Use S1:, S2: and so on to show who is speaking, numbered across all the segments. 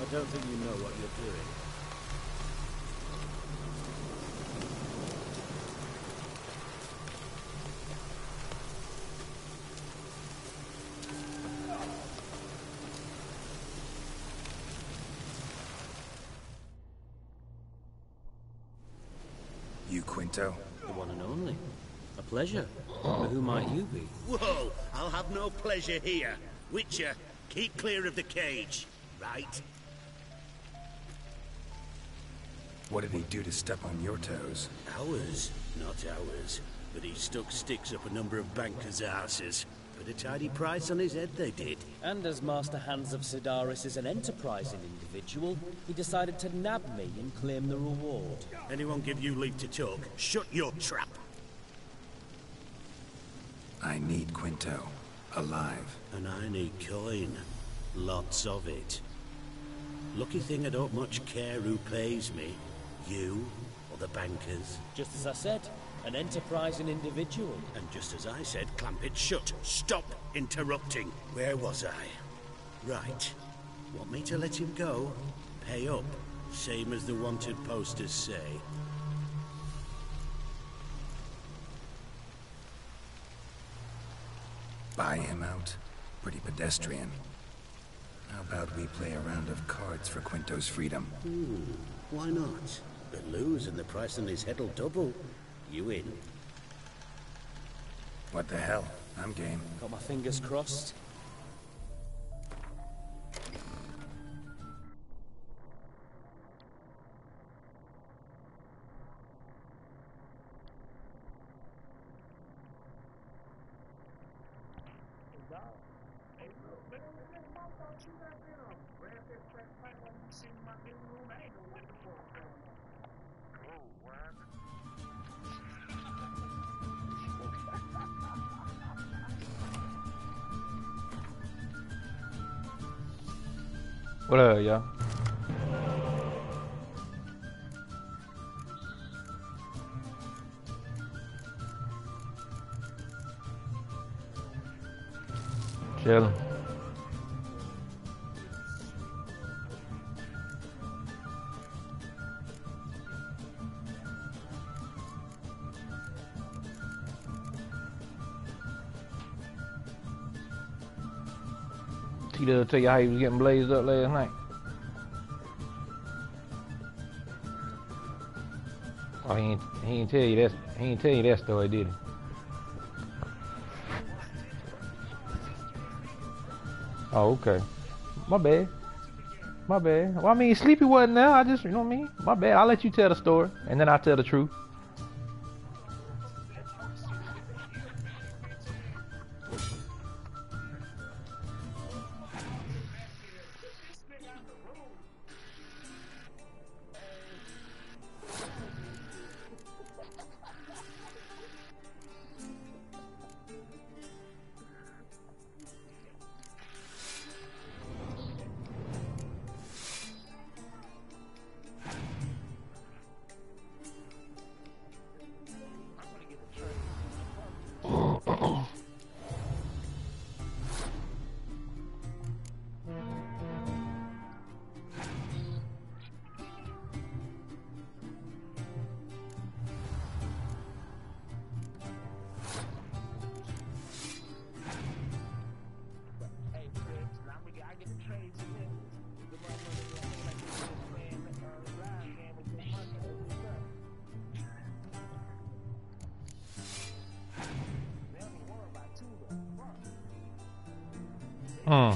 S1: I don't think you know what you're doing.
S2: You Quinto?
S1: The one and only. A pleasure. But who might you be?
S3: Whoa! I'll have no pleasure here. Witcher, keep clear of the cage, right?
S2: What did he do to step on your toes?
S3: Ours? Not ours. But he stuck sticks up a number of bankers' asses. Put a tidy price on his head, they did.
S4: And as Master Hans of Sidaris is an enterprising individual, he decided to nab me and claim the reward.
S3: Anyone give you leave to talk? Shut your trap!
S2: I need Quinto. Alive.
S3: And I need coin. Lots of it. Lucky thing I don't much care who pays me. You, or the bankers.
S4: Just as I said, an enterprising individual.
S3: And just as I said, clamp it shut. Stop interrupting. Where was I? Right. Want me to let him go? Pay up. Same as the wanted posters say.
S2: Buy him out? Pretty pedestrian. How about we play a round of cards for Quinto's freedom?
S3: Why not? But lose and the price on his head'll double. You in?
S2: What the hell? I'm game.
S4: Got my fingers crossed.
S5: What up, y'all? Chillin'. T-Dub tell you how he was getting blazed up last night. Oh, he ain't tell you that. He ain't tell you that story, did he? Oh, okay. My bad. My bad. Well, I mean, Sleepy wasn't there. I just, you know what I mean? My bad. I'll let you tell the story, and then I'll tell the truth. Hmm.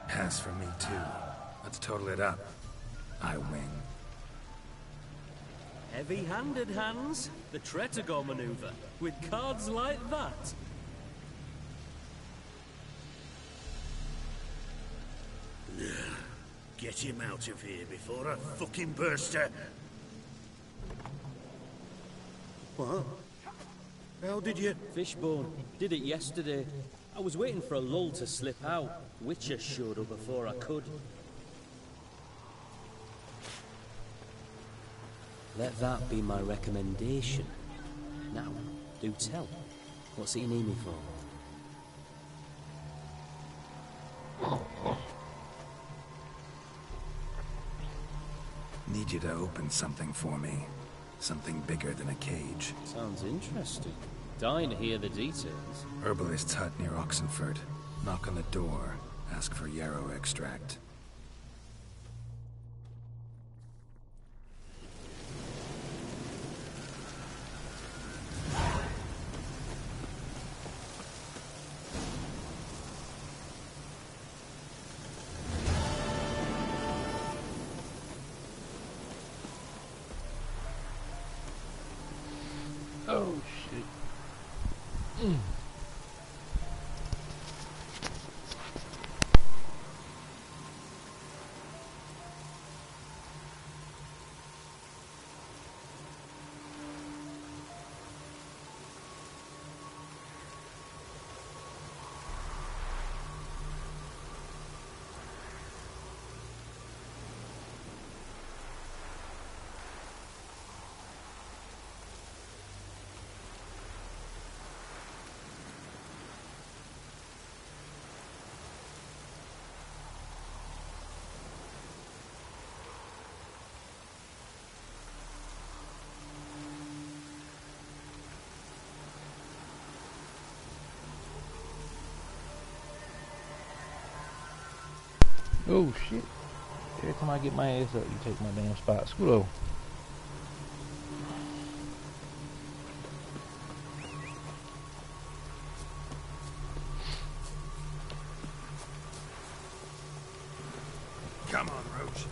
S2: Pass for me, too. Let's total it up. I win.
S1: Heavy-handed, Hans. The Tretagor maneuver. With cards like that.
S3: Get him out of here before I fucking burst her. What? How did you...
S4: Fishbone. Did it yesterday. I was waiting for a lull to slip out. Witcher showed up before I could. Let that be my recommendation. Now, do tell. What's it you need me for?
S2: Need you to open something for me. Something bigger than a cage.
S4: Sounds interesting. Dying to hear the details.
S2: Herbalist's hut near Oxenford. Knock on the door. Ask for yarrow extract.
S5: Oh shit. Every time I get my ass up, you take my damn spot. Scoot over.
S2: Come on, Roach.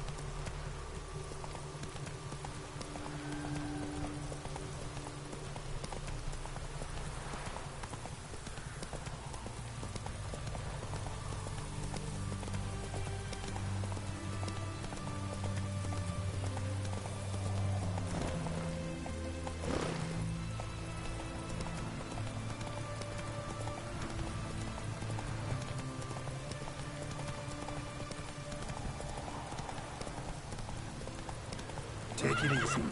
S2: Take it easy.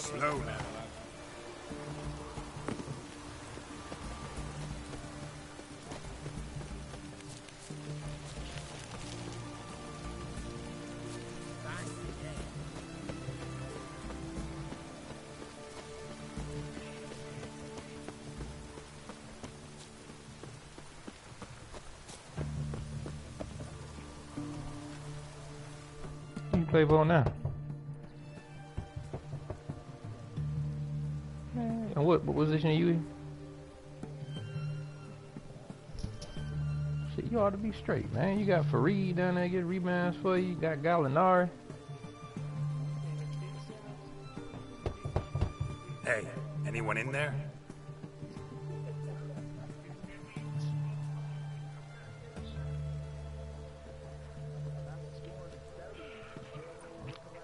S2: Slow now.
S5: Who you play for now? And what position are you in? Shit, you ought to be straight, man. You got Fareed down there getting rebounds for you. You got Gallinari.
S2: Hey, anyone in there?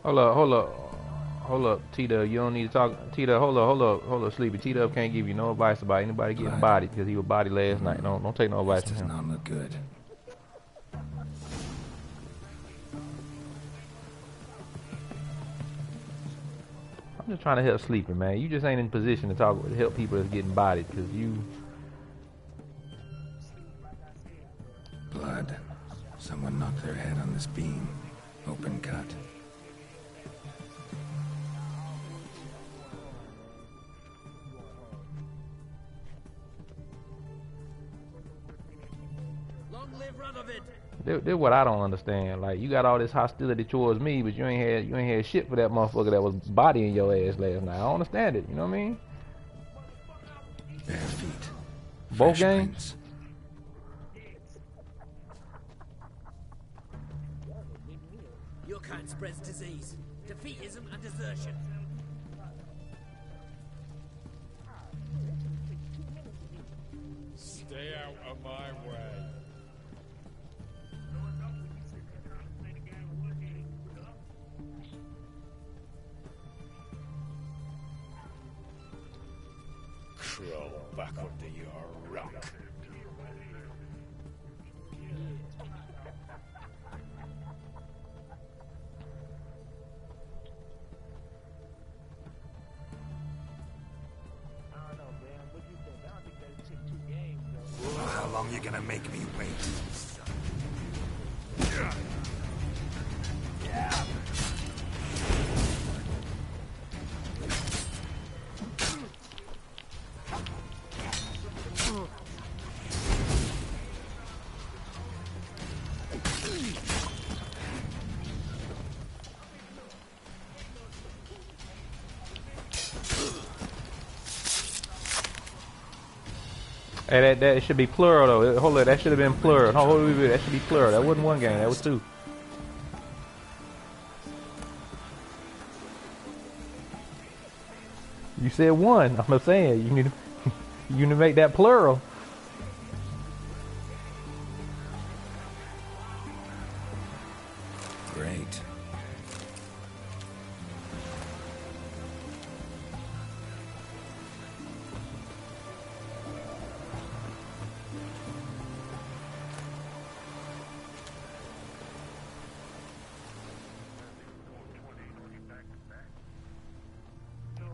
S5: Hold up, T-Dub, you don't need to talk. T-Dub, hold up, Sleepy. T-Dub can't give you no advice about anybody getting bodied because he was bodied last night. Don't take no advice
S2: This
S5: from
S2: does
S5: him.
S2: not look good.
S5: I'm just trying to help Sleepy, man. You just ain't in position to help people that's getting bodied because you.
S2: Blood. Someone knocked their head on this beam. Open cut.
S1: Long live Radovid!
S5: This what I don't understand. Like you got all this hostility towards me, but you ain't had shit for that motherfucker that was bodying your ass last night. I don't understand it. You know what I mean?
S2: Bare feet.
S5: Both
S2: Fresh
S5: games.
S2: prints.
S1: Your kind spreads disease, defeatism and desertion.
S6: Stay out of my way. Crawl back under your rock.
S2: Well, how long you gonna make me wait?
S5: Hey, that should be plural though. Hold on, that should have been plural. Hold on, that should be plural. That wasn't one game. That was two. You said one. I'm saying you need to you need to make that plural.
S2: Great.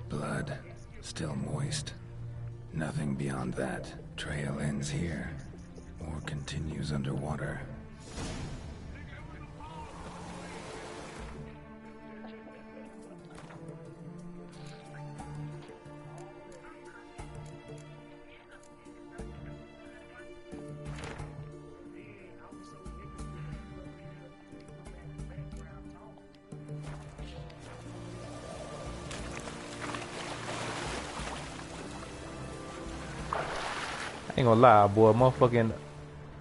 S2: Blood. Still moist. Nothing beyond that. Trail ends here, or continues underwater.
S5: Ain't gonna lie, boy, motherfucking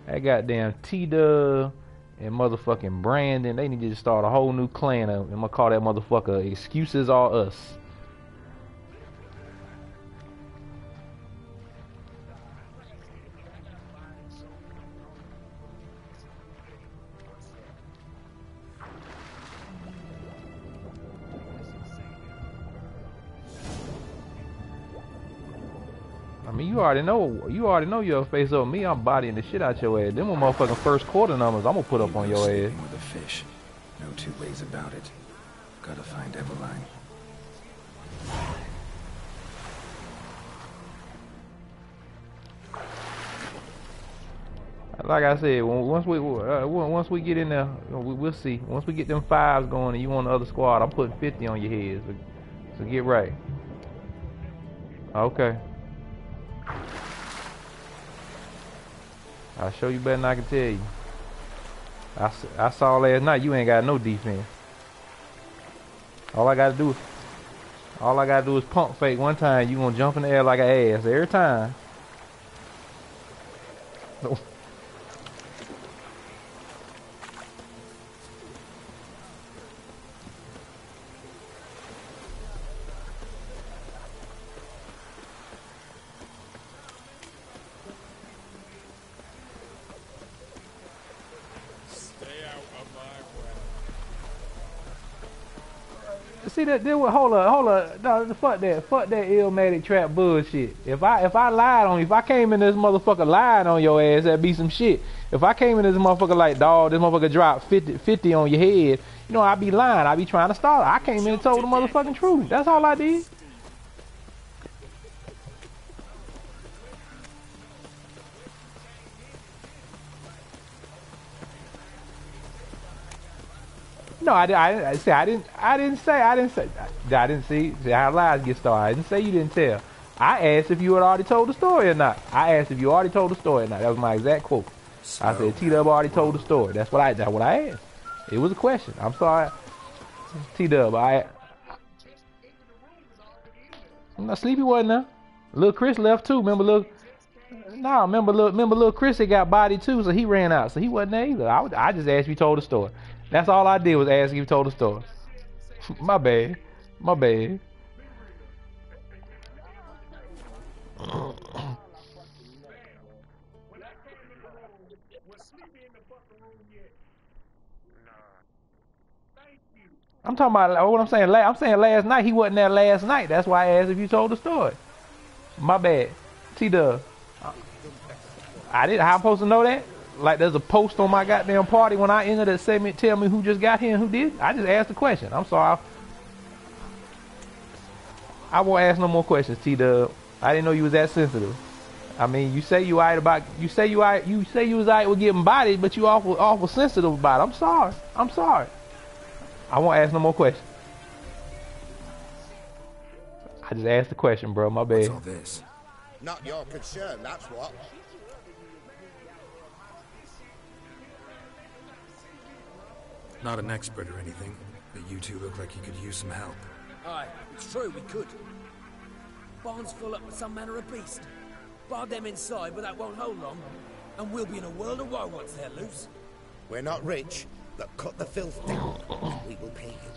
S5: that goddamn T-Dub and motherfucking Brandon, they need to start a whole new clan. I'm gonna call that motherfucker Excuses Are Us. I mean, you already know your face up me. I'm bodying the shit out your ass. Them motherfucking first quarter numbers I'm gonna put up on your ass.
S2: Sleeping with a fish. No two ways about it. Gotta find Eveline.
S5: Like I said, once we get in there, we'll see. Once we get them fives going and you on the other squad, I'm putting 50 on your head. So get right. Okay. I'll show you better than I can tell you. I saw last night you ain't got no defense. All I gotta do is pump fake one time. You gonna jump in the air like an ass every time. See that? Hold up. No, fuck that Illmatic trap bullshit. If I lied on you, if I came in this motherfucker lying on your ass, that'd be some shit. If I came in this motherfucker like, dog, this motherfucker dropped 50 on your head, you know, I'd be lying. I'd be trying to start. I came in and told the motherfucking truth. That's all I did. No, I didn't see how lies get started. I didn't say you didn't tell. I asked if you had already told the story or not. That was my exact quote. I said T-Dub already told the story. That's what I asked. It was a question. I'm sorry, T-Dub. I'm not sleepy, wasn't there? Little Chris left too. Remember little Chris had got bodied too, so he ran out. So he wasn't there either. I just asked if you told the story. That's all I did was ask if you told the story. My bad. I'm talking about what I'm saying. I'm saying last night he wasn't there last night. That's why I asked if you told the story. My bad. T-Dub. How I'm supposed to know that? Like there's a post on my goddamn party when I enter that segment tell me who just got here and who did? I just asked the question. I'm sorry. I won't ask no more questions, T-Dub. I didn't know you was that sensitive. I mean, you say you was alright with getting bodied, but you awful sensitive about it. I'm sorry. I won't ask no more questions. I just asked the question, bro. My bad.
S2: What's all this?
S3: Not your concern, that's what.
S2: Not an expert or anything, but you two look like you could use some help.
S4: Aye, it's true, we could. Barn's full up with some manner of beast. Bar them inside, but that won't hold long. And we'll be in a world of woe once they're loose.
S3: We're not rich, but cut the filth down, and we will pay you.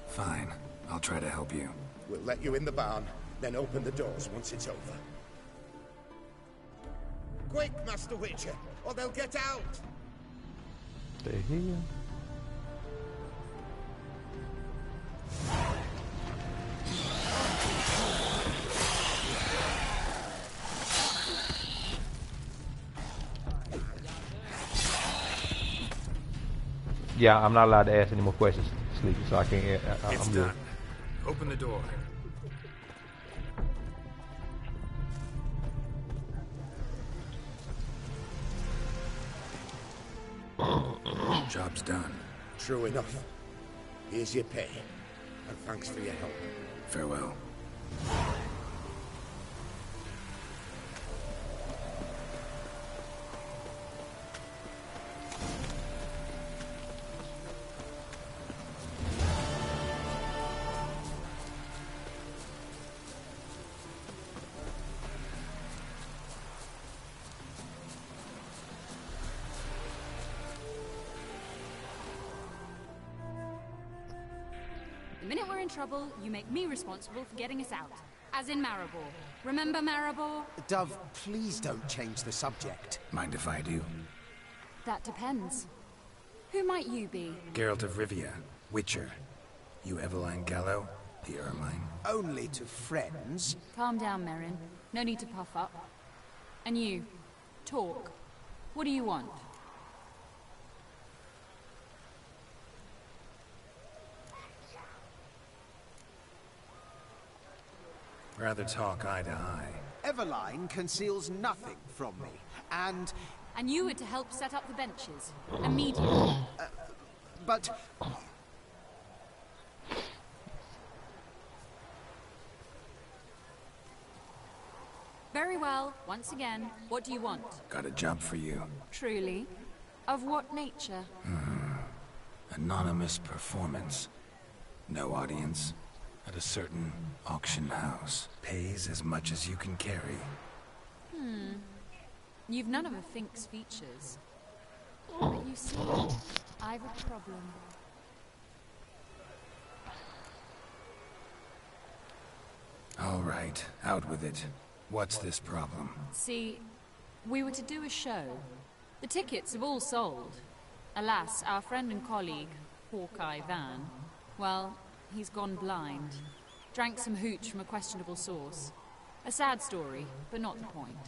S2: Fine, I'll try to help you.
S3: We'll let you in the barn, then open the doors once it's over. Quick, Master Witcher, or they'll get out!
S5: Stay here. Yeah, I'm not allowed to ask any more questions, Sleepy, so I can't. I'm good.
S2: Open the door. Job's done.
S3: True enough. Here's your pay. And thanks for your help.
S2: Farewell.
S7: The minute we're in trouble, you make me responsible for getting us out. As in Maribor. Remember Maribor?
S8: Dove, please don't change the subject.
S2: Mind if I do?
S7: That depends. Who might you be?
S2: Geralt of Rivia, Witcher. You Eveline Gallo, the Ermine.
S8: Only to friends.
S7: Calm down, Merrin. No need to puff up. And you, talk. What do you want?
S2: Rather talk eye to eye.
S8: Eveline conceals nothing from me, and...
S7: And you were to help set up the benches. Immediately.
S8: But...
S7: Very well. Once again, what do you want?
S2: Got a job for you.
S7: Truly? Of what nature?
S2: Anonymous performance. No audience. At a certain auction house. Pays as much as you can carry.
S7: You've none of a Fink's features. But you see, I've a problem.
S2: All right, out with it. What's this problem?
S7: See, we were to do a show. The tickets have all sold. Alas, our friend and colleague, Hawkeye Van, well, he's gone blind. Drank some hooch from a questionable source. A sad story, but not the point.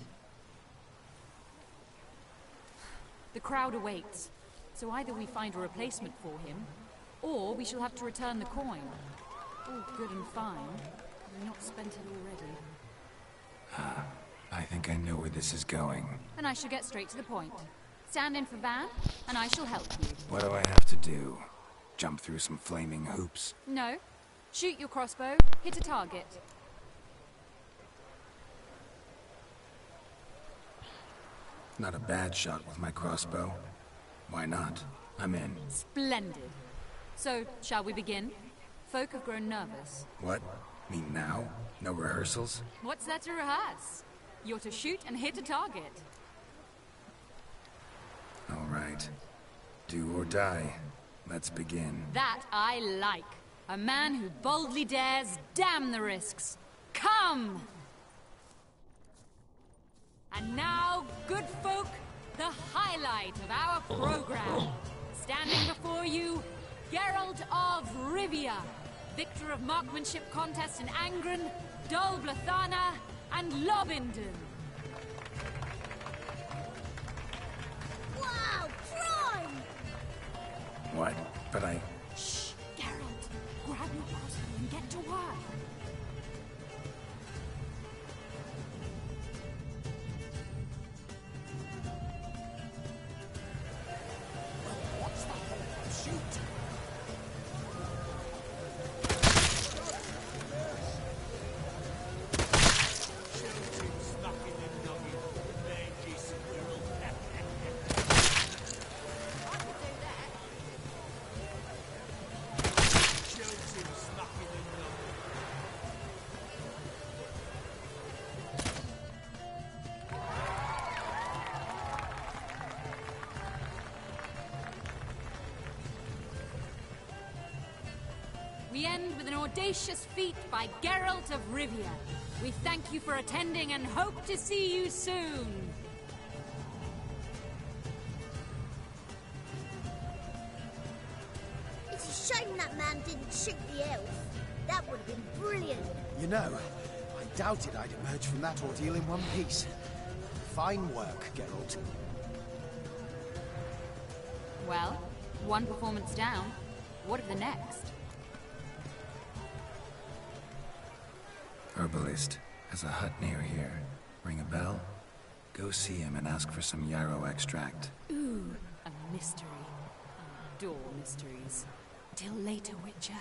S7: The crowd awaits, so either we find a replacement for him, or we shall have to return the coin. All good and fine, but we've not spent it already.
S2: I think I know where this is going.
S7: And I shall get straight to the point. Stand in for Van, and I shall help you.
S2: What do I have to do? Jump through some flaming hoops?
S7: No. Shoot your crossbow, hit a target.
S2: Not a bad shot with my crossbow. Why not? I'm in.
S7: Splendid. So, shall we begin? Folk have grown nervous.
S2: What? Me now? No rehearsals?
S7: What's there to rehearse? You're to shoot and hit a target.
S2: All right. Do or die. Let's begin.
S7: That I like. A man who boldly dares, damn the risks. Come! And now, good folk, the highlight of our program. Standing before you, Geralt of Rivia, victor of marksmanship contests in Angren, Dol Blathana, and Lobindon.
S9: Wow, crime!
S2: What? But I...
S7: Shh, Geralt. Grab your crossbow and get to work. We end with an audacious feat by Geralt of Rivia. We thank you for attending and hope to see you soon.
S9: It's a shame that man didn't shoot the elf. That would have been brilliant.
S8: You know, I doubted I'd emerge from that ordeal in one piece. Fine work, Geralt.
S7: Well, one performance down. What of the next?
S2: herbalist has a hut near here. Ring a bell? Go see him and ask for some yarrow extract.
S7: Ooh, a mystery. I adore mysteries. Till later, Witcher.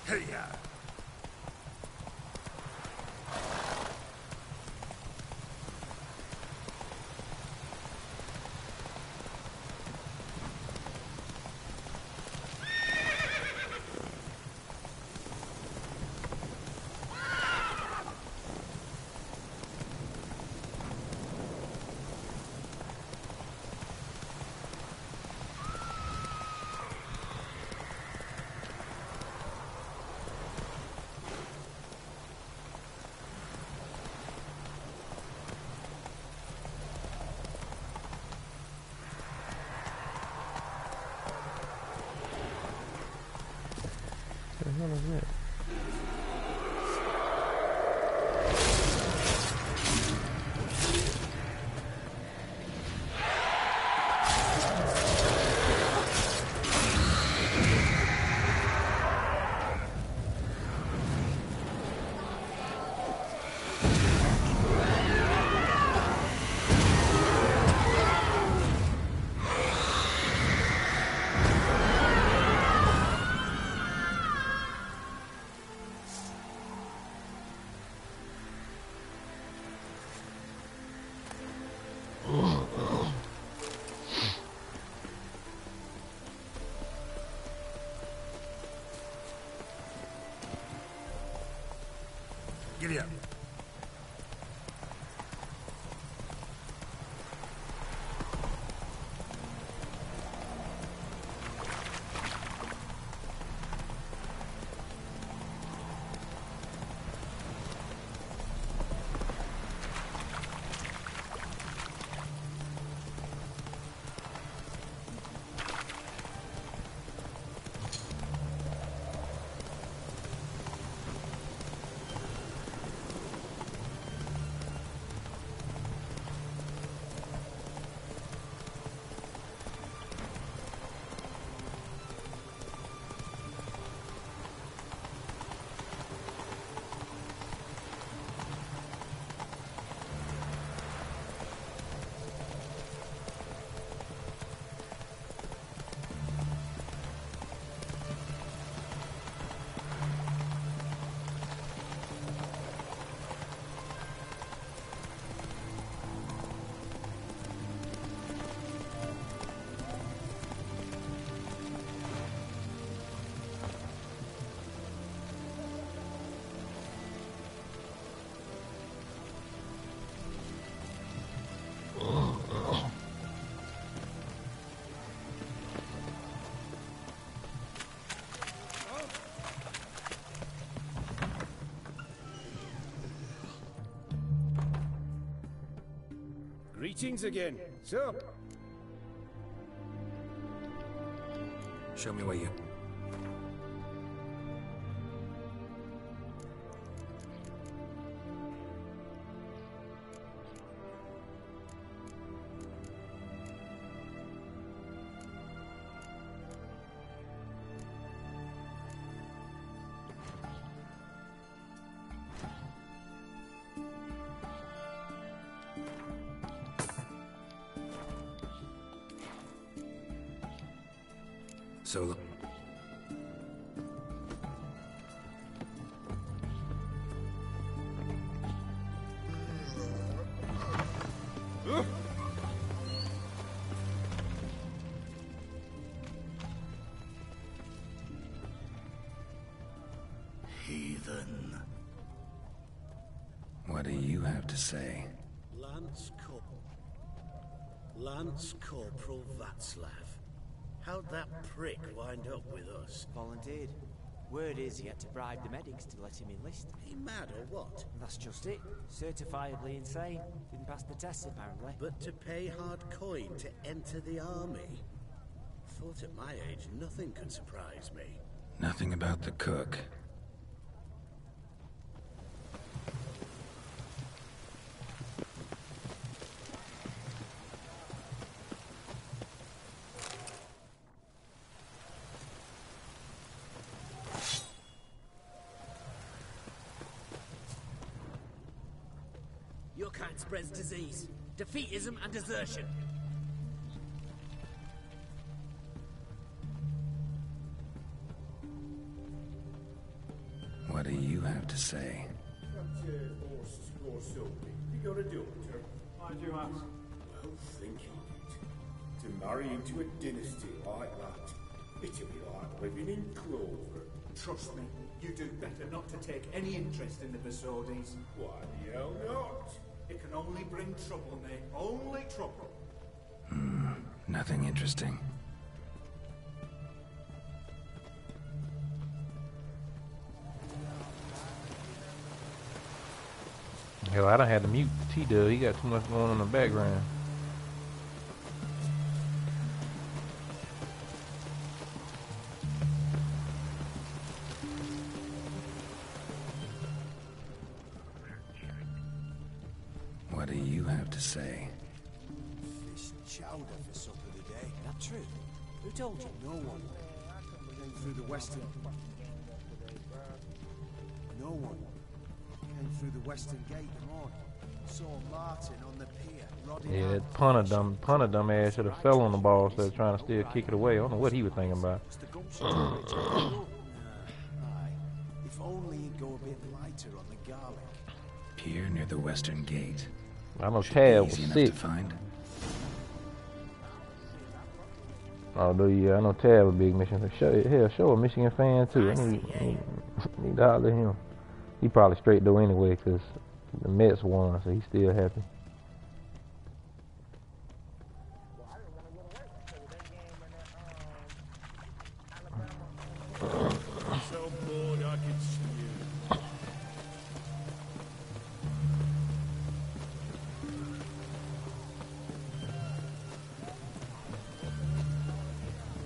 S2: Hey-ya!
S5: What the hell is that?
S2: Giddy up.
S6: Greetings again. So,
S2: Show me where you... So...
S3: Heathen.
S2: What do you have to say?
S3: Lance Corporal Václav. How'd that prick wind up with us?
S10: Volunteered. Word is he had to bribe the medics to let him enlist.
S3: He mad or what?
S10: That's just it. Certifiably insane. Didn't pass the test, apparently.
S3: But to pay hard coin to enter the army? Thought at my age nothing could surprise me.
S2: Nothing about the cook.
S4: Your kind spreads disease, defeatism and desertion.
S2: What do you have to say?
S6: You got a daughter?
S11: I do ask.
S6: Well, think on it. To marry into a dynasty like that, it'll be like living in clover.
S11: Trust me, you do better not to take any interest in the Besodis.
S6: Why the hell not?
S11: It can only bring trouble, mate. Only trouble.
S2: Nothing interesting.
S5: Hell, I done had to mute T-Dub. He got too much going on in the background.
S2: What do you have to say?
S8: Fish chowder for supper today.
S10: That true? Who told you?
S8: No one. Came through the western... No one. Came through the western gate this morning. Saw Martin on the pier, rodding
S5: Yeah,
S8: out.
S5: that punter dumb ass should have fell on the ball instead of trying to still kick it away. I don't know what he was thinking about.
S8: It's the gumption bridge. Aye. If only he'd go a bit lighter on the garlic.
S2: Pier near the western gate.
S5: I know
S2: Should be
S5: Tad was
S2: easy enough
S5: sick.
S2: to find.
S5: Although, yeah, I know Tad was a big Michigan fan. Show a Michigan fan, too. I need to holler at him. He probably straight though anyway, cause the Mets won, so he's still happy.
S11: So bored I can see you.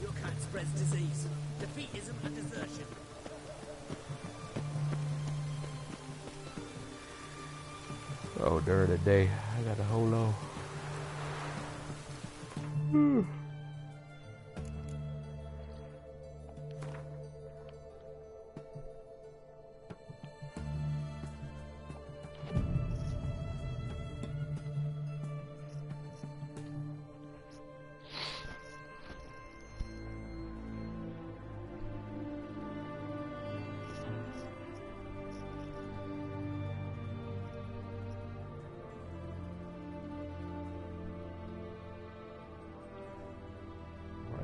S4: Your kind spreads disease, defeatism and desertion.
S5: Oh, dirty day. I gotta hold on.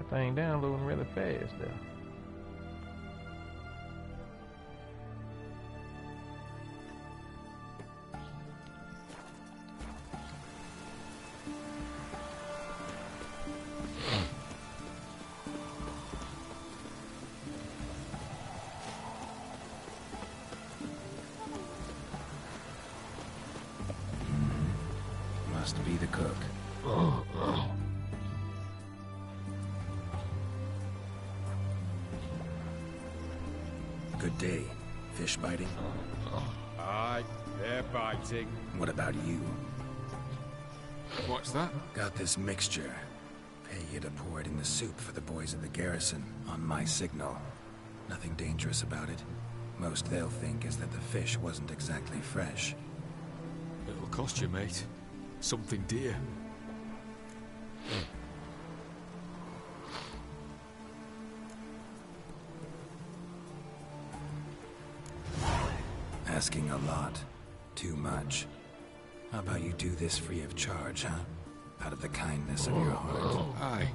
S5: Thing downloading really fast there.
S2: Must be the cook. Good day. Fish biting?
S12: Aye, they're biting.
S2: What about you?
S12: What's that?
S2: Got this mixture. Pay you to pour it in the soup for the boys at the garrison, on my signal. Nothing dangerous about it. Most they'll think is that the fish wasn't exactly fresh.
S12: It'll cost you, mate. Something dear.
S2: Asking a lot. Too much. How about you do this free of charge, huh? Out of the kindness of your heart.
S12: Aye.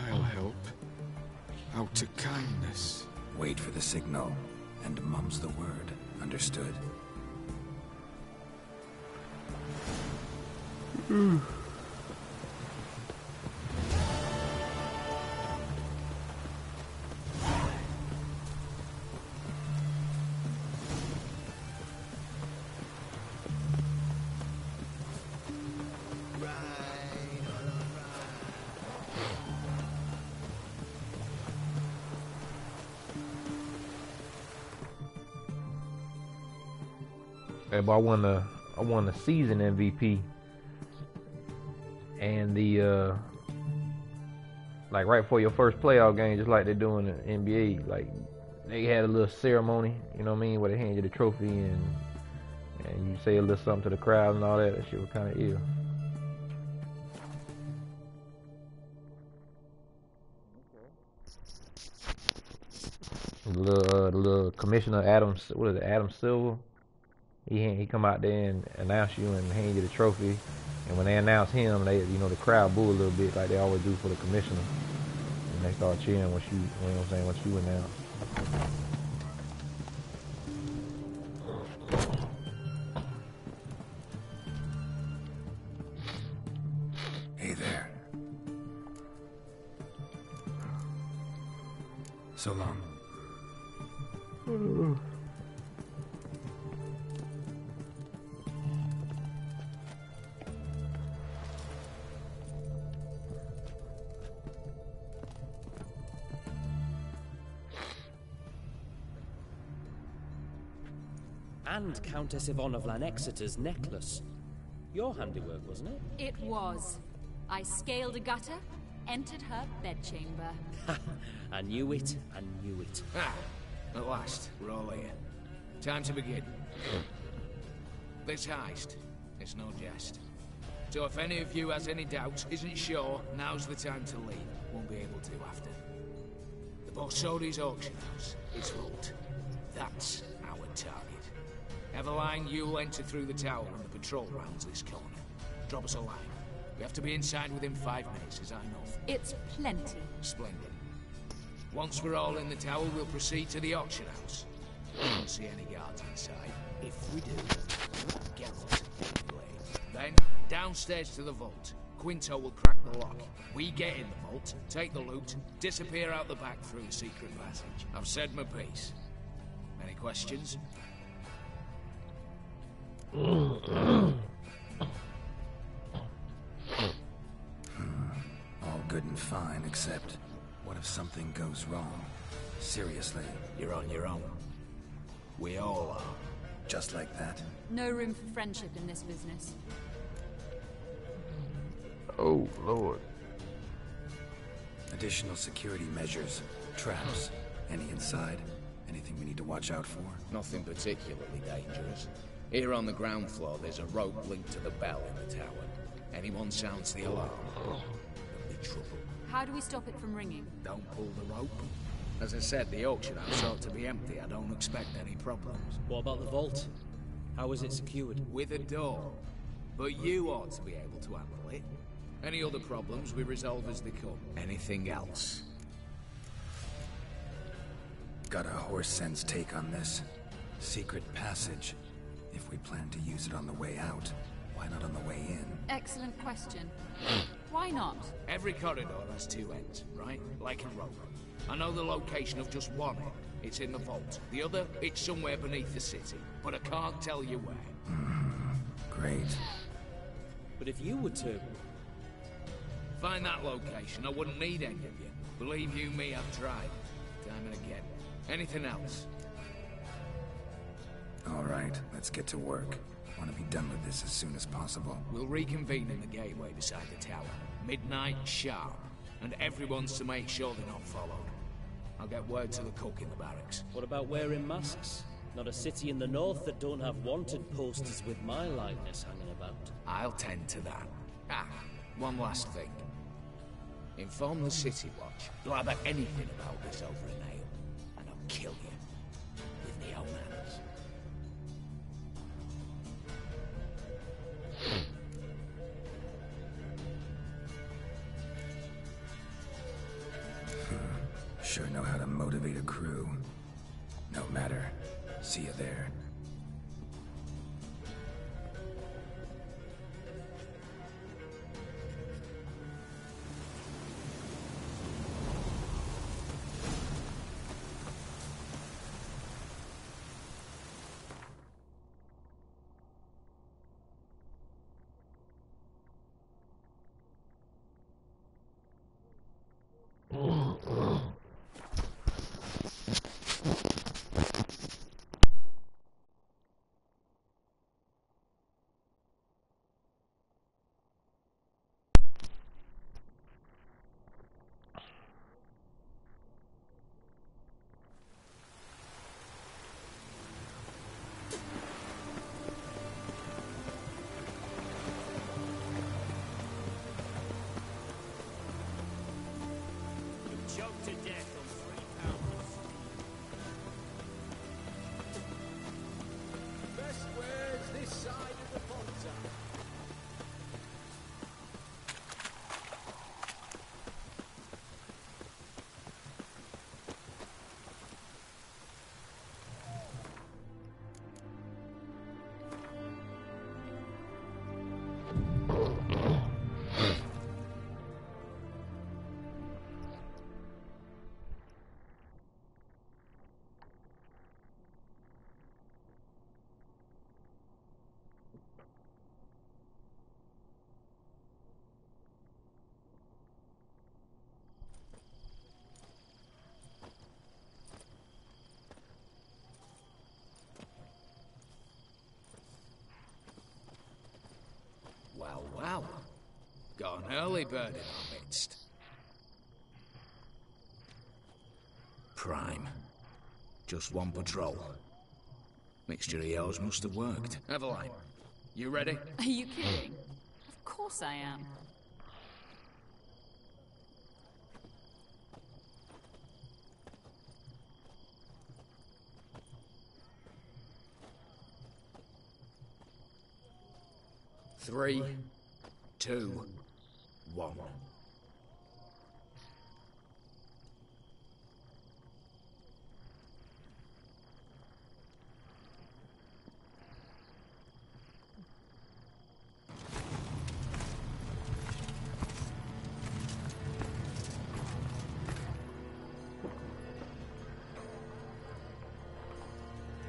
S12: I'll help. Out of kindness.
S2: Wait for the signal, and mum's the word. Understood?
S5: Yeah, but I won the season MVP, and the like right before your first playoff game, just like they do in the NBA, like they had a little ceremony, you know what I mean, where they hand you the trophy and you say a little something to the crowd and all that. That shit was kind of ill. The little commissioner Adam Silver. He come out there and announce you and hand you the trophy, and when they announce him, they the crowd boo a little bit like they always do for the commissioner, and they start cheering once you know what I'm saying, once you announce.
S2: Hey there. So long.
S10: And Countess Yvonne of Lanexeter's necklace. Your handiwork, wasn't it?
S7: It was. I scaled a gutter, entered her bedchamber.
S10: I knew it, I knew it.
S13: Ah, at last, we're all here. Time to begin. This heist, it's no jest. So if any of you has any doubts, isn't sure, now's the time to leave. Won't be able to after. The Borsodi's auction house is vault. That's our target. Eveline, you'll enter through the tower and the patrol rounds this corner. Drop us a line. We have to be inside within 5 minutes, as I know.
S7: It's plenty.
S13: Splendid. Once we're all in the tower, we'll proceed to the auction house. Don't see any guards inside. If we do, Geralt, anyway. Then, downstairs to the vault. Quinto will crack the lock. We get in the vault, take the loot, disappear out the back through the secret passage. I've said my piece. Any questions?
S2: All good and fine, except what if something goes wrong? Seriously.
S13: You're on your own. We all are.
S2: Just like that?
S7: No room for friendship in this business.
S5: Oh, Lord.
S2: Additional security measures. Traps. Any inside? Anything we need to watch out for?
S13: Nothing particularly dangerous. Here on the ground floor, there's a rope linked to the bell in the tower. Anyone sounds the alarm, there'll be trouble.
S7: How do we stop it from ringing?
S13: Don't pull the rope. As I said, the auction house ought to be empty. I don't expect any problems.
S10: What about the vault? How is it secured?
S13: With a door. But you ought to be able to handle it. Any other problems we resolve as they come. Anything else?
S2: Got a horse sense take on this. Secret passage. If we plan to use it on the way out, why not on the way in?
S7: Excellent question. Why not?
S13: Every corridor has two ends, right? Like a rope. I know the location of just one end. It's in the vault. The other, it's somewhere beneath the city. But I can't tell you where.
S2: Great.
S10: But if you were to...
S13: find that location, I wouldn't need any of you. Believe you me, I've tried. Time and again. Anything else?
S2: All right, let's get to work. Want to be done with this as soon as possible.
S13: We'll reconvene in the gateway beside the tower. Midnight sharp. And everyone's to make sure they're not followed. I'll get word to the cook in the barracks.
S10: What about wearing masks? Not a city in the north that don't have wanted posters with my likeness hanging about.
S13: I'll tend to that. Ah, one last thing. Inform the City Watch. Blabber anything about this over an ale, and I'll kill you. With my own hands.
S2: Sure know how to motivate a crew. No matter. See you there.
S1: Choked to death on £3.
S4: Best wares this side of the Ponta.
S13: Well, well. Got an early bird in our midst. Prime. Just one patrol. Mixture of yours must have worked. Eveline, you ready?
S7: Are you kidding? Of course I am.
S13: Three, 2, 1.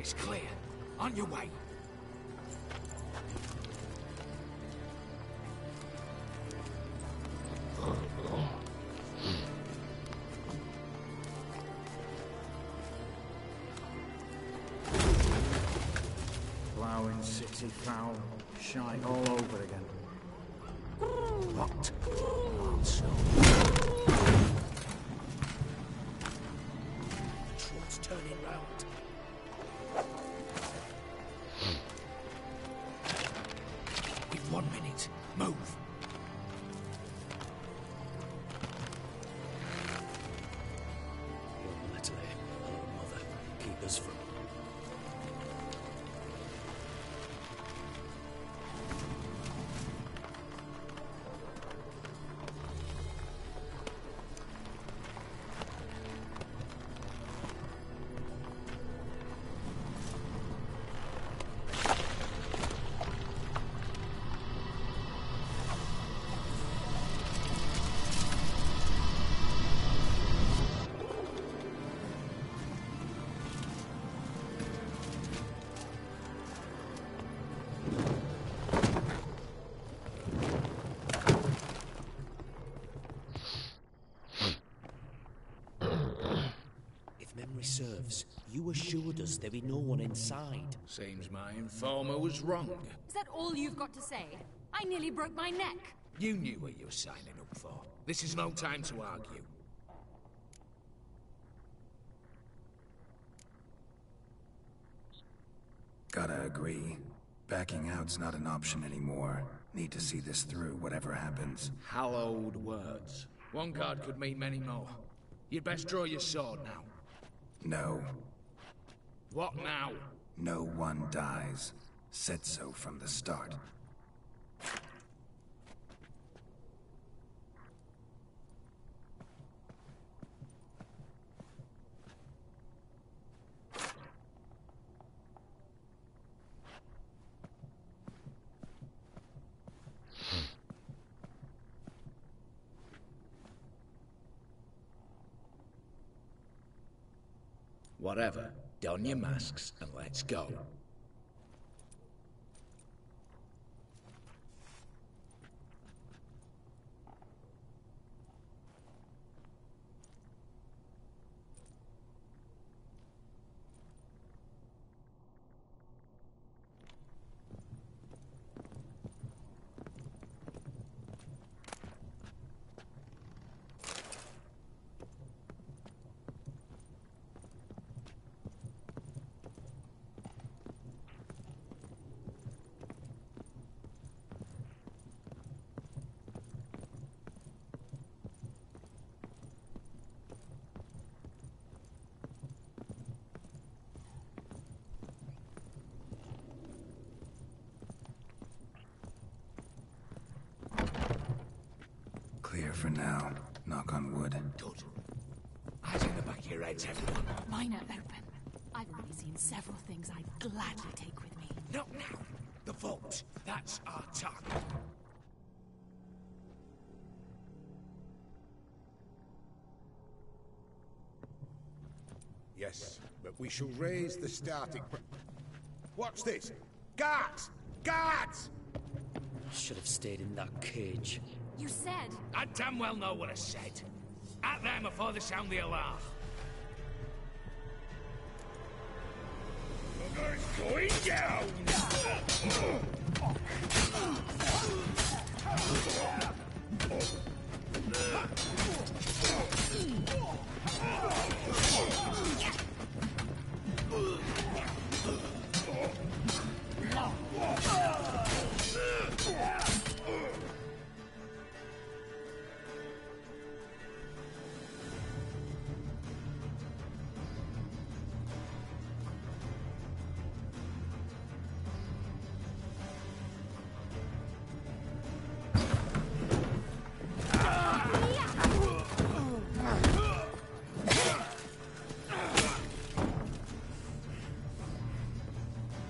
S13: It's clear. On your way.
S11: Ploughing city foul, shite all over again.
S13: What? Truck's turning round. We've 1 minute. Move.
S10: Young Letty, hello, Mother. Keep us from... Memory serves, you assured us there be no one inside.
S13: Seems my informer was wrong.
S7: Is that all you've got to say? I nearly broke my neck.
S13: You knew what you were signing up for. This is no time to argue.
S2: Gotta agree. Backing out's not an option anymore. Need to see this through, whatever happens.
S13: Hallowed words. One guard could mean many more. You'd best draw your sword now.
S2: No.
S13: What now?
S2: No one dies. Said so from the start.
S13: Whatever. Don your masks and let's go.
S2: Clear for now. Knock on wood.
S13: Good. Eyes in the back of your heads, everyone.
S7: Mine are open. I've already seen several things I'd gladly take with me.
S13: Not now. The vault. That's our target.
S14: Yes, but we shall raise the starting... What's this? Guards! Guards!
S10: Should have stayed in that cage.
S7: You said...
S13: I damn well know what I said. At them before they sound the alarm. Bugger's going down!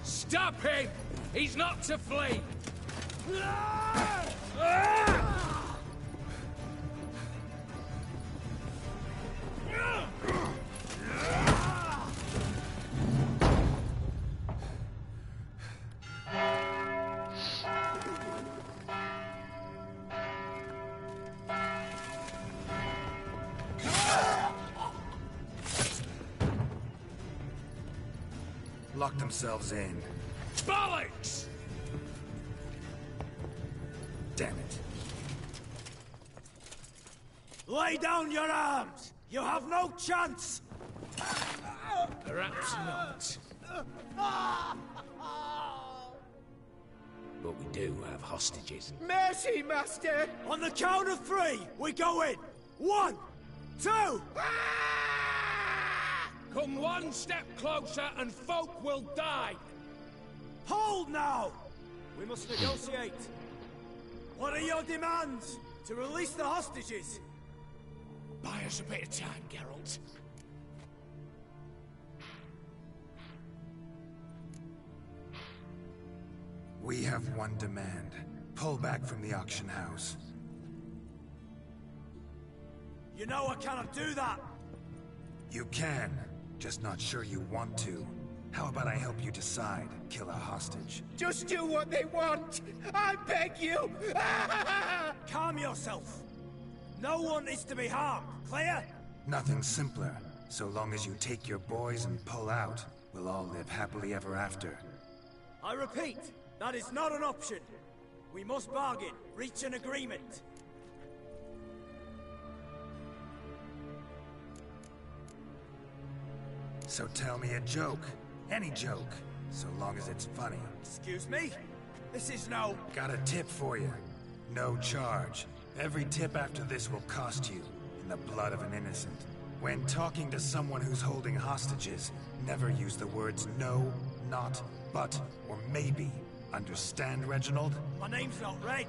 S13: Stop him! He's not to flee!
S2: Locked themselves in.
S13: Bollocks!
S2: Damn it.
S15: Lay down your arms! You have no chance!
S13: Perhaps not. But we do have hostages.
S15: Mercy, Master! On the count of 3, we go in! 1, 2!
S13: Come one step closer and folk will die!
S15: Hold now! We must negotiate. What are your demands? To release the hostages?
S13: Buy us a bit of time, Geralt.
S2: We have one demand. Pull back from the auction house.
S15: You know I cannot do that!
S2: You can, just not sure you want to. How about I help you decide, kill a hostage?
S15: Just do what they want! I beg you! Calm yourself! No one is to be harmed, clear?
S2: Nothing simpler. So long as you take your boys and pull out, we'll all live happily ever after.
S15: I repeat, that is not an option. We must bargain, reach an agreement.
S2: So tell me a joke. Any joke. So long as it's funny.
S15: Excuse me? This is no...
S2: Got a tip for you. No charge. Every tip after this will cost you, in the blood of an innocent. When talking to someone who's holding hostages, never use the words no, not, but, or maybe. Understand, Reginald?
S15: My name's not Reg.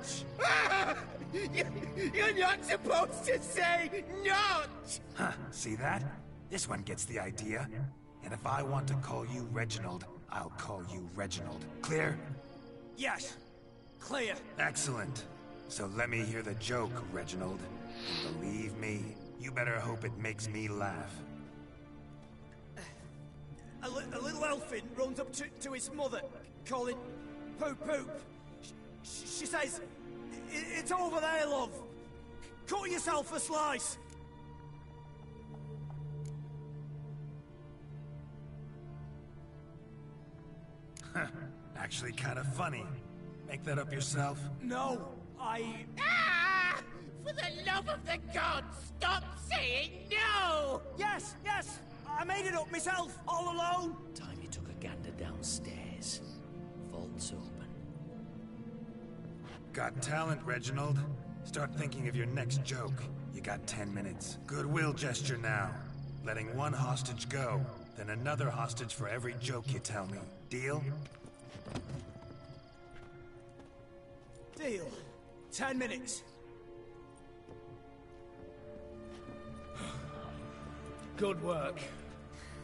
S15: You're not supposed to say not!
S2: Huh, see that? This one gets the idea. And if I want to call you Reginald, I'll call you Reginald. Clear?
S15: Yes. Clear.
S2: Excellent. So let me hear the joke, Reginald. And believe me, you better hope it makes me laugh.
S15: A little elfin runs up to his mother, calling Poop Poop. She says, "It's over there, love. Cut yourself a slice."
S2: Actually kind of funny. Make that up yourself?
S15: No, I...
S16: Ah! For the love of the gods, stop saying no!
S15: Yes, yes! I made it up myself, all alone!
S10: Time you took a gander downstairs. Vault's open.
S2: Got talent, Reginald. Start thinking of your next joke. You got 10 minutes. Goodwill gesture now. Letting one hostage go, then another hostage for every joke you tell me. Deal?
S15: Deal. 10 minutes.
S13: Good work.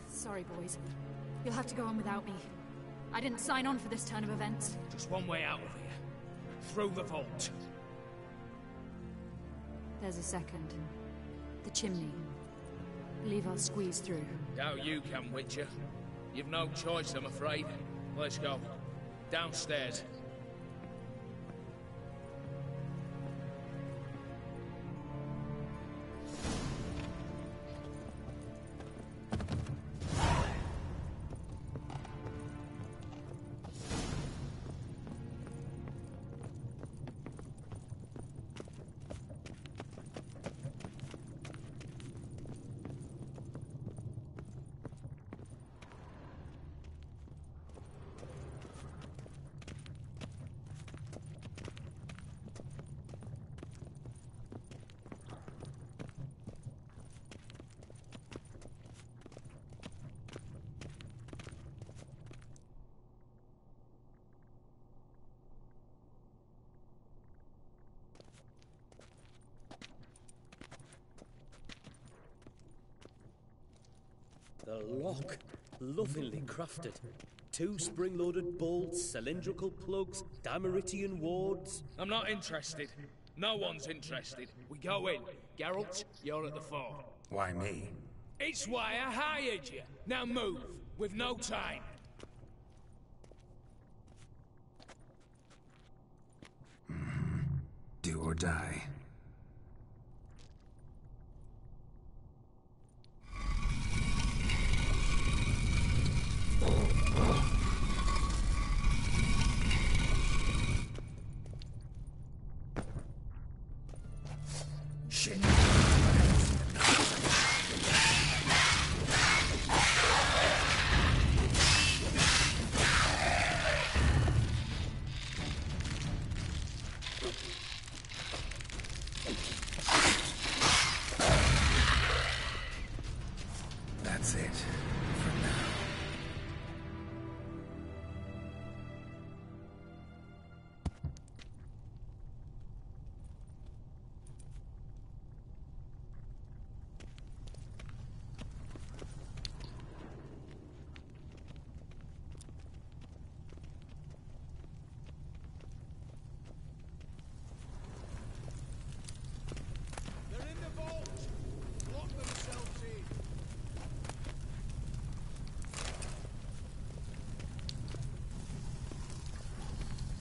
S7: Sorry, boys. You'll have to go on without me. I didn't sign on for this turn of events.
S13: Just one way out of here. Through the vault.
S7: There's a second. The chimney. Believe I'll squeeze through.
S13: Doubt you can, Witcher. You've no choice, I'm afraid. Let's go. Downstairs.
S10: The lock, lovingly crafted. 2 spring-loaded bolts, cylindrical plugs, Dameritian wards.
S13: I'm not interested. No one's interested. We go in. Geralt, you're at the fore.
S2: Why me?
S13: It's why I hired you. Now move. We've no time.
S2: Do or die.
S8: Shit.
S2: That's it. For now.
S14: They're in the vault! Lock themselves in!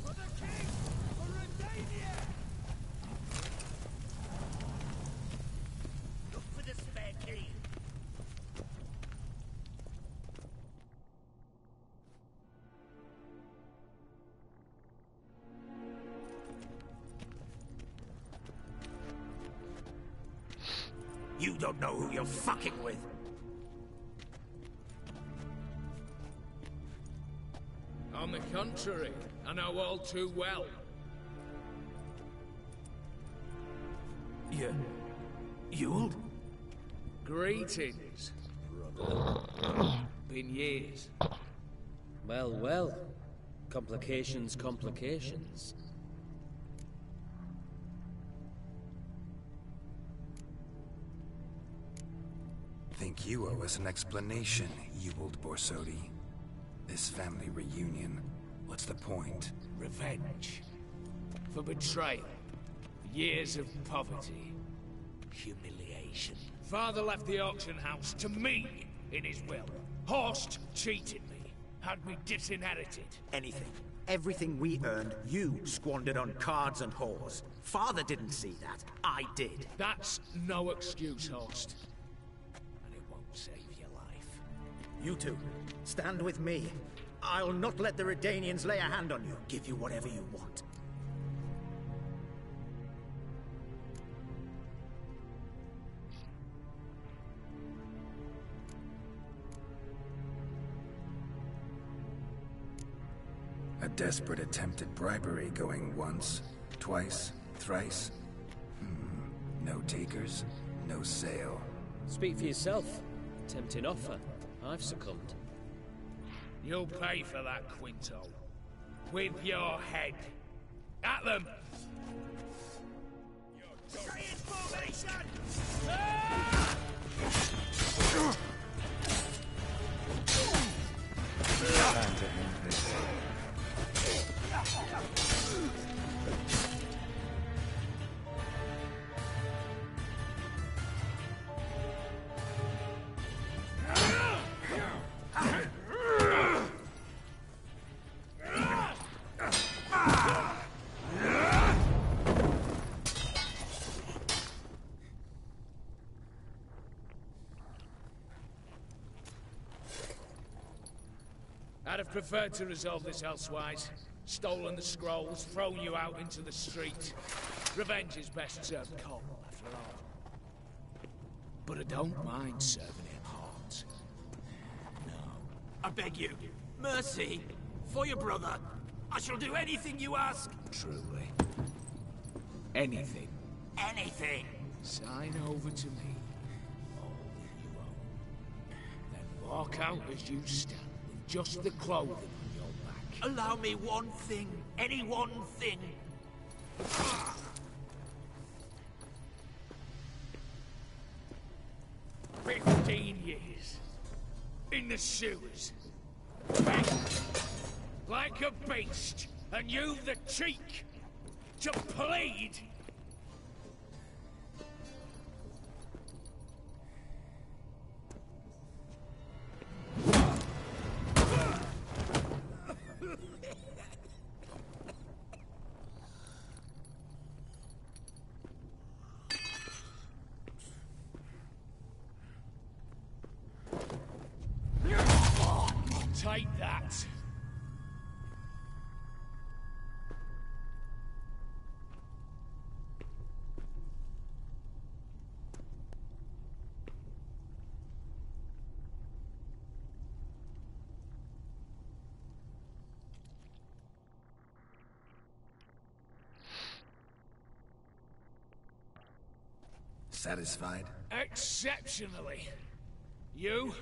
S14: For the king! For Redania!
S16: Look for the spare key.
S15: You don't know who you're fucking with.
S13: On the contrary, I know all too well.
S15: Ewald?
S13: Greetings, brother. Been years.
S10: Well, well. Complications, complications.
S2: Think you owe us an explanation, Ewald Borsodi. This family reunion, what's the point?
S13: Revenge. For betrayal. For years of poverty. Humiliation. Father left the auction house to me in his will. Horst cheated me. Had me disinherited.
S15: Anything. Everything we earned, you squandered on cards and whores. Father didn't see that. I did.
S13: That's no excuse, Horst. And it won't save your life.
S15: You two, stand with me. I'll not let the Redanians lay a hand on you. Give you whatever you want.
S2: A desperate attempt at bribery going once, twice, thrice. No takers, no sale.
S10: Speak for yourself. Tempting offer. I've succumbed.
S13: You'll pay for that, Quinto. With your head. At them!
S16: Stay in formation!
S13: I'd have preferred to resolve this elsewise. Stolen the scrolls, thrown you out into the street. Revenge is best served cold, after all. But I don't mind serving him hot. No.
S15: I beg you, mercy, for your brother. I shall do anything you ask.
S13: Truly. Anything.
S15: Anything.
S13: Sign over to me. All that you own. Then walk out as you stand, with just the clothing on your back.
S15: Allow me one thing. Any one thing.
S13: 15 years. In the sewers. Begged. Like a beast. And you've the cheek to plead. Take that.
S2: Satisfied?
S13: Exceptionally. You?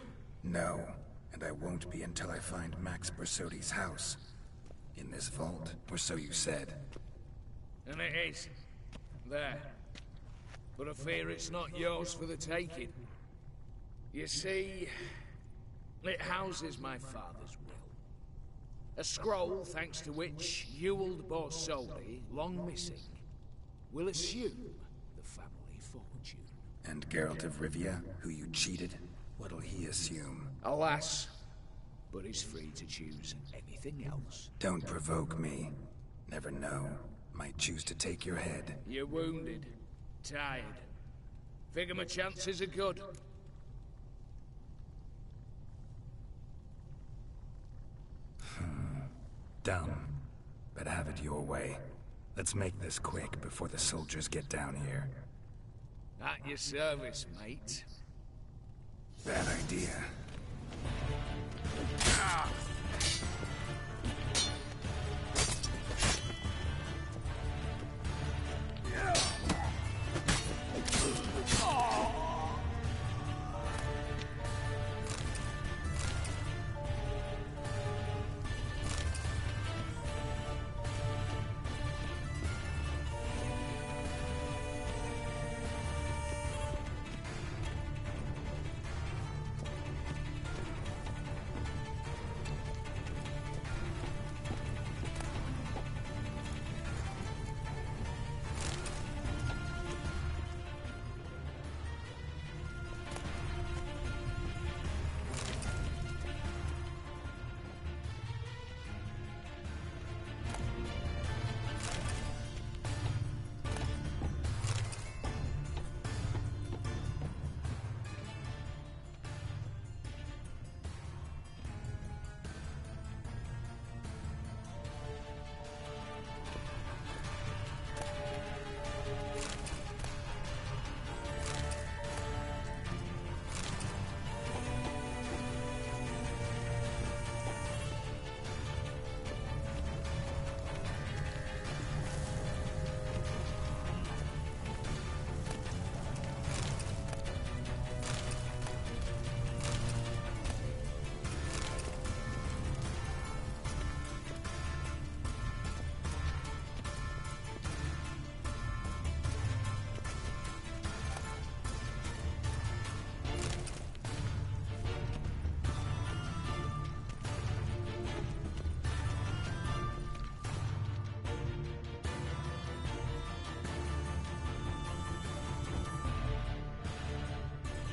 S2: No, and I won't be until I find Max Bersodi's house. In this vault, or so you said.
S13: And it is. There. But I fear it's not yours for the taking. You see, it houses my father's will. A scroll thanks to which Ewald Borsodi, long missing, will assume the family fortune.
S2: And Geralt of Rivia, who you cheated, what'll he assume?
S13: Alas, but he's free to choose anything else.
S2: Don't provoke me. Never know. Might choose to take your head.
S13: You're wounded. Tired. Figure my chances are good.
S2: Dumb. But have it your way. Let's make this quick before the soldiers get down here.
S13: At your service, mate.
S2: Bad idea.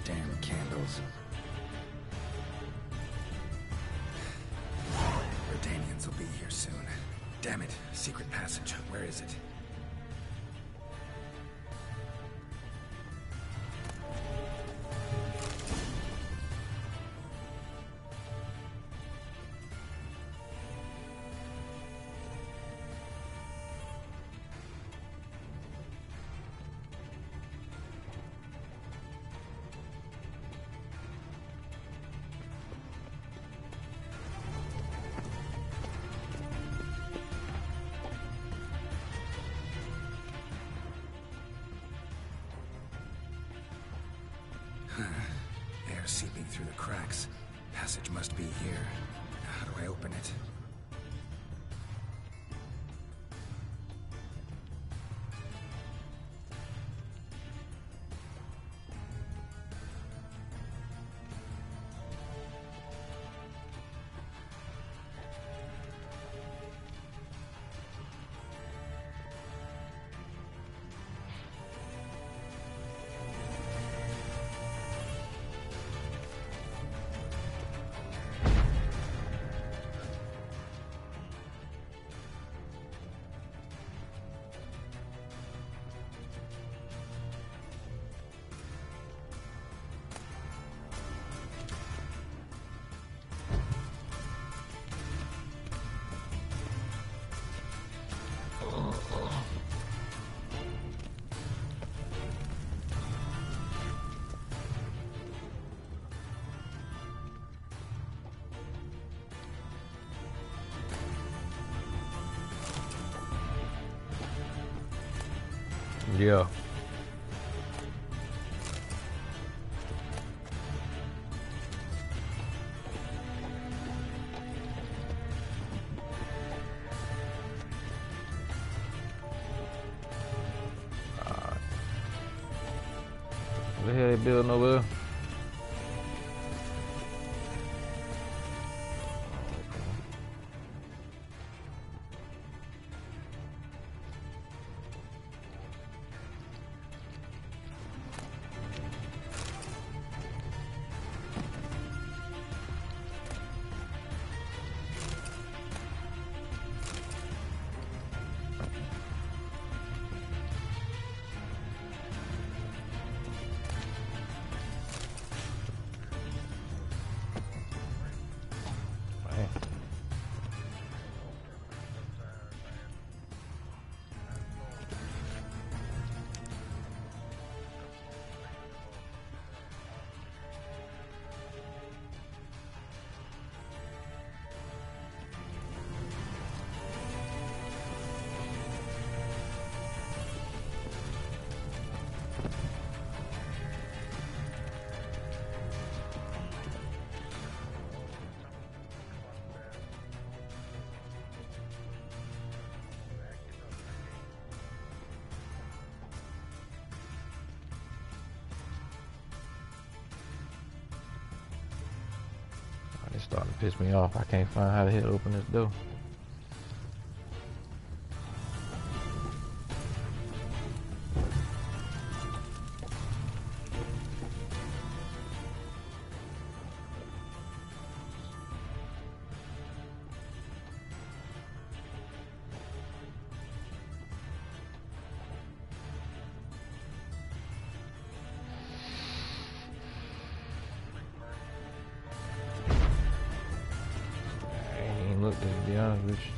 S2: Damn candles. Verdanians will be here soon. Damn it. Secret passage. Where is it? Air seeping through the cracks. Passage must be here. How do I open it?
S5: Yeah. the hell they building over there? It's starting to piss me off. I can't find how the hell to open this door. To be honest with you.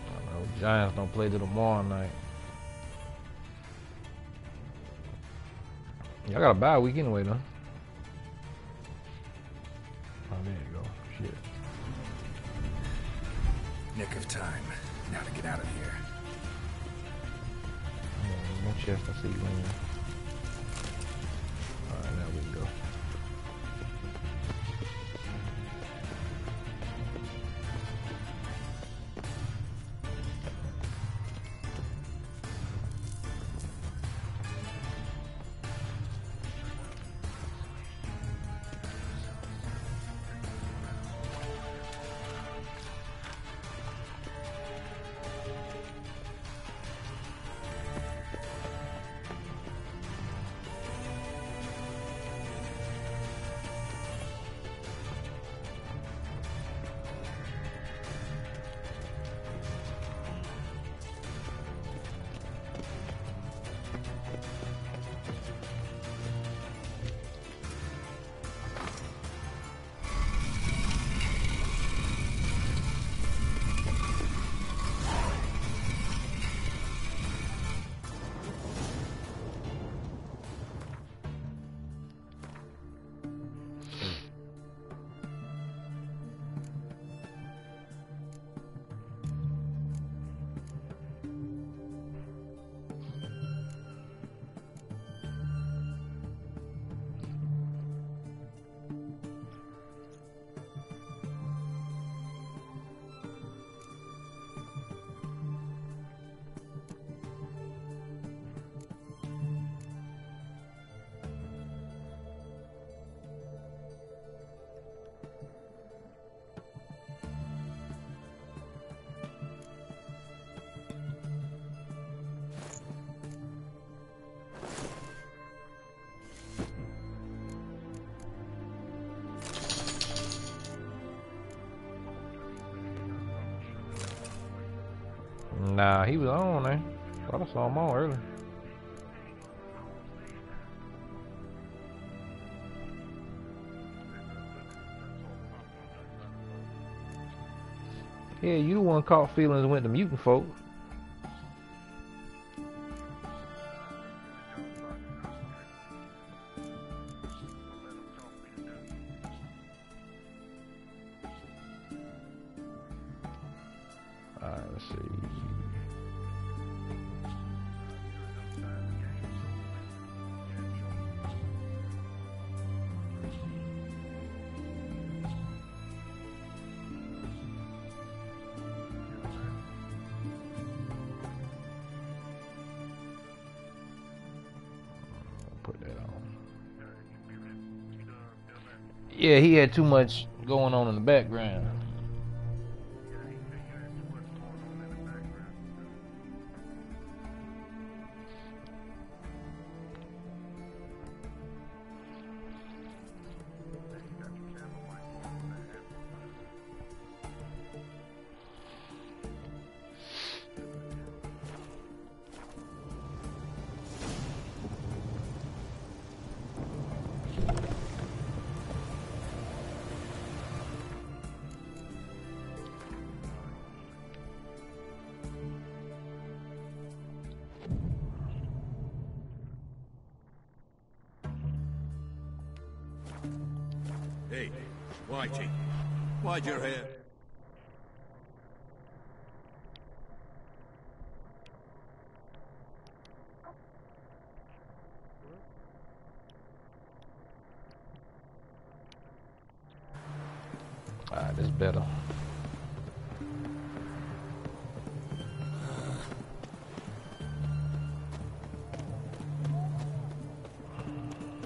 S5: I know Giants don't play till tomorrow night. Y'all got a bye week anyway, though. Oh, there you go. Shit.
S2: Nick of time. Now to get out of here.
S5: One chest, I see you in there. Alright, now we can go. Nah, he was on there. Thought I saw him on earlier. Yeah, you the one caught feelings and went to mutant folk. Alright, let's see. Yeah, he had too much going on in the background.
S17: Hey, Whitey, why'd your hair?
S5: Alright, this better.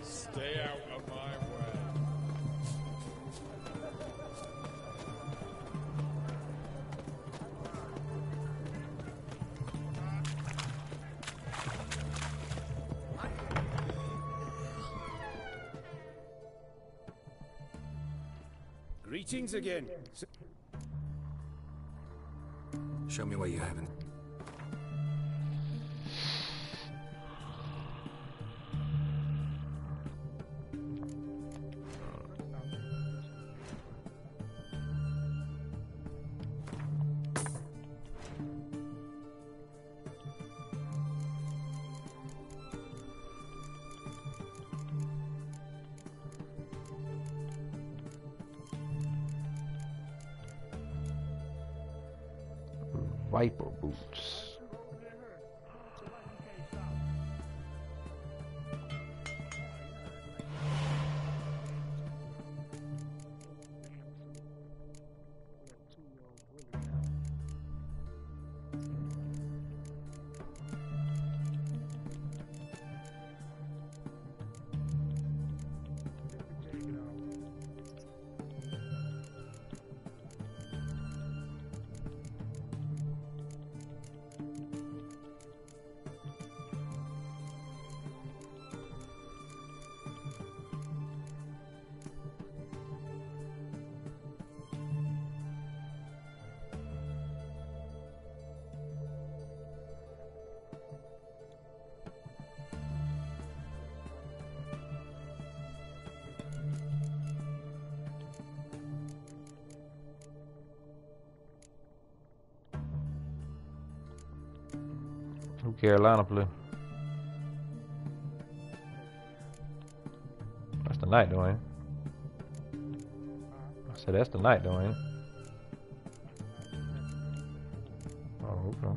S18: Stay out of my way.
S6: Greetings again.
S2: Show me what you haven't.
S5: Viper boots. Who Carolina play? That's the night, though, ain't it? I said that's the night, though, ain't it? Oh, okay.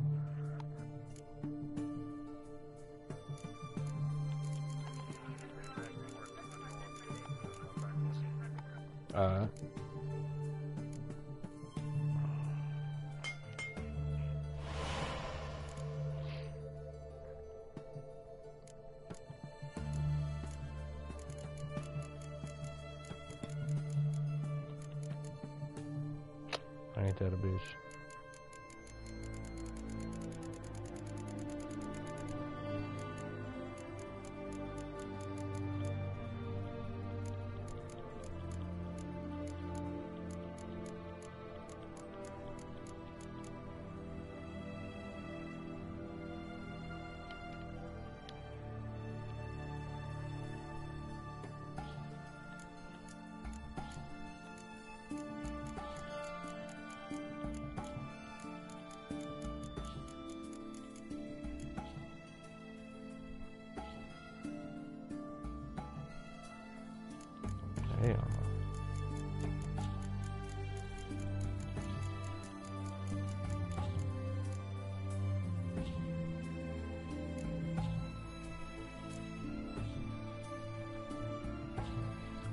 S5: Alright. Ain't that a bitch? Damn.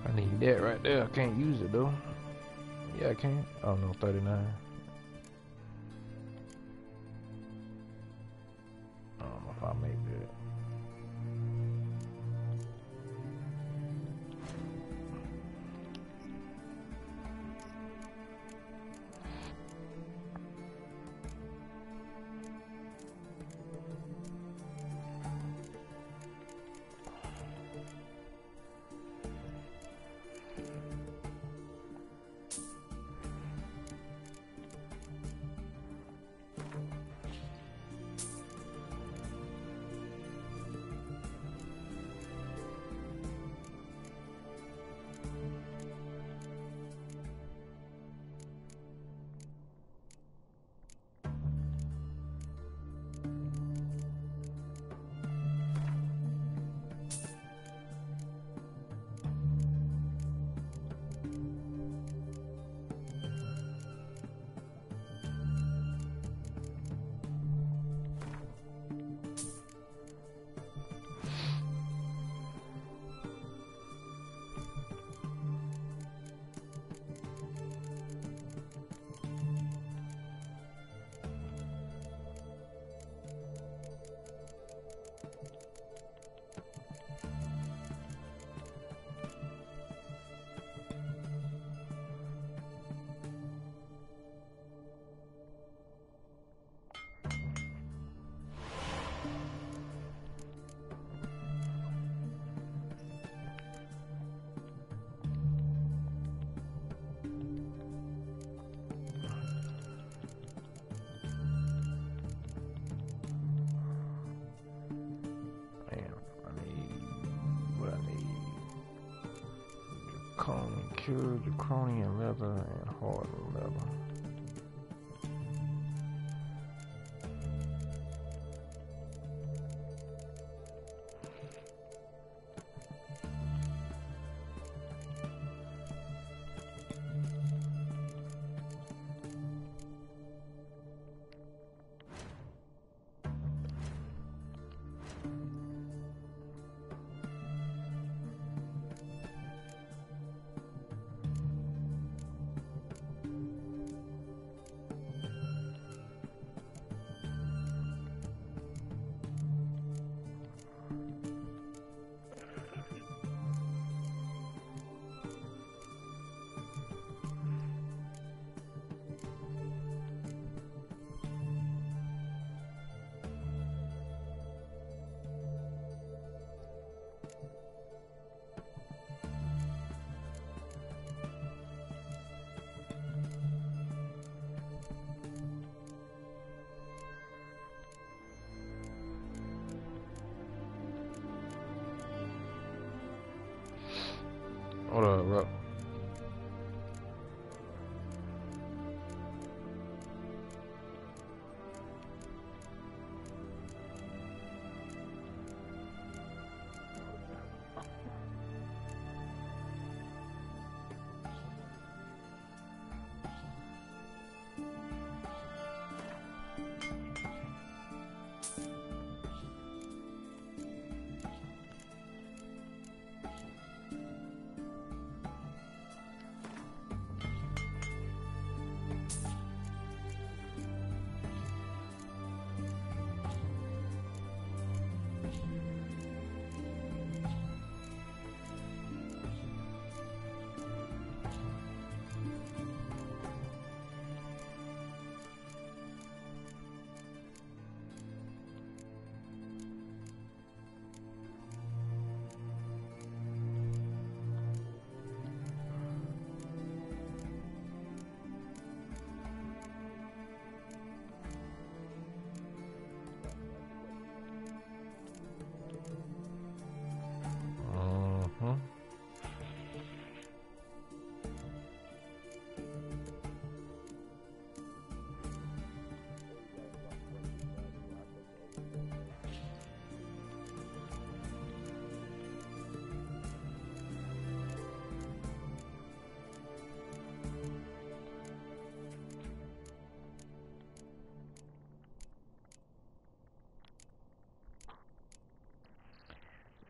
S5: I need that right there. I can't use it though. Yeah, I can. Oh no, 39. I don't know if I make that. Zirconium, cured zirconium leather, and hardened leather. What up, bro?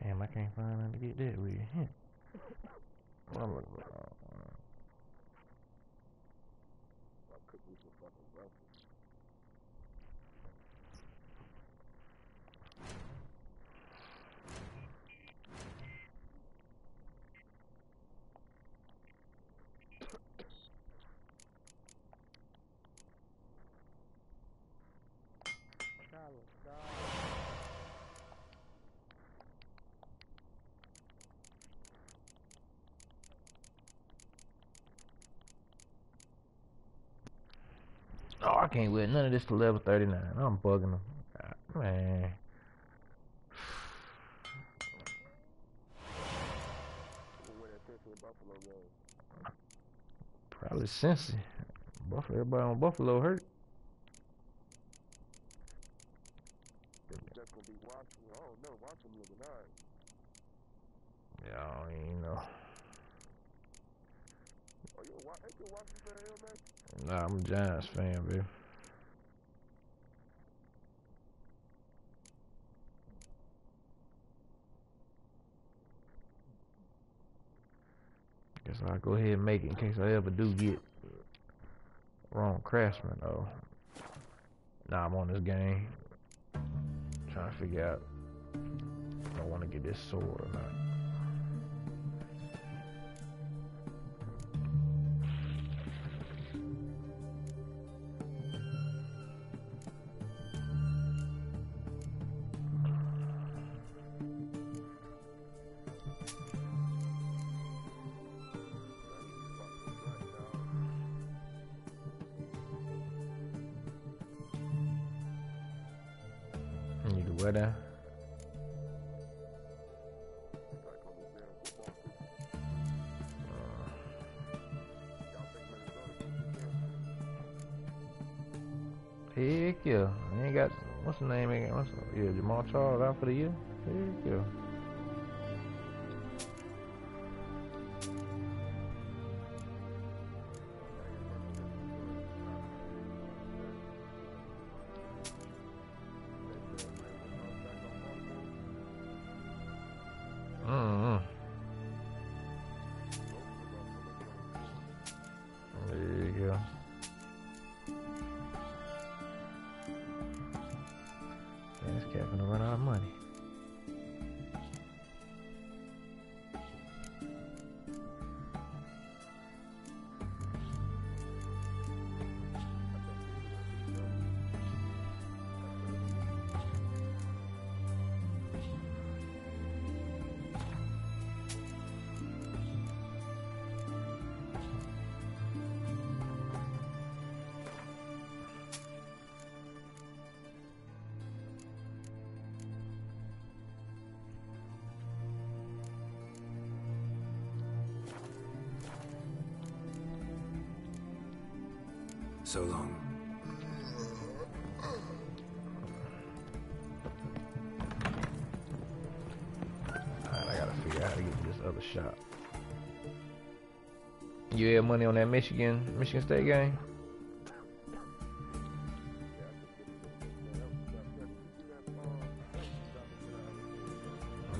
S5: Damn, I can't find nothing to get that with. I'm looking for Oh, I can't wear none of this to level 39. I'm bugging them. Man. Probably Cincy. Buffalo, everybody on Buffalo hurt. Yeah, I don't even know. Nah, I'm a Giants fan, baby. Guess I'll go ahead and make it in case I ever do get wrong craftsman though. Nah, I'm on this game. Trying to figure out if I want to get this sword or not. You do what now? Heck yeah. I ain't got, what's the name? Yeah, Jamal Charles out for the year. Heck yeah. There you go. This cat gonna run out of money.
S2: So long.
S5: Alright, I gotta figure out how to get to this other shop. You had money on that Michigan State game?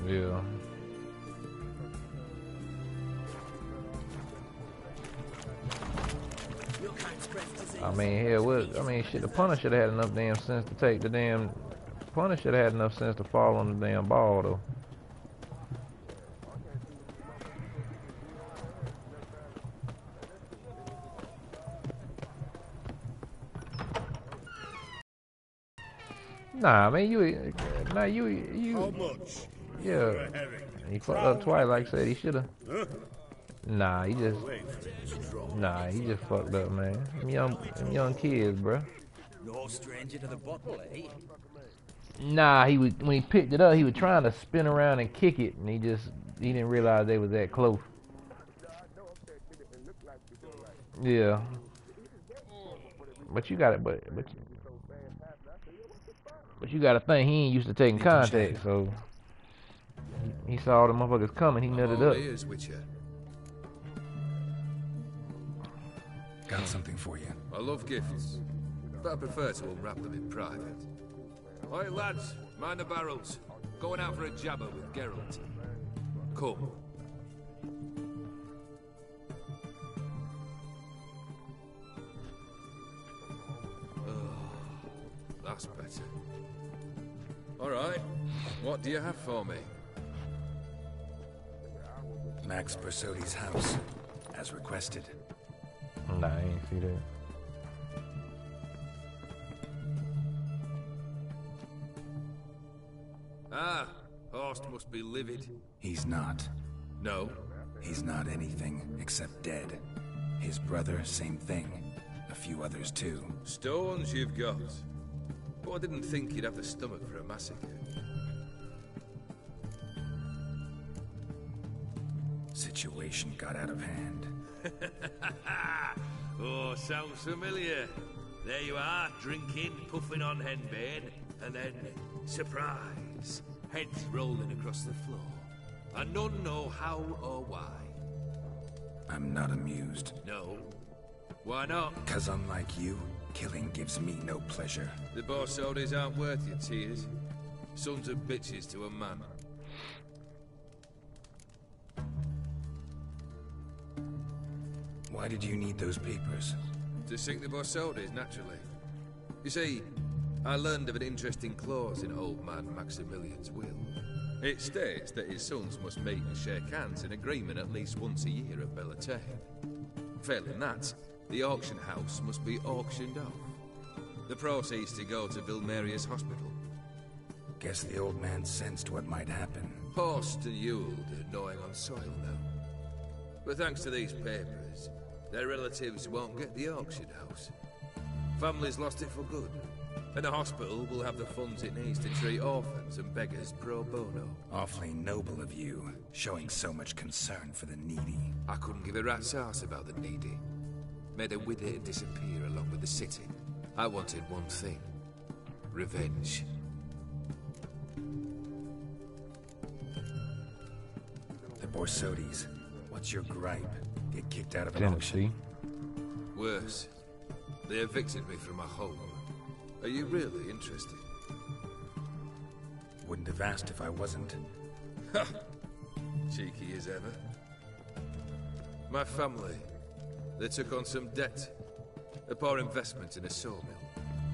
S5: Yeah. I mean, hell, shit, the punter should have had enough damn sense to take the damn... Punter should have had enough sense to fall on the damn ball, though. Nah, man, you...
S3: How much?
S5: Yeah. He fucked up twice, like I said, he should have...
S3: Huh?
S5: Nah, he just fucked up, man. Them young kids, bruh.
S15: No stranger to the bottle, eh?
S5: Nah, when he picked it up, he was trying to spin around and kick it, and he didn't realize they was that close. Yeah. But you got it, but you got to think he ain't used to taking contact, so he saw the motherfuckers coming, he nutted up.
S2: Got something for you.
S17: I love gifts, but I prefer to unwrap them in private. Oi, lads, mind the barrels. Going out for a jabber with Geralt. Come. Oh, that's better. All right, what do you have for me?
S2: Max Bersodi's house, as requested.
S5: Nah, I ain't see that.
S17: Ah, Horst must be livid.
S2: He's not.
S17: No?
S2: He's not anything except dead. His brother, same thing. A few others too.
S17: Stones you've got. But I didn't think you'd have the stomach for a massacre.
S2: Situation got out of hand.
S3: Oh, sounds familiar. There you are, drinking, puffing on henbane, and then, surprise, heads rolling across the floor. And none know how or why.
S2: I'm not amused.
S3: No? Why not?
S2: 'Cause unlike you, killing gives me no pleasure.
S17: The Borsodis aren't worth your tears. Sons of bitches to a man.
S2: Why did you need those papers?
S17: To sink the Borsodis, naturally. You see, I learned of an interesting clause in old man Maximilian's will. It states that his sons must meet and shake hands in agreement at least once a year at Bellatane. Failing that, the auction house must be auctioned off. The proceeds to go to Vilmeria's hospital.
S2: Guess the old man sensed what might happen.
S17: Horst and Yule are gnawing on soil now. But thanks to these papers, their relatives won't get the auction house. Families lost it for good. And the hospital will have the funds it needs to treat orphans and beggars pro bono.
S2: Awfully noble of you, showing so much concern for the needy.
S17: I couldn't give a rat's ass about the needy. Made her wither and disappear along with the city.
S3: I wanted one thing. Revenge.
S2: The Borsodis. What's your gripe? Get kicked out of an auction?
S3: Worse. They evicted me from my home. Are you really interested?
S2: Wouldn't have asked if I wasn't.
S3: Ha! Cheeky as ever. My family, they took on some debt. A poor investment in a sawmill.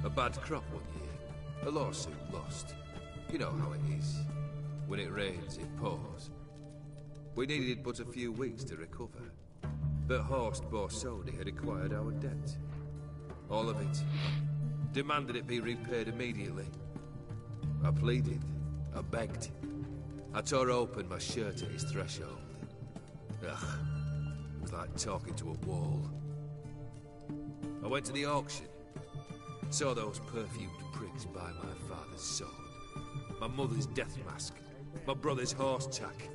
S3: A bad crop one year. A lawsuit lost. You know how it is. When it rains, it pours. We needed but a few weeks to recover. But Horst Borsodi had acquired our debt. All of it. Demanded it be repaid immediately. I pleaded. I begged. I tore open my shirt at his threshold. Ugh. It was like talking to a wall. I went to the auction. Saw those perfumed pricks buy my father's sword. My mother's death mask. My brother's horse tack.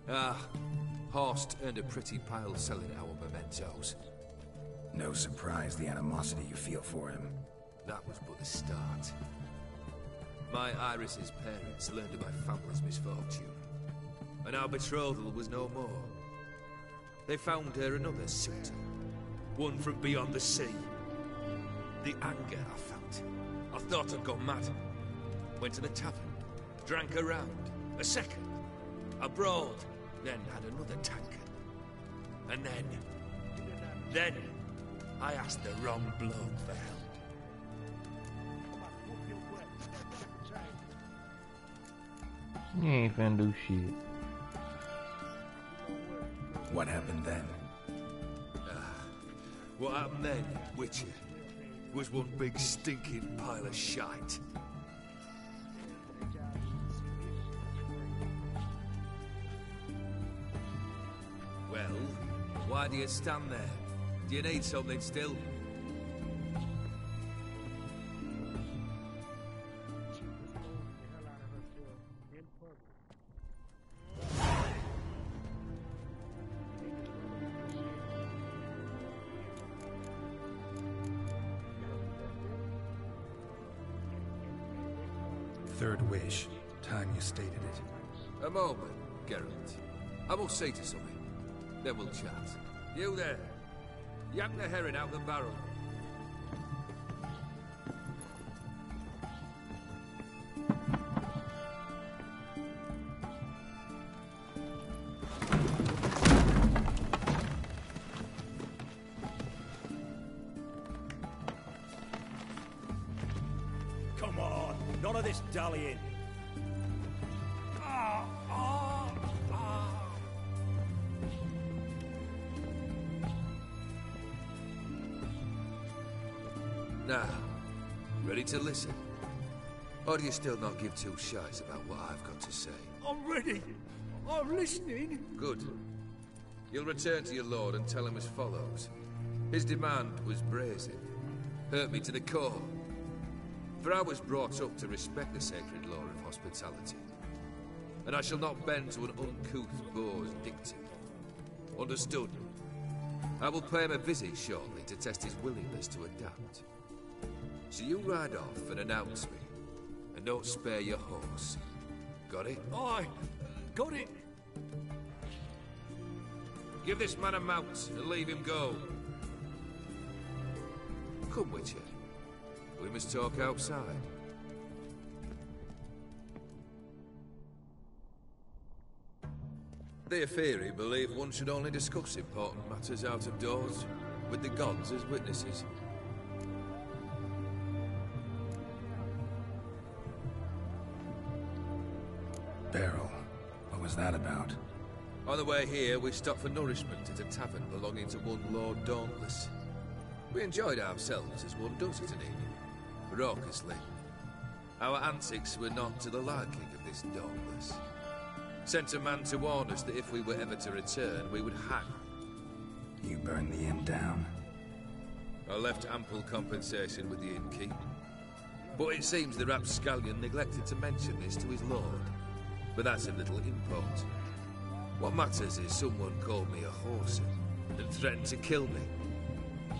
S3: Ah, Horst earned a pretty pile selling our mementos.
S2: No surprise the animosity you feel for him.
S3: That was but the start. My Iris's parents learned of my family's misfortune, and our betrothal was no more. They found her another suitor, one from beyond the sea. The anger I felt, I thought I'd gone mad. Went to the tavern, drank a round, a second, abroad, then had another tankard. And then, I asked the wrong bloke for help.
S5: You ain't finna do shit.
S2: What happened then?
S3: What happened then, Witcher, was one big stinking pile of shite. Well, why do you stand there? Do you need something still?
S2: Third wish. Time you stated it.
S3: A moment, Geralt. I will say to something. Then we'll chat. You there. Yank the herring out the barrel.
S15: Come on, none of this dallying.
S3: Now, ready to listen? Or do you still not give two shites about what I've got to say?
S15: I'm ready. I'm listening.
S3: Good. You'll return to your lord and tell him as follows. His demand was brazen. Hurt me to the core. For I was brought up to respect the sacred law of hospitality. And I shall not bend to an uncouth boor's dictum. Understood? I will pay him a visit shortly to test his willingness to adapt. So you ride off and announce me. And don't spare your horse. Got it?
S15: Aye, got it.
S3: Give this man a mount and leave him go. Come, Witcher. We must talk outside. The Aetheri believe one should only discuss important matters out of doors, with the gods as witnesses.
S2: Beryl, what was that about?
S3: On the way here, we stopped for nourishment at a tavern belonging to one Lord Dauntless. We enjoyed ourselves as one does at an evening, raucously. Our antics were not to the liking of this Dauntless. Sent a man to warn us that if we were ever to return, we would hang.
S2: You burned the inn down.
S3: I left ample compensation with the innkeep. But it seems the rapscallion neglected to mention this to his lord. But that's of little import. What matters is someone called me a whoreson and threatened to kill me.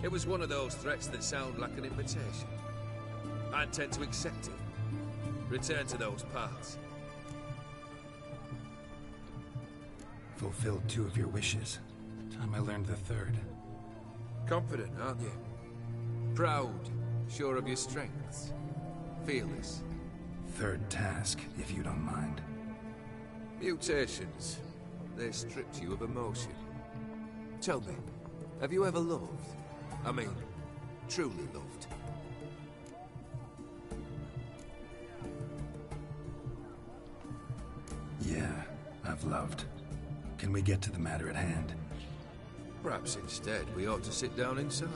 S3: It was one of those threats that sound like an invitation. I intend to accept it. Return to those parts.
S2: Fulfilled 2 of your wishes. Time I learned the 3rd.
S3: Confident, aren't you? Proud, sure of your strengths. Fearless.
S2: 3rd task, if you don't mind.
S3: Mutations. They stripped you of emotion. Tell me, have you ever loved? I mean, truly loved?
S2: Yeah, I've loved. Can we get to the matter at hand?
S3: Perhaps instead we ought to sit down inside.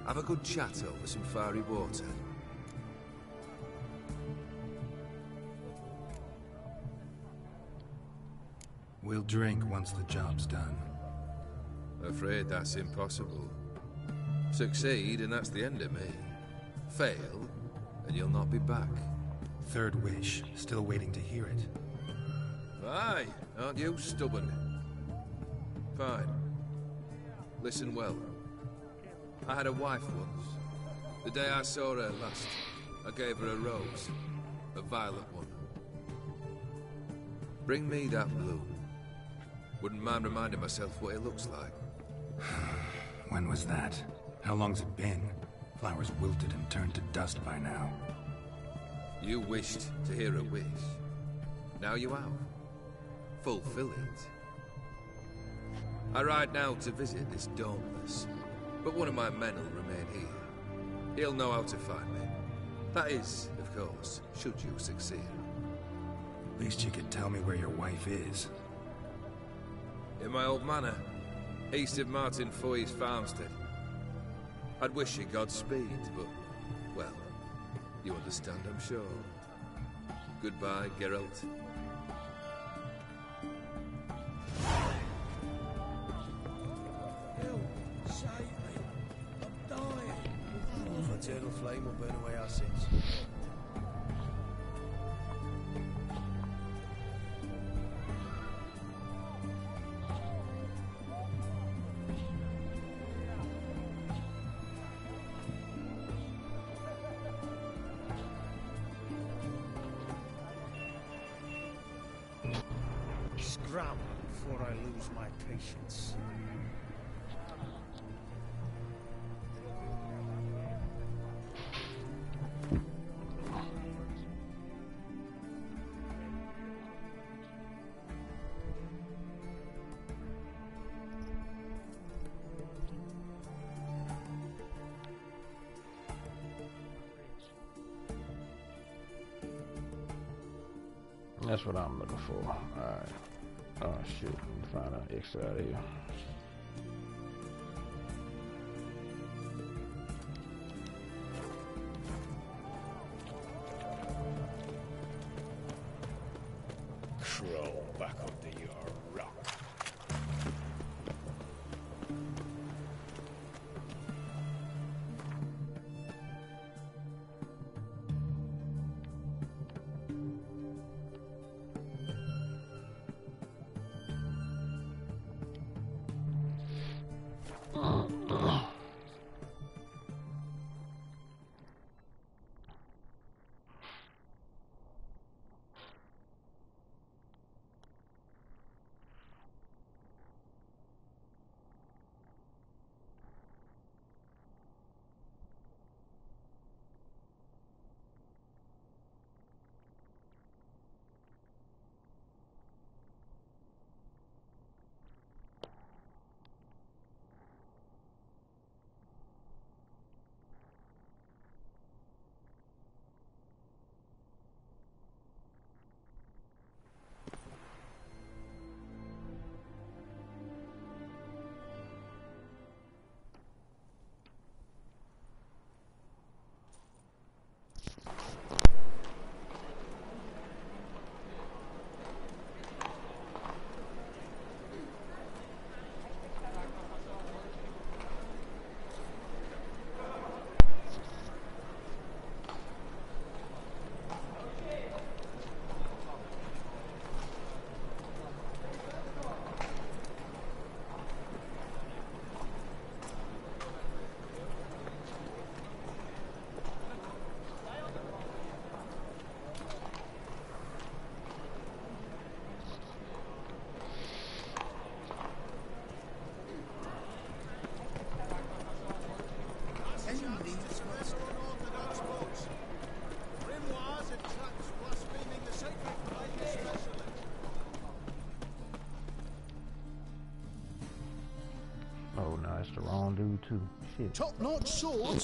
S3: Have a good chat over some fiery water.
S2: We'll drink once the job's done.
S3: Afraid that's impossible. Succeed, and that's the end of me. Fail, and you'll not be back.
S2: 3rd wish. Still waiting to hear it.
S3: Aye, aren't you stubborn? Fine. Listen well. I had a wife once. The day I saw her last, I gave her a rose. A violet one. Bring me that bloom. Wouldn't mind reminding myself what it looks like.
S2: When was that? How long's it been? Flowers wilted and turned to dust by now.
S3: You wished to hear a wish. Now you have. Fulfill it. I ride now to visit this Dauntless, but one of my men will remain here. He'll know how to find me. That is, of course, should you succeed.
S2: At least you could tell me where your wife is.
S3: In my old manor, east of Martin Foy's farmstead. I'd wish you Godspeed, but, well, you understand, I'm sure. Goodbye, Geralt.
S8: Eternal flame will burn away our sins.
S11: Scram before I lose my patience.
S5: That's what I'm looking for. Alright. Oh shit. Find an exit out of here.
S6: Crawl back under your rock.
S5: That's the wrong dude too. Shit.
S14: Top-notch swords.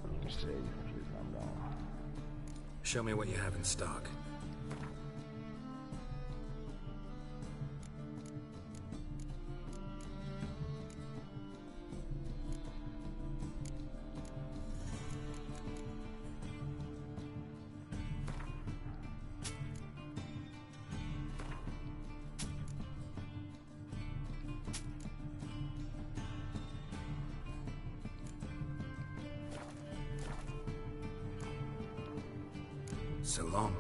S5: Let me see. I'm wrong.
S2: Show me what you have in stock. So long.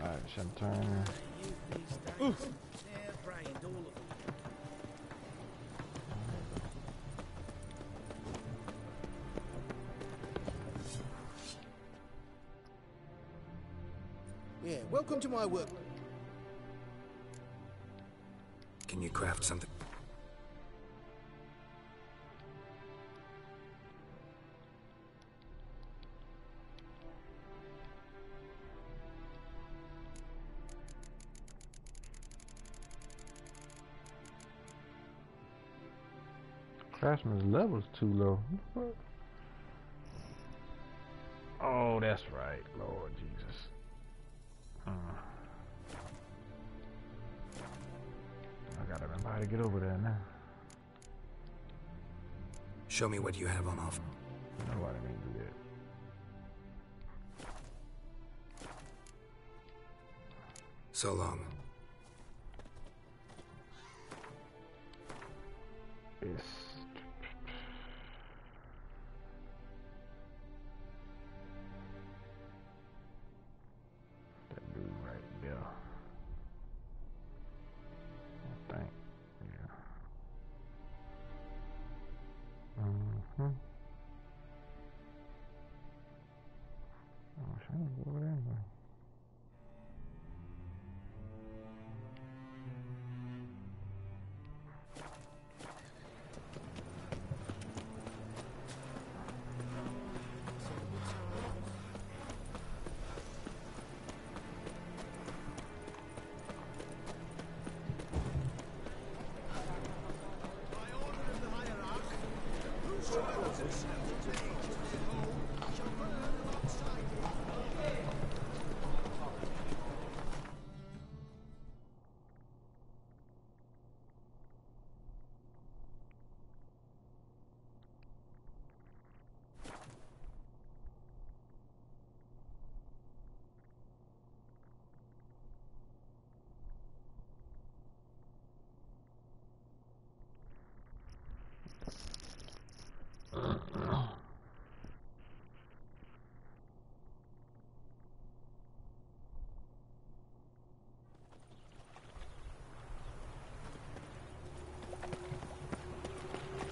S5: Alright, some turn.
S8: Yeah, welcome to my work.
S2: Can you craft something?
S5: Craftsman's level's too low. Oh, that's right, Lord Jesus. I gotta remember how to get over there now.
S2: Show me what you have on offer.
S5: Nobody can do that.
S2: So long.
S5: It's that dude right there. I think, yeah. I'm trying to go over there.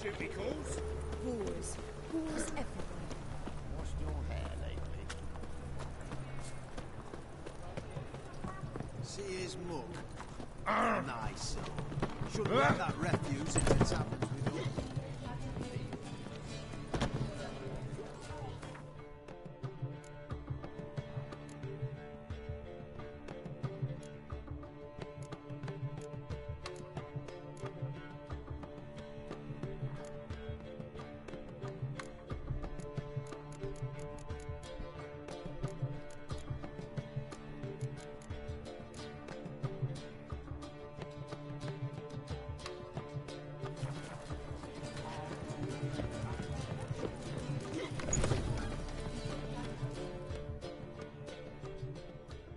S15: Duty calls?
S9: Wars. Wars everywhere.
S8: Washed your hair lately? See his mug. Nice. Shouldn't let that refuse if it's happens with you.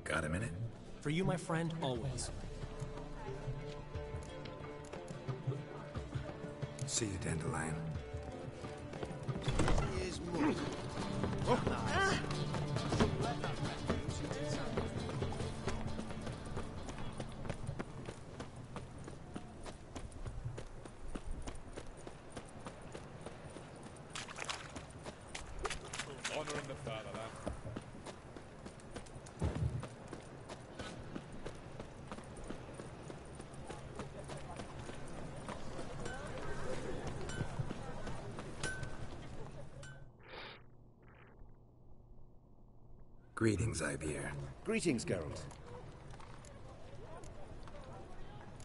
S2: Got a minute?
S1: For you, my friend, always.
S2: See you, Dandelion.
S8: See his mug. Nice. Shouldn't let that refuse if it's happens with you.
S12: Honouring the fatherland.
S2: Greetings, Ibeer.
S8: Greetings, Geralt.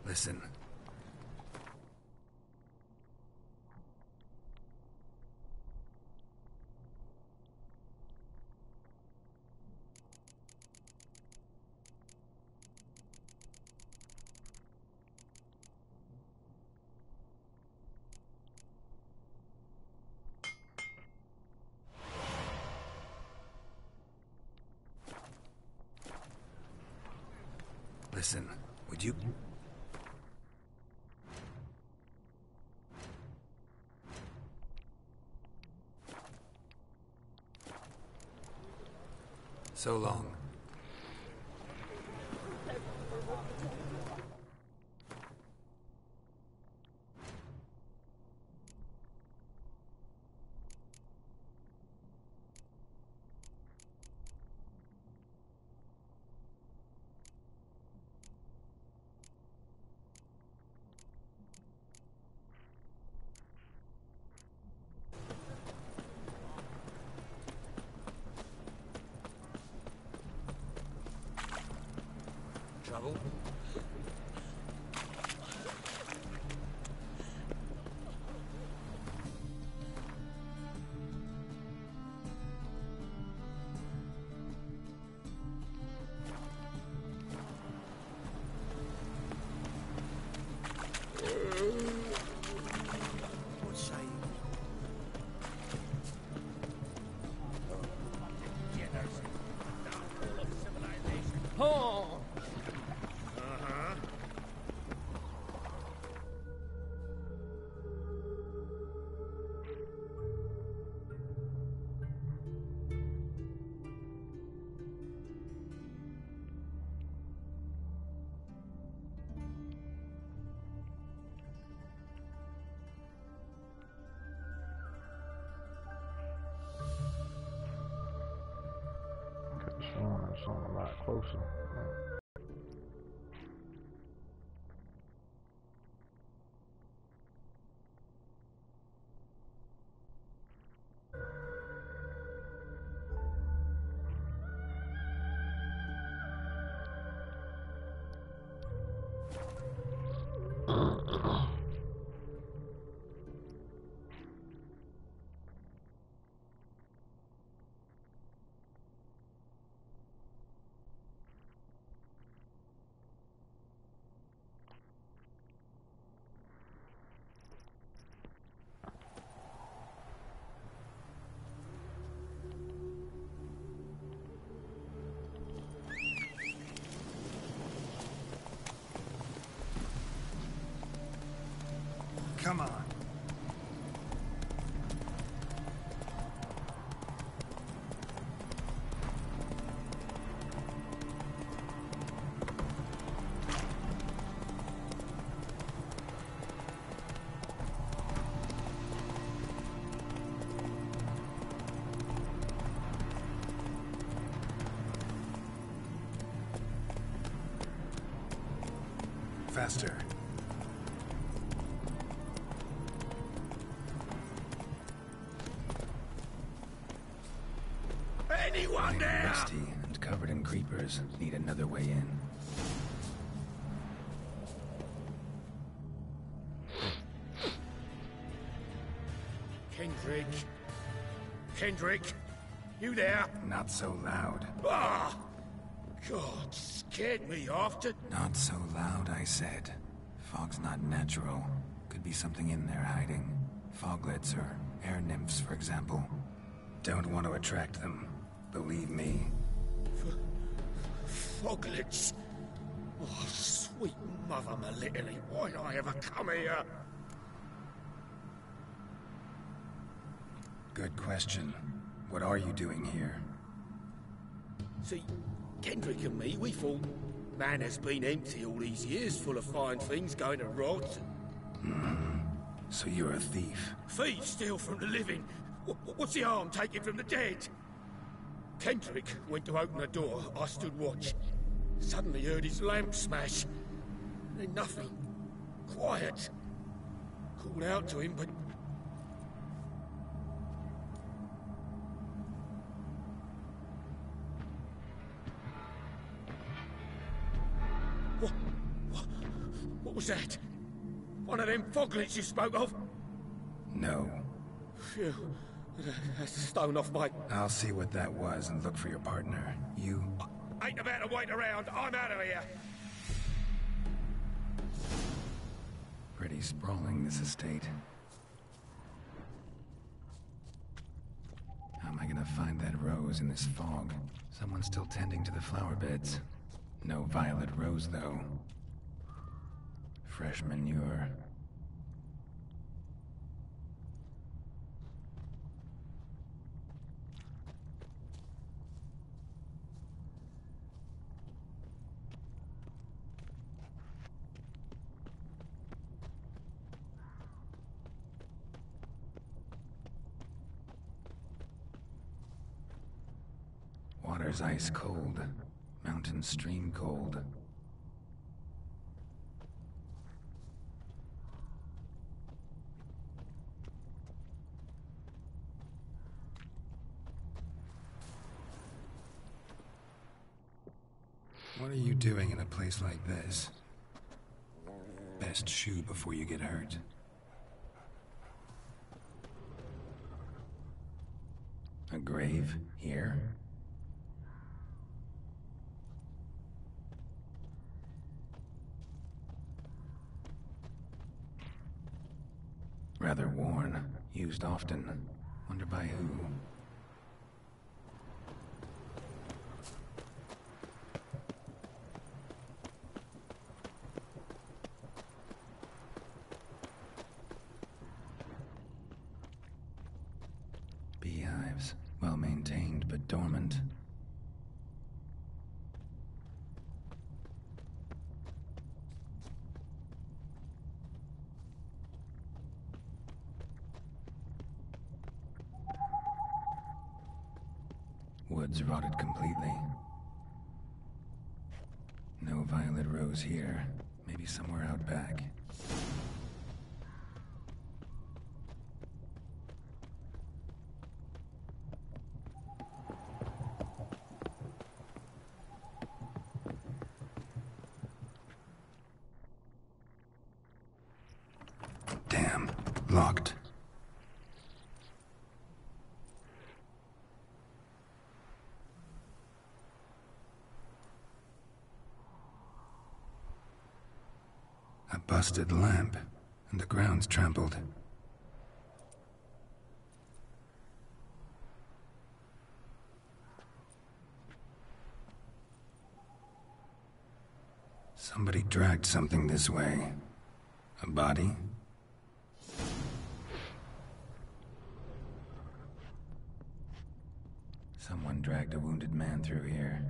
S2: Listen. Listen, would you... So long.
S3: Trouble?
S8: What say you?
S15: Oh!
S5: Something a lot closer.
S2: Come on. Faster.
S3: Anyone there?
S2: Rusty and covered in creepers. Need another way in.
S3: Kendrick? Kendrick? You there?
S2: Not so loud.
S3: Ah! God, scared me after...
S2: Not so loud, I said. Fog's not natural. Could be something in there hiding. Foglets or air nymphs, for example. Don't want to attract them. Believe me.
S3: Foglets? Oh, sweet mother Melitany, why'd I ever come here?
S2: Good question. What are you doing here?
S3: See, Kendrick and me, we thought man has been empty all these years, full of fine things going to rot.
S2: So you're a thief?
S3: Thieves steal from the living. What's the harm taking from the dead? Kendrick went to open the door. I stood watch. Suddenly heard his lamp smash. Then nothing. Quiet. Called out to him, but...
S11: What was that? One of them foglets you spoke of?
S2: No.
S11: Phew. That's a stone off my...
S2: I'll see what that was and look for your partner. You...
S11: Ain't about to wait around. I'm out of here.
S2: Pretty sprawling, this estate. How am I gonna find that rose in this fog? Someone's still tending to the flower beds. No violet rose, though. Fresh manure. Water's ice cold. Mountain stream cold. What are you doing in a place like this? Best shoe before you get hurt. A grave here? Rather worn, used often. Wonder by who? Beehives, well maintained but dormant. Woods rotted completely. No violet rose here. Maybe somewhere out back. Damn. Locked. A busted lamp, and the ground's trampled. Somebody dragged something this way. A body? Someone dragged a wounded man through here.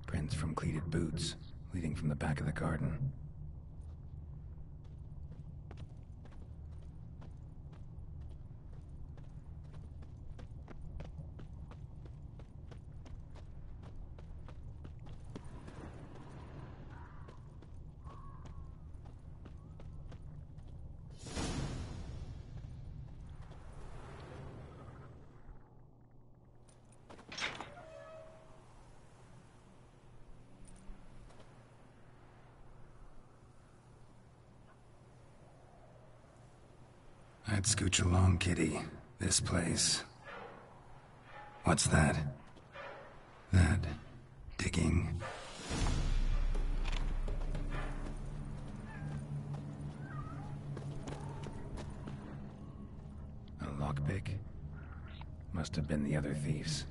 S2: Prints from cleated boots, leading from the back of the garden. I'd scooch along, kitty. This place. What's that? That. Digging. A lockpick? Must have been the other thieves.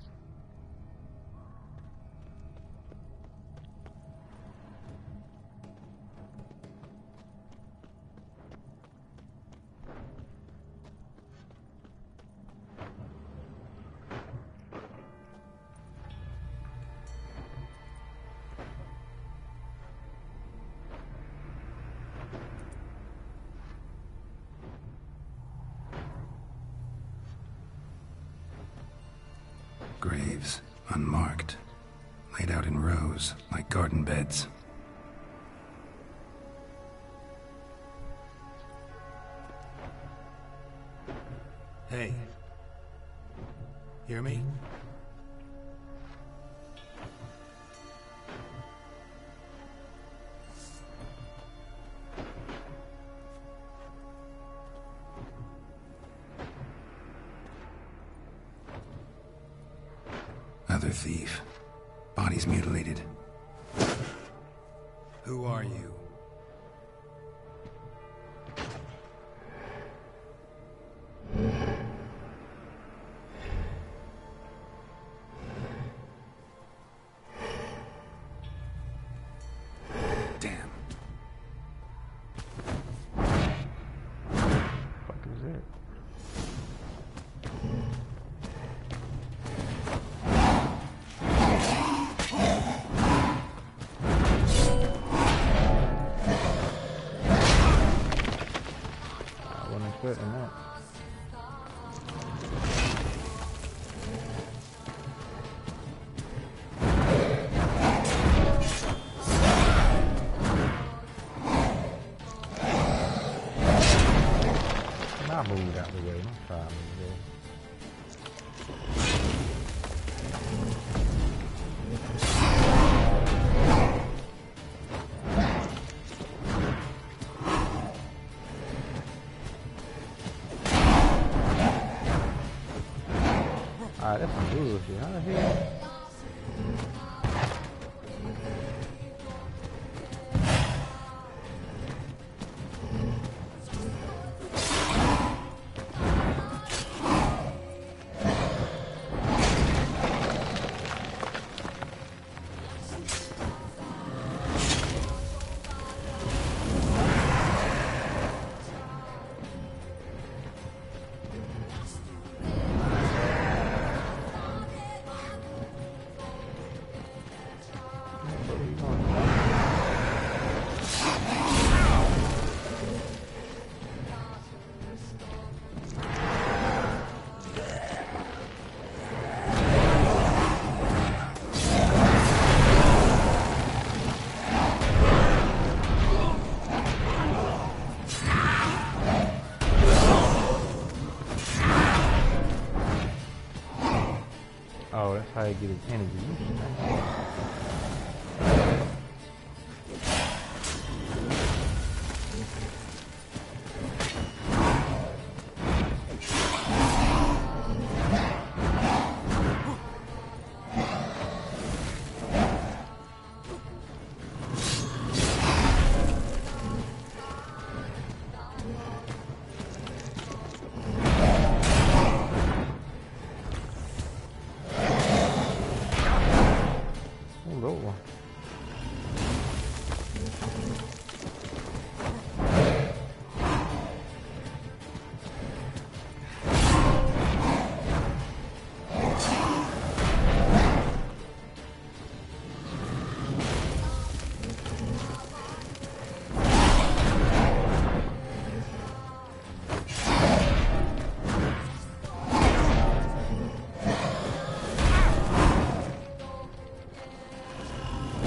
S2: Graves, unmarked, laid out in rows, like garden beds. Hey. Hear me? Other thief. Body's mutilated. Who are you? Damn.
S5: What is it? I wasn't expecting that. I moved out the way. I'm trying to move. Alright, that's some bullshit. How the hell? Oh, that's how you get his energy.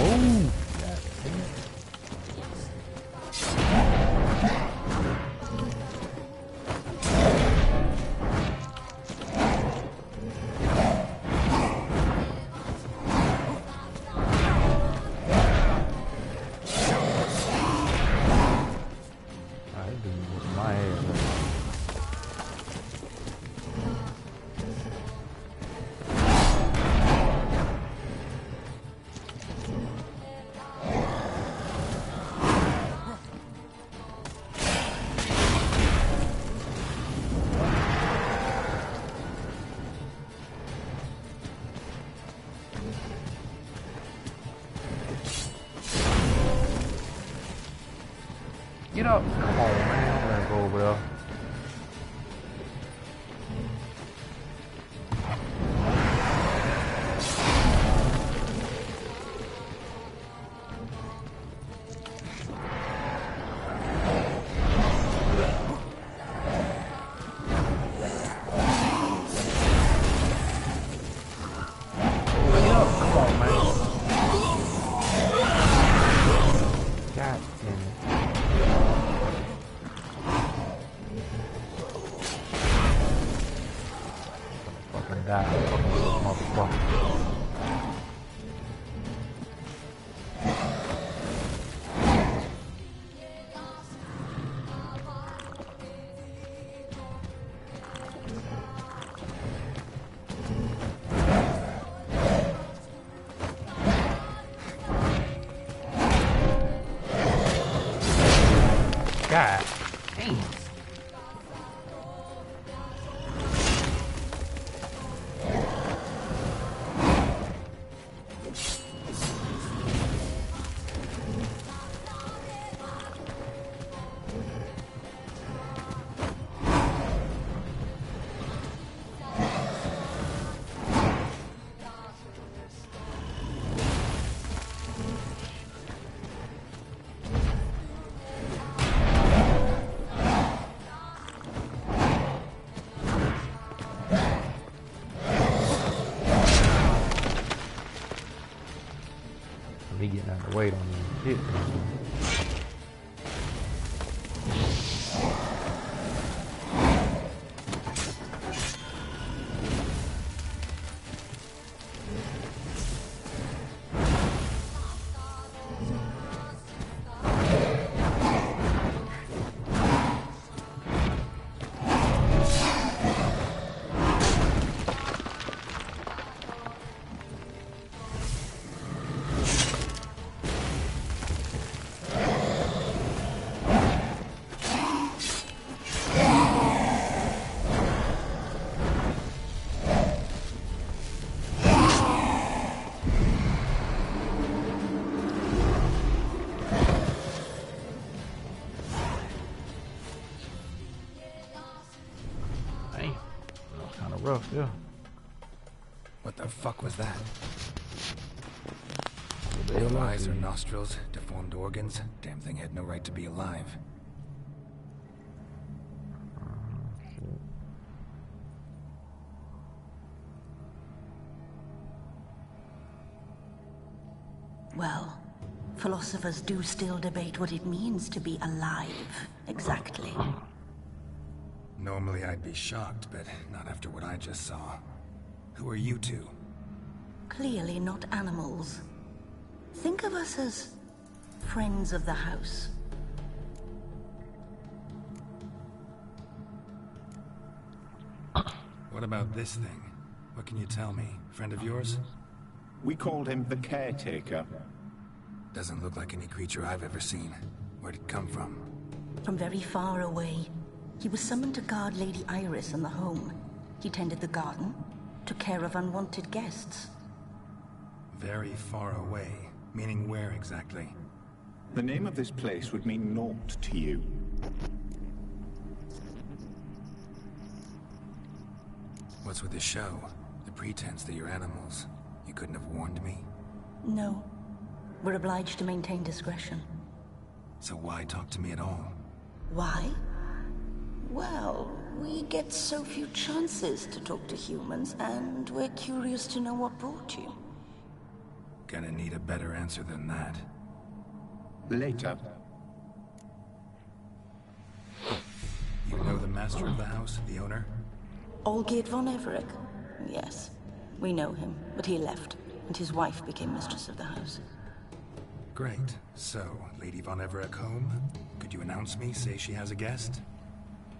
S5: Ooh, Get up. Come on, man. I'm gonna go over there. die, motherfucker. God damn. Me getting out of the way on this shit. Rough, yeah.
S2: What the fuck was that? No eyes or nostrils, deformed organs. Damn thing had no right to be alive.
S18: Well, philosophers do still debate what it means to be alive, exactly.
S2: Normally I'd be shocked, but not after what I just saw. Who are you two?
S18: Clearly not animals. Think of us as friends of the house.
S2: What about this thing? What can you tell me? Friend of yours?
S6: We called him the Caretaker.
S2: Doesn't look like any creature I've ever seen. Where'd it come from?
S18: From very far away. He was summoned to guard Lady Iris and the home. He tended the garden, took care of unwanted guests.
S2: Very far away. Meaning where exactly?
S6: The name of this place would mean naught to you.
S2: What's with the show? The pretense that you're animals. You couldn't have warned me?
S18: No. We're obliged to maintain discretion.
S2: So why talk to me at all?
S18: Why? Well, we get so few chances to talk to humans, and we're curious to know what brought you.
S2: Gonna need a better answer than that.
S6: Later.
S2: You know the master of the house, the owner?
S18: Olgierd von Everec? Yes. We know him, but he left, and his wife became mistress of the house.
S2: Great. So, Lady von Everec home? Could you announce me, say she has a guest?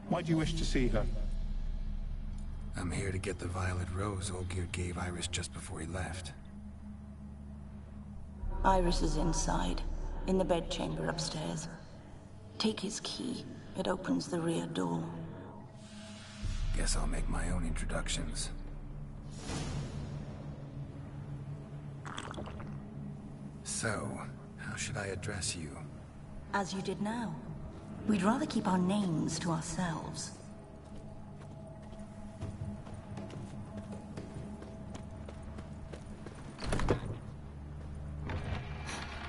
S6: Why do you wish to see her?
S2: I'm here to get the violet rose Olgierd gave Iris just before he left.
S18: Iris is inside, in the bedchamber upstairs. Take his key. It opens the rear door.
S2: Guess I'll make my own introductions. So, how should I address you?
S18: As you did now. We'd rather keep our names to ourselves.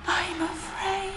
S18: I'm afraid.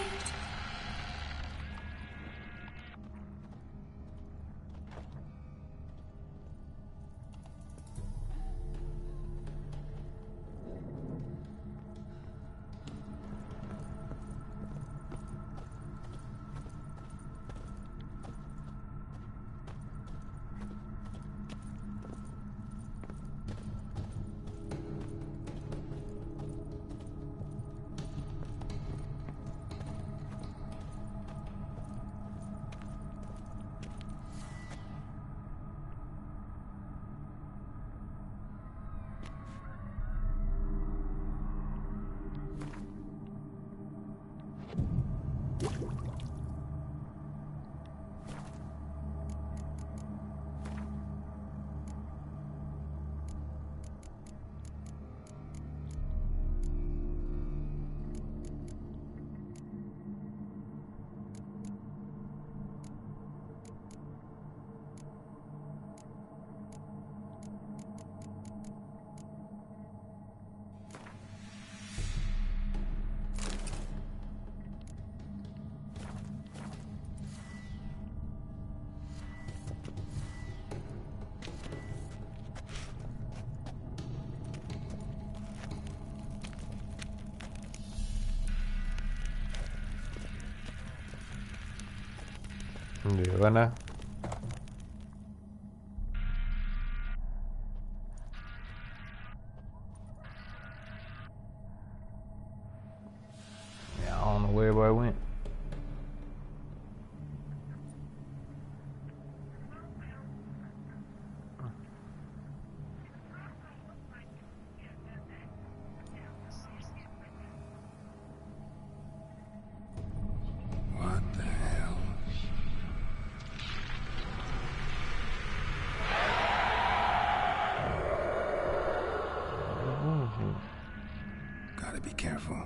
S5: Yeah, why not? Yeah, I don't know where everybody went.
S2: What the hell? Gotta be careful.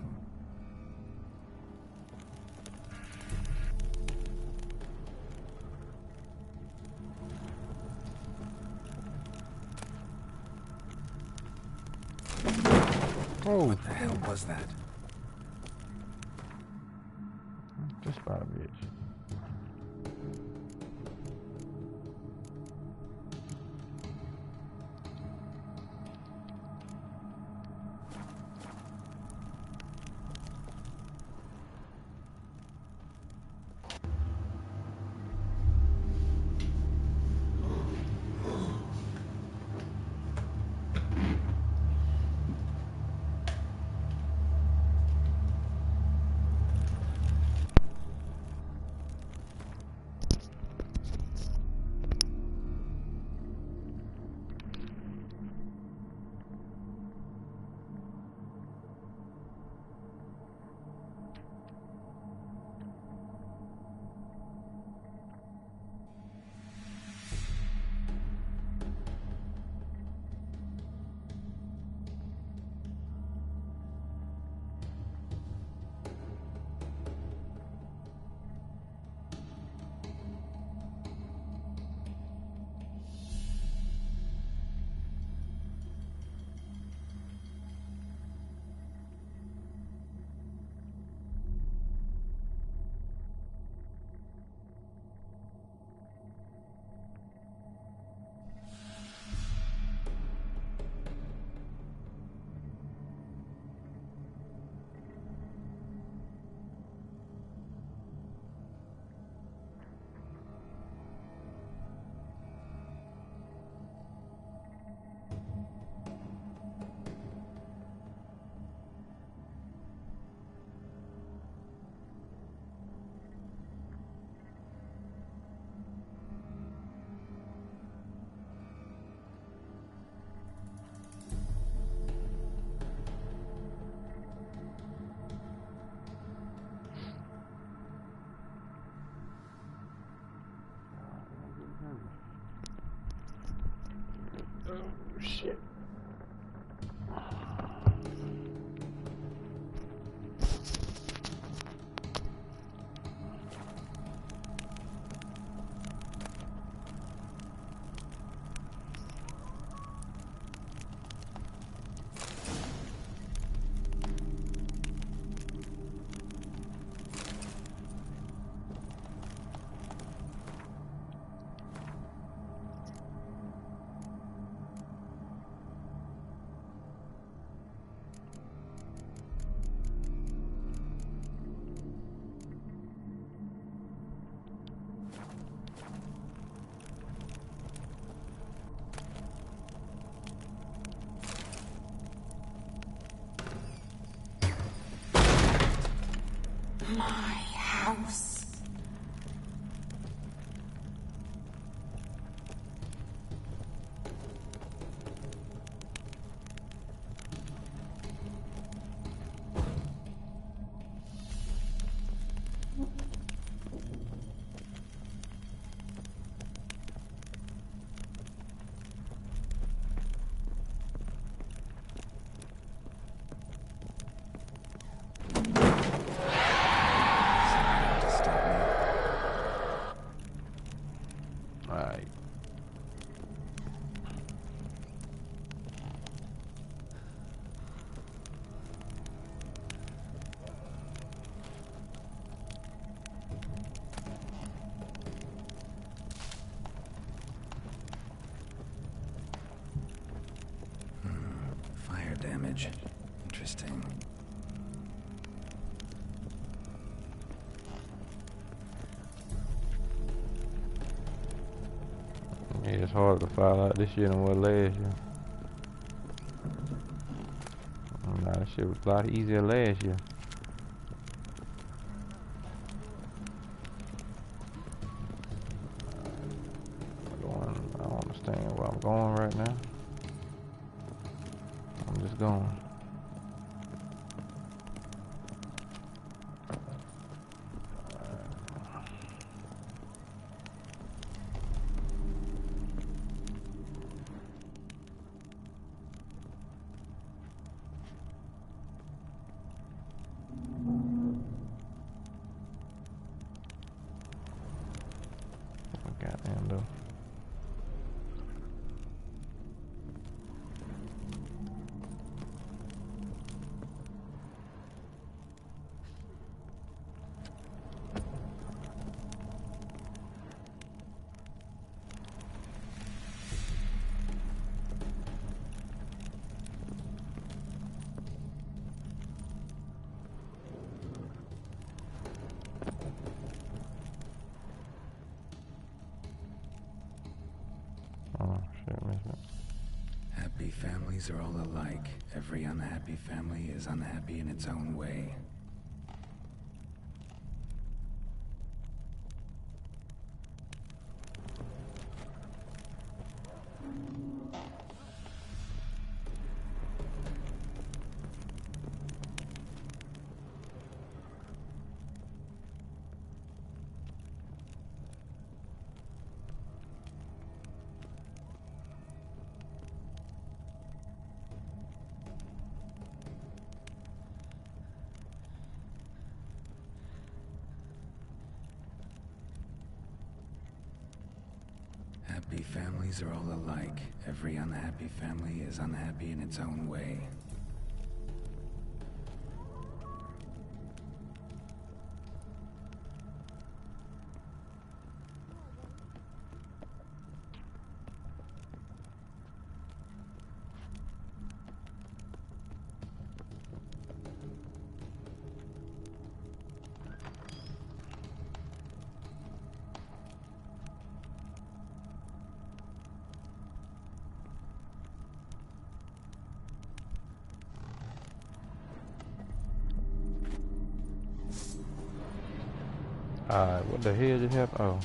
S5: Oh,
S2: what the hell was that?
S5: Just about a bitch. Oh, shit.
S18: My house.
S5: Alright.
S2: Fire damage. Interesting.
S5: It's harder to file out this year than what last year. Nah, that shit was a lot easier last year. I don't understand where I'm going right now. I'm just going. Goddamn though.
S2: Happy families are all alike. Every unhappy family is unhappy in its own way. Happy families are all alike. Every unhappy family is unhappy in its own way.
S5: Alright, what the hell just happened? Oh.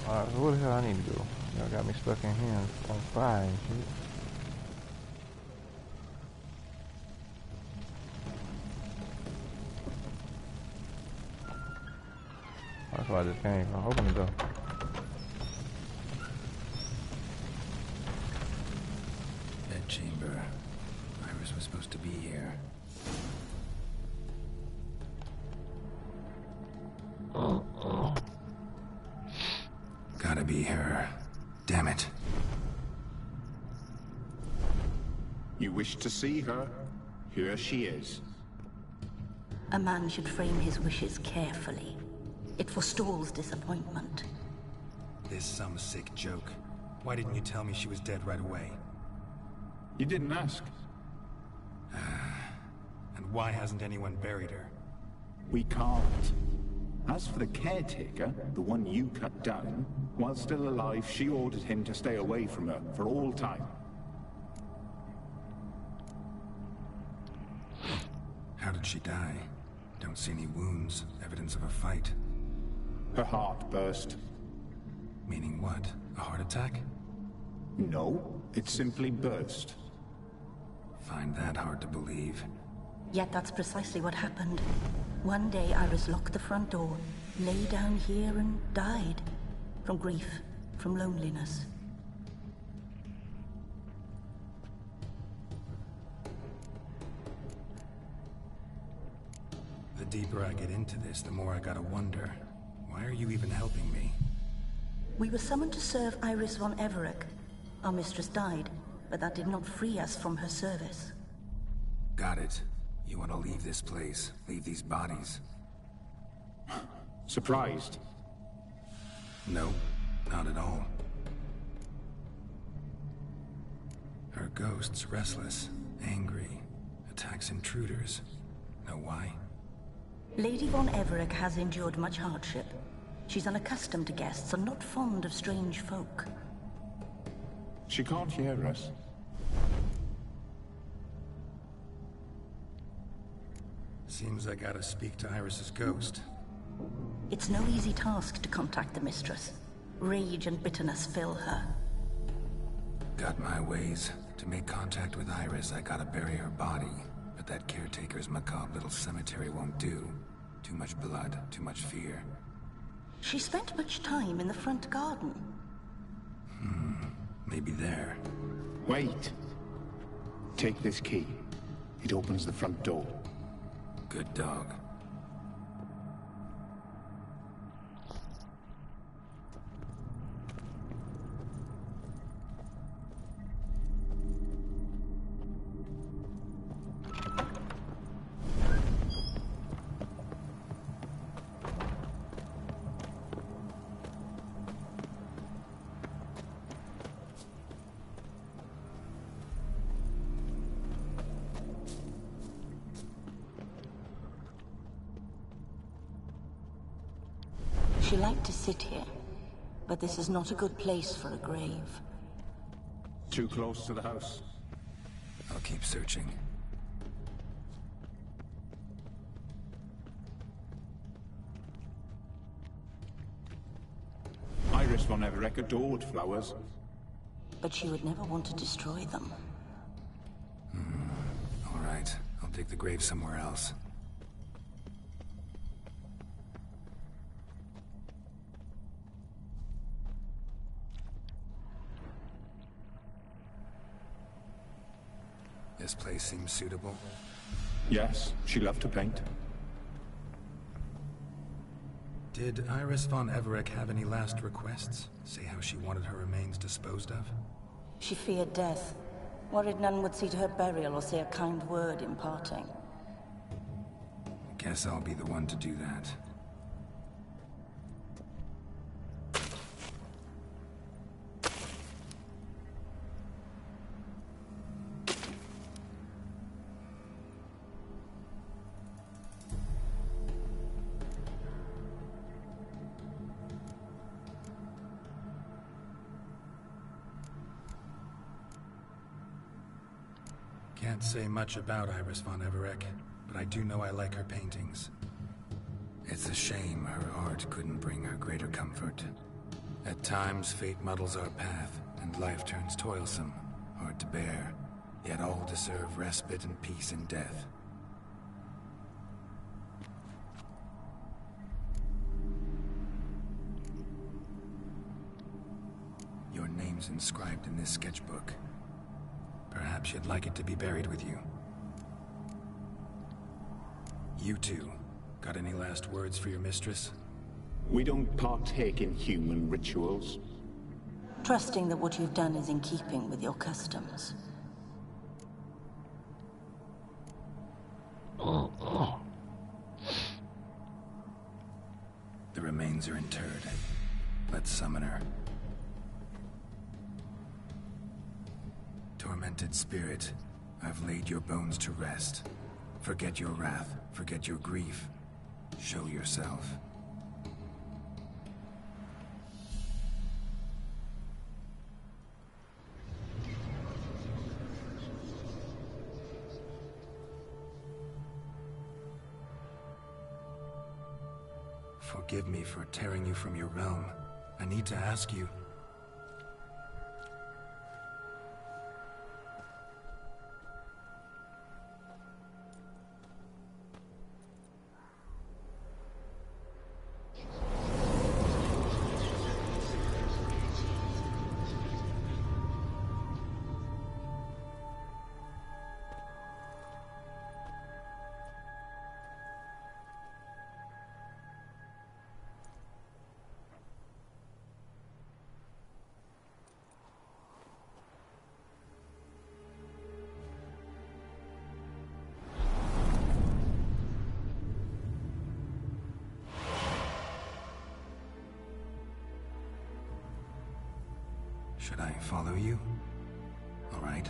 S5: Alright, so what the hell I need to do? Y'all got me stuck in here on fire and shit. That's why I just came from. Open the door.
S2: Bedchamber. Iris was supposed to be here. Gotta be her. Damn it.
S19: You wish to see her? Here she is.
S18: A man should frame his wishes carefully. It forestalls disappointment.
S2: This some sick joke. Why didn't you tell me she was dead right away?
S19: You didn't ask.
S2: And why hasn't anyone buried her?
S19: We can't. As for the caretaker, the one you cut down, while still alive, she ordered him to stay away from her for all time.
S2: How did she die? Don't see any wounds, evidence of a fight.
S19: Her heart burst.
S2: Meaning what? A heart attack?
S19: No, it simply burst.
S2: Find that hard to believe.
S18: Yet that's precisely what happened. One day Iris locked the front door, lay down here and died. From grief, from loneliness.
S2: deeper I get into this, the more I gotta wonder. Why are you even helping me?
S18: We were summoned to serve Iris von Everec. Our mistress died, but that did not free us from her service.
S2: Got it. You want to leave this place, leave these bodies?
S19: Surprised?
S2: No, not at all. Her ghost's restless, angry, attacks intruders. Know why?
S18: Lady von Everec has endured much hardship. She's unaccustomed to guests and not fond of strange folk.
S19: She can't hear us.
S2: Seems I gotta speak to Iris's ghost.
S18: It's no easy task to contact the mistress. Rage and bitterness fill her.
S2: Got my ways. To make contact with Iris, I gotta bury her body. But that caretaker's macabre little cemetery won't do. Too much blood, too much fear.
S18: She spent much time in the front garden.
S2: Maybe there.
S19: Wait. Take this key. It opens the front door.
S2: Good dog.
S18: She liked to sit here, but this is not a good place for a grave.
S19: Too close to the house.
S2: I'll keep searching.
S19: Iris von Everec adored flowers.
S18: But she would never want to destroy them.
S2: All right, I'll dig the grave somewhere else. This place seems suitable.
S19: Yes, she loved to paint.
S2: Did Iris von Everec have any last requests? Say how she wanted her remains disposed of?
S18: She feared death. Worried none would see to her burial or say a kind word in parting.
S2: Guess I'll be the one to do that. Can't say much about Iris von Everec, but I do know I like her paintings. It's a shame her art couldn't bring her greater comfort. At times, fate muddles our path, and life turns toilsome, hard to bear, yet all deserve respite and peace in death. Your name's inscribed in this sketchbook. Perhaps you'd like it to be buried with you. You two, got any last words for your mistress?
S19: We don't partake in human rituals.
S18: Trusting that what you've done is in keeping with your customs.
S2: The remains are interred. Let's summon her. Tormented spirit, I've laid your bones to rest. Forget your wrath, forget your grief. Show yourself. Forgive me for tearing you from your realm. I need to ask you. Should I follow you? All right.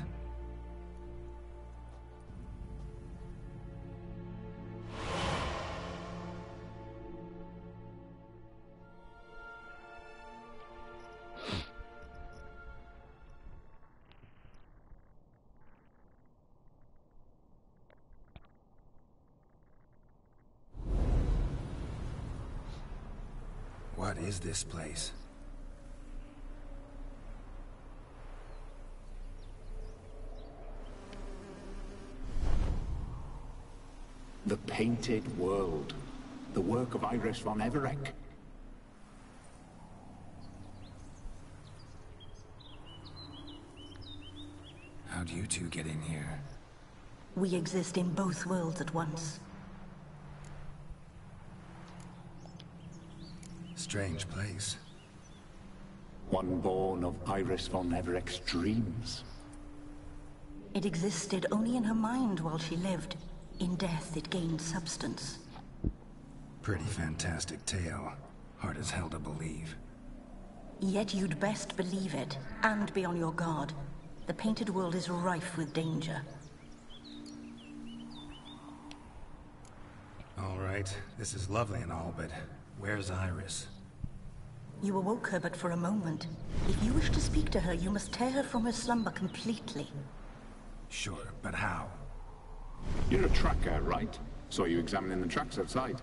S2: What is this place?
S19: The Painted World. The work of Iris von Everec.
S2: How'd you two get in here?
S18: We exist in both worlds at once.
S2: Strange place.
S19: One born of Iris von Everec's dreams.
S18: It existed only in her mind while she lived. In death, it gained substance.
S2: Pretty fantastic tale. Hard as hell to believe.
S18: Yet you'd best believe it, and be on your guard. The Painted World is rife with danger.
S2: All right, this is lovely and all, but where's Iris?
S18: You awoke her but for a moment. If you wish to speak to her, you must tear her from her slumber completely.
S2: Sure, but how?
S19: You're a tracker, right? Saw you examining the tracks outside.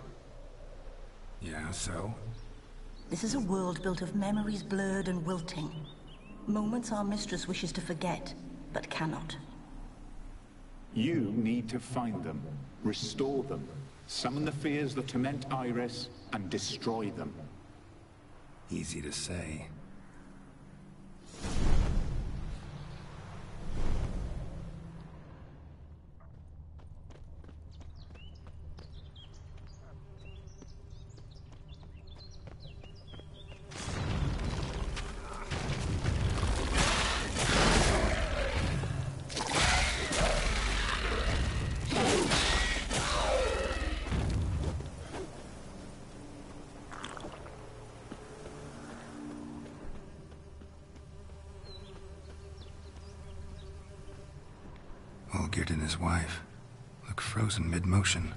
S2: Yeah, so?
S18: This is a world built of memories blurred and wilting. Moments our mistress wishes to forget, but cannot.
S19: You need to find them, restore them, summon the fears that torment Iris, and destroy them.
S2: Easy to say. Olgierd and his wife look frozen mid-motion.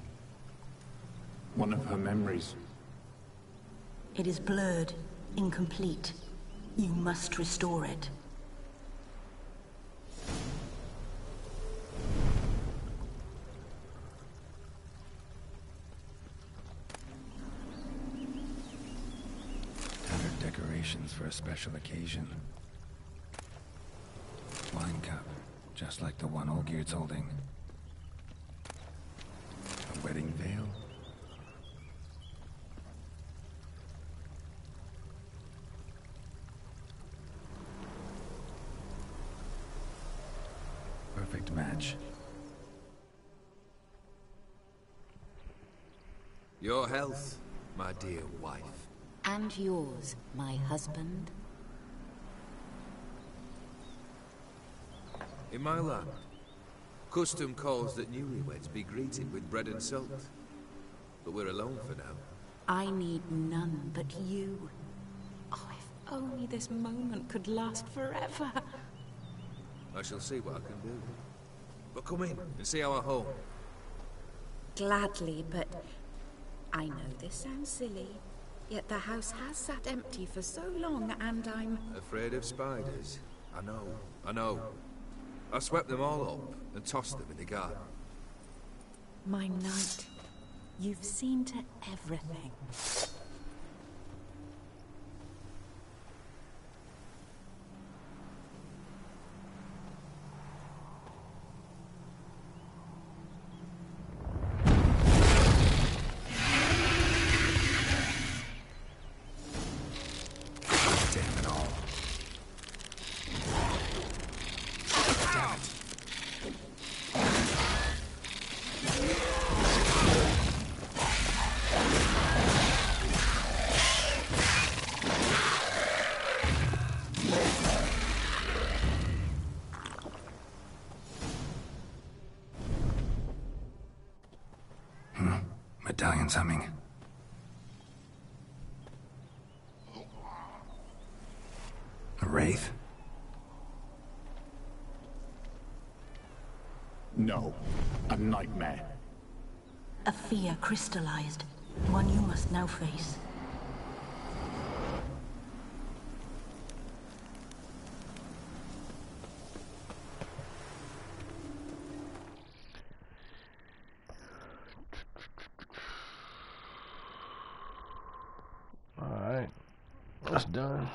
S19: One of her memories.
S18: It is blurred, incomplete. You must restore it.
S2: Tattered decorations for a special occasion. Wine cup. Just like the one Olgierd's holding. A wedding veil? Perfect match.
S3: Your health, my dear wife.
S20: And yours, my husband.
S3: In my land, custom calls that newlyweds be greeted with bread and salt. But we're alone for now.
S20: I need none but you. Oh, if only this moment could last forever.
S3: I shall see what I can do. But come in and see our home.
S20: Gladly, but I know this sounds silly, yet the house has sat empty for so long, and I'm...
S3: Afraid of spiders? I know. I swept them all up and tossed them in the garden.
S20: My knight, you've seen to everything.
S2: Medallion's humming. A wraith?
S19: No. A nightmare.
S18: A fear crystallized. One you must now face.
S5: Alright. That's done.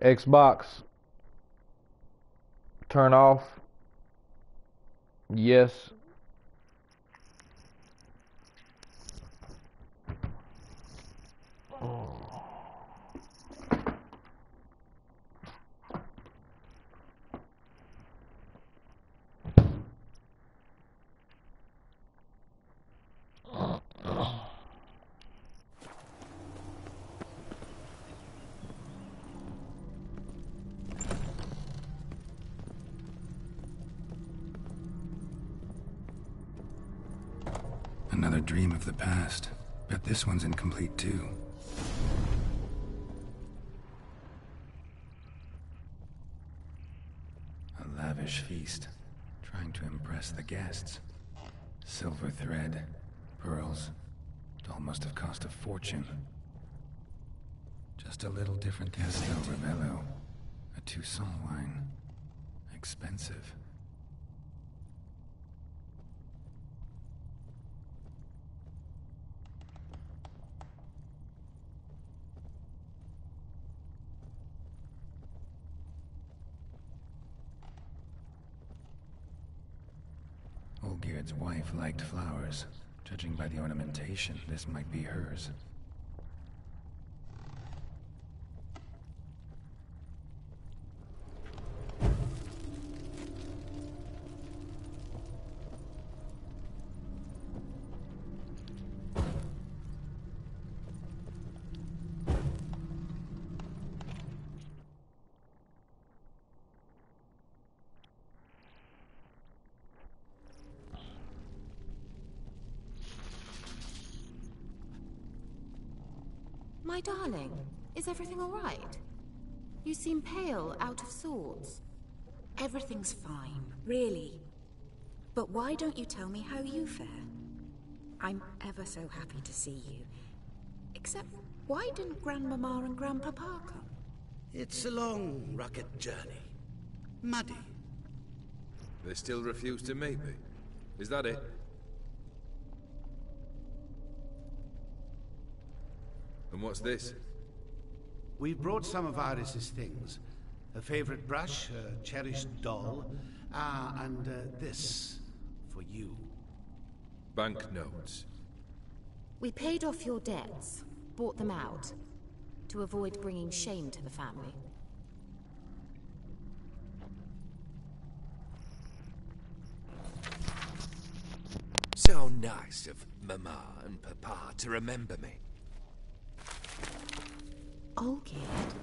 S5: Xbox. Turn off. Yes.
S2: Another dream of the past. Bet this one's incomplete too. A lavish feast, trying to impress the guests. Silver thread, pearls. It all must have cost a fortune. Just a little different than Castel Ravello. A Toussaint wine. Expensive. Olgierd's wife liked flowers. Judging by the ornamentation, this might be hers.
S20: My darling, is everything all right? You seem pale, out of sorts. Everything's fine, really. But why don't you tell me how you fare? I'm ever so happy to see you. Except, why didn't Grandmama and Grandpapa come?
S21: It's a long, rugged journey. Muddy.
S17: They still refuse to meet me. Is that it? And what's this?
S21: We've brought some of Iris's things. Her favorite brush, her cherished doll, and this for you.
S17: Banknotes.
S20: We paid off your debts, bought them out, to avoid bringing shame to the family.
S3: So nice of Mama and Papa to remember me.
S20: Olgierd.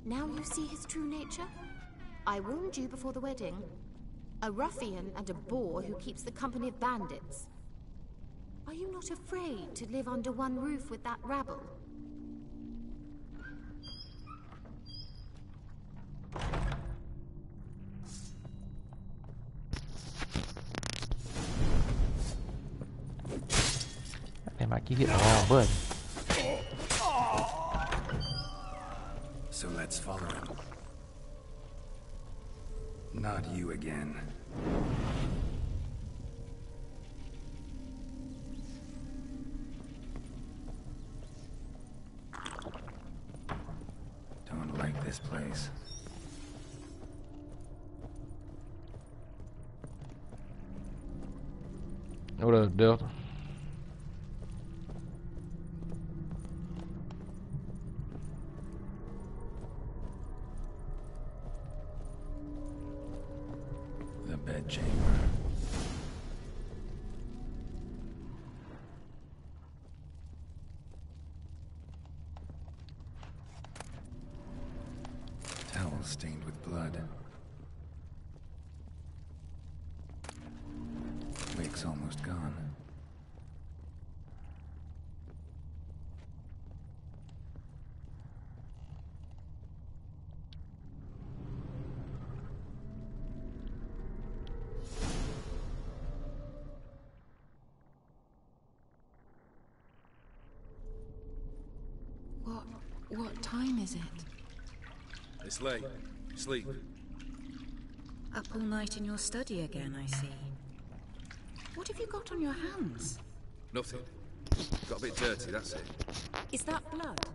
S20: Now you see his true nature? I warned you before the wedding. A ruffian and a boor who keeps the company of bandits. Are you not afraid to live under one roof with that rabble?
S5: Damn, I keep hitting the wrong button.
S2: So let's follow him. Not you again. Don't like this place.
S5: What up, Delta?
S2: The bedchamber. Towel stained with blood. Wake's almost gone.
S20: What time is it?
S17: It's late. Sleep.
S20: Up all night in your study again, I see. What have you got on your hands?
S17: Nothing. Got a bit dirty, that's it.
S20: Is that blood?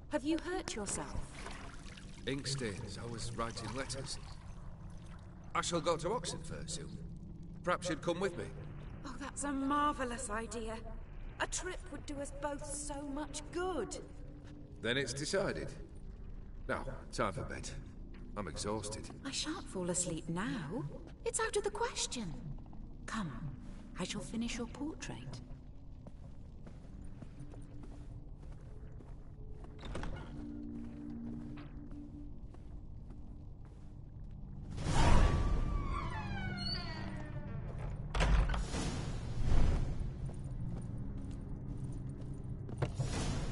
S20: Have you hurt yourself?
S17: Ink stains. I was writing letters. I shall go to Oxenfurt soon. Perhaps you'd come with me.
S22: Oh, that's a marvellous idea. A trip would do us both so much good.
S17: Then it's decided. Now, time for bed. I'm exhausted.
S20: I shan't fall asleep now. It's out of the question. Come, I shall finish your portrait.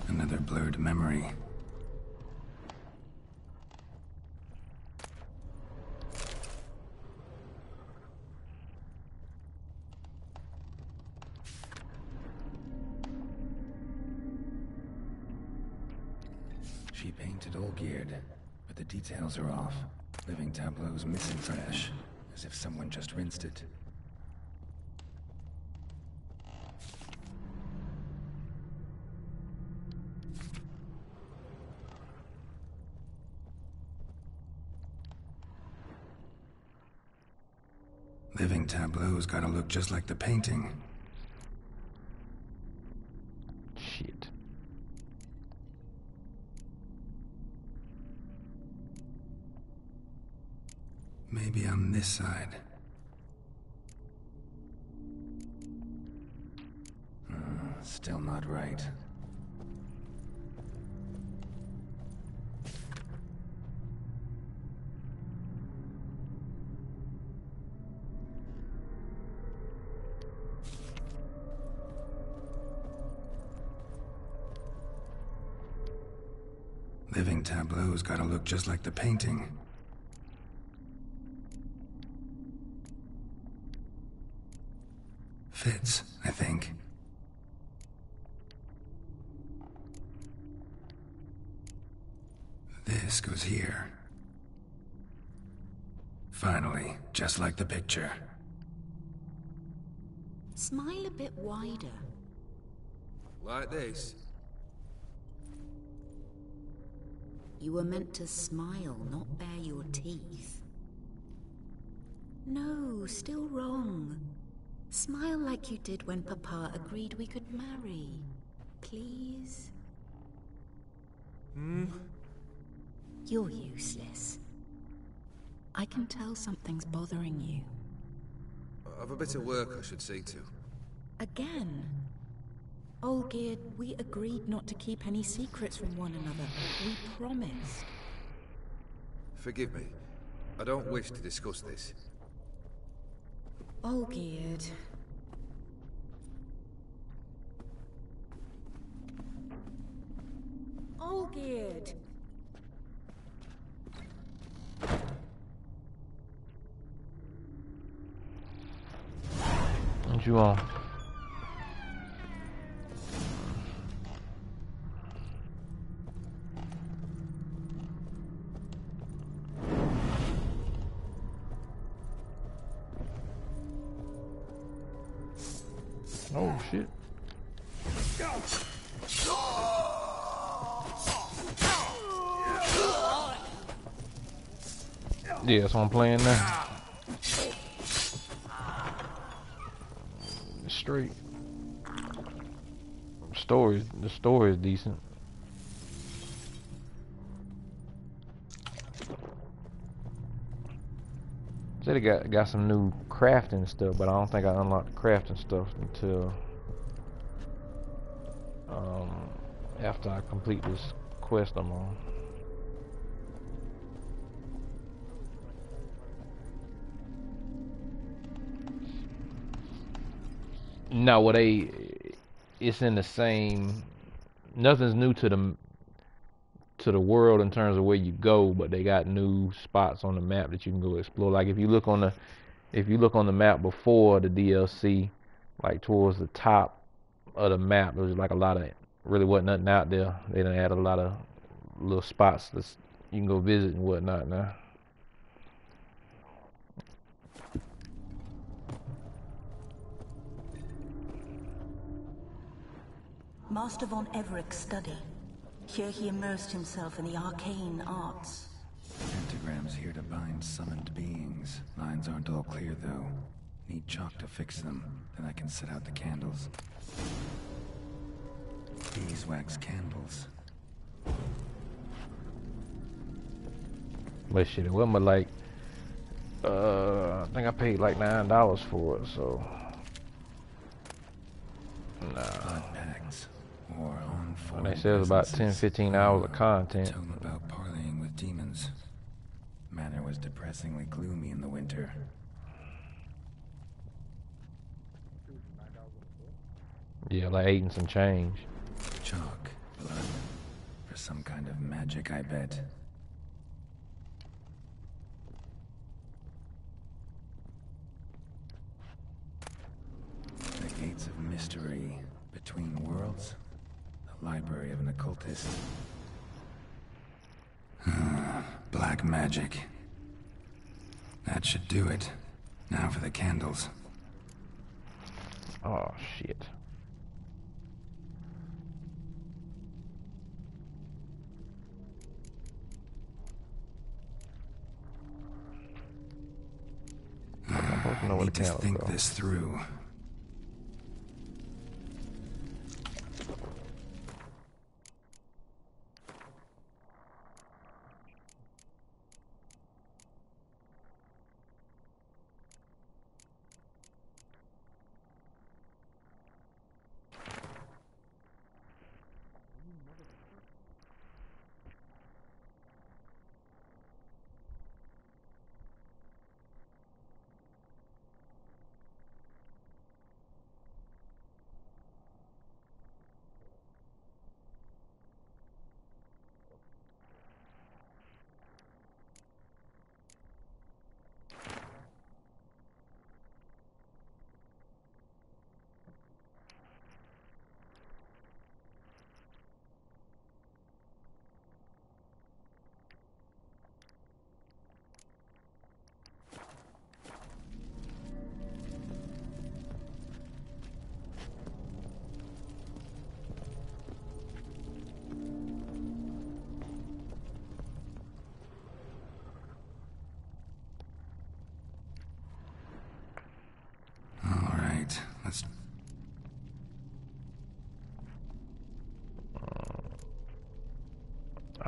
S2: Another blurred memory. She painted Olgierd, but the details are off. Living tableau's missing fresh, as if someone just rinsed it. Living tableau's gotta look just like the painting.
S5: Shit.
S2: Maybe on this side. Still not right. Living tableau's gotta look just like the painting. Fits, I think. This goes here. Finally, just like the picture.
S20: Smile a bit wider.
S17: Like this?
S20: You were meant to smile, not bare your teeth. No, still wrong. Smile like you did when Papa agreed we could marry. Please? You're useless. I can tell something's bothering you.
S17: I've a bit of work I should see to.
S20: Again? Olgierd, we agreed not to keep any secrets from one another. We promised.
S17: Forgive me. I don't wish to discuss this.
S20: Olgierd. Olgierd!
S5: What you want? Oh shit. Yeah, that's what I'm playing now. Straight. The story is decent. Said it got some new crafting stuff, but I don't think I unlocked the crafting stuff until after I complete this quest I'm on. No, well it's in the same. Nothing's new to the world in terms of where you go, but they got new spots on the map that you can go explore. Like if you look on the map before the DLC, like towards the top of the map, there was like a lot of really wasn't nothing out there. They done add a lot of little spots that you can go visit and whatnot now.
S18: Master von Everett's study. Here he immersed himself in the arcane arts.
S2: Pentagrams here to bind summoned beings. Lines aren't all clear, though. Need chalk to fix them, then I can set out the candles. Beeswax candles.
S5: But shit, it wasn't but like, I think I paid like $9 for it, so. Nah.
S2: Blood packs. Or on
S5: Well, they said it was about 10-15 hours of content.
S2: Tell them about parleying with demons. Manor was depressingly gloomy in the winter.
S5: Yeah, like 8 and some change.
S2: Chalk, blood. For some kind of magic, I bet. The gates of mystery. Between worlds. The library of an occultist. Black magic. That should do it. Now for the candles.
S5: Oh, shit.
S2: I need to think this through.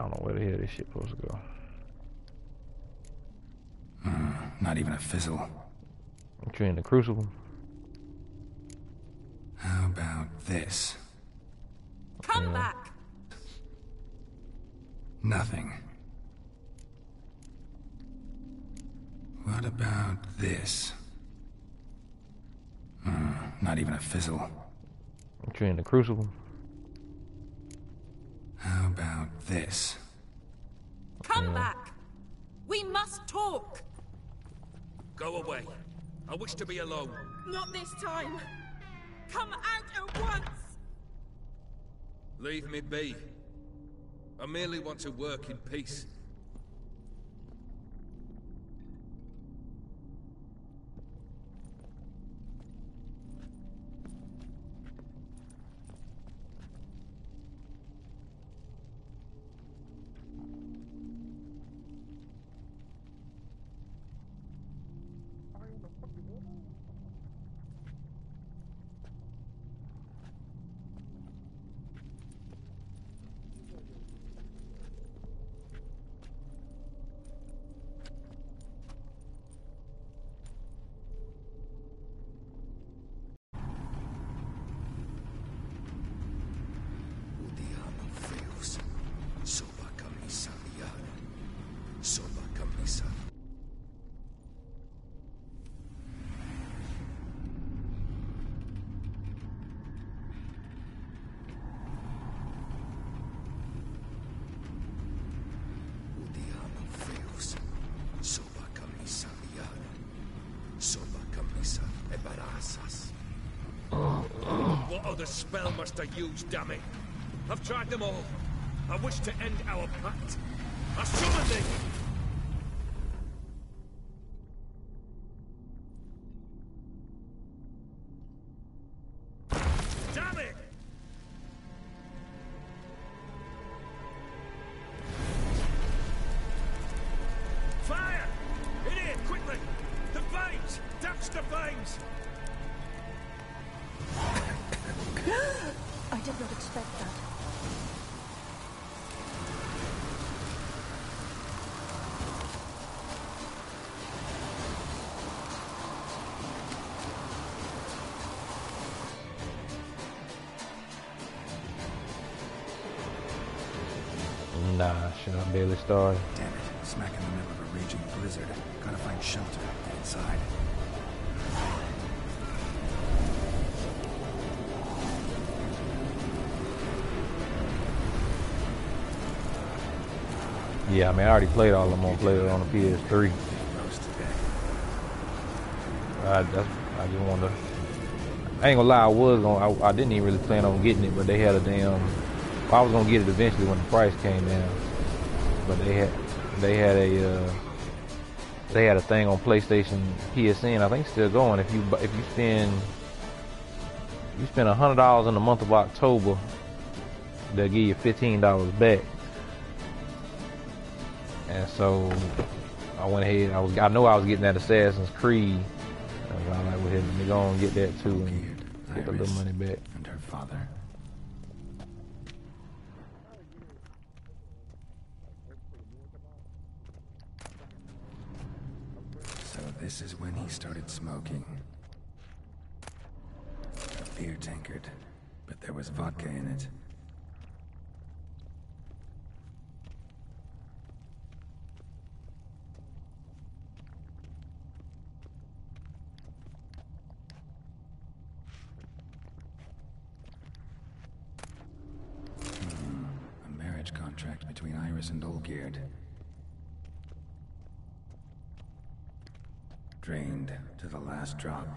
S5: don't know where the hell this shit supposed to go.
S2: Not even a fizzle.
S5: Entry in the crucible.
S2: How about this?
S22: Come back!
S2: Nothing. What about this? Not even a fizzle.
S5: Entry in the crucible.
S2: How about this?
S22: Come back! We must talk!
S3: Go away. I wish to be alone.
S22: Not this time! Come out at once!
S3: Leave me be. I merely want to work in peace. What other spell must I use, damn it? I've tried them all. I wish to end our pact. I summon thee! Damn it! Fire! In here, quickly! The flames! Damps the flames!
S18: I did not expect that.
S5: Nah, shit, I barely started.
S2: Damn it, smack in the middle of a raging blizzard. Gotta find shelter, get inside.
S5: Yeah, I mean, I already played all of them. I'm gonna play it on the Ps3. I just wanted to. I ain't gonna lie, I didn't even really plan on getting it, but they had a damn. I was gonna get it eventually when the price came down, but they had a thing on PlayStation PSN. I think it's still going. If you spend $100 in the month of October, they'll give you $15 back. And so I went ahead. I know I was getting that Assassin's Creed. I was like, well, let me go and get that too and get the little money back.
S2: And her father. So this is when he started smoking. A beer tankard, but there was vodka in it. A marriage contract between Iris and Olgierd. Drained to the last drop.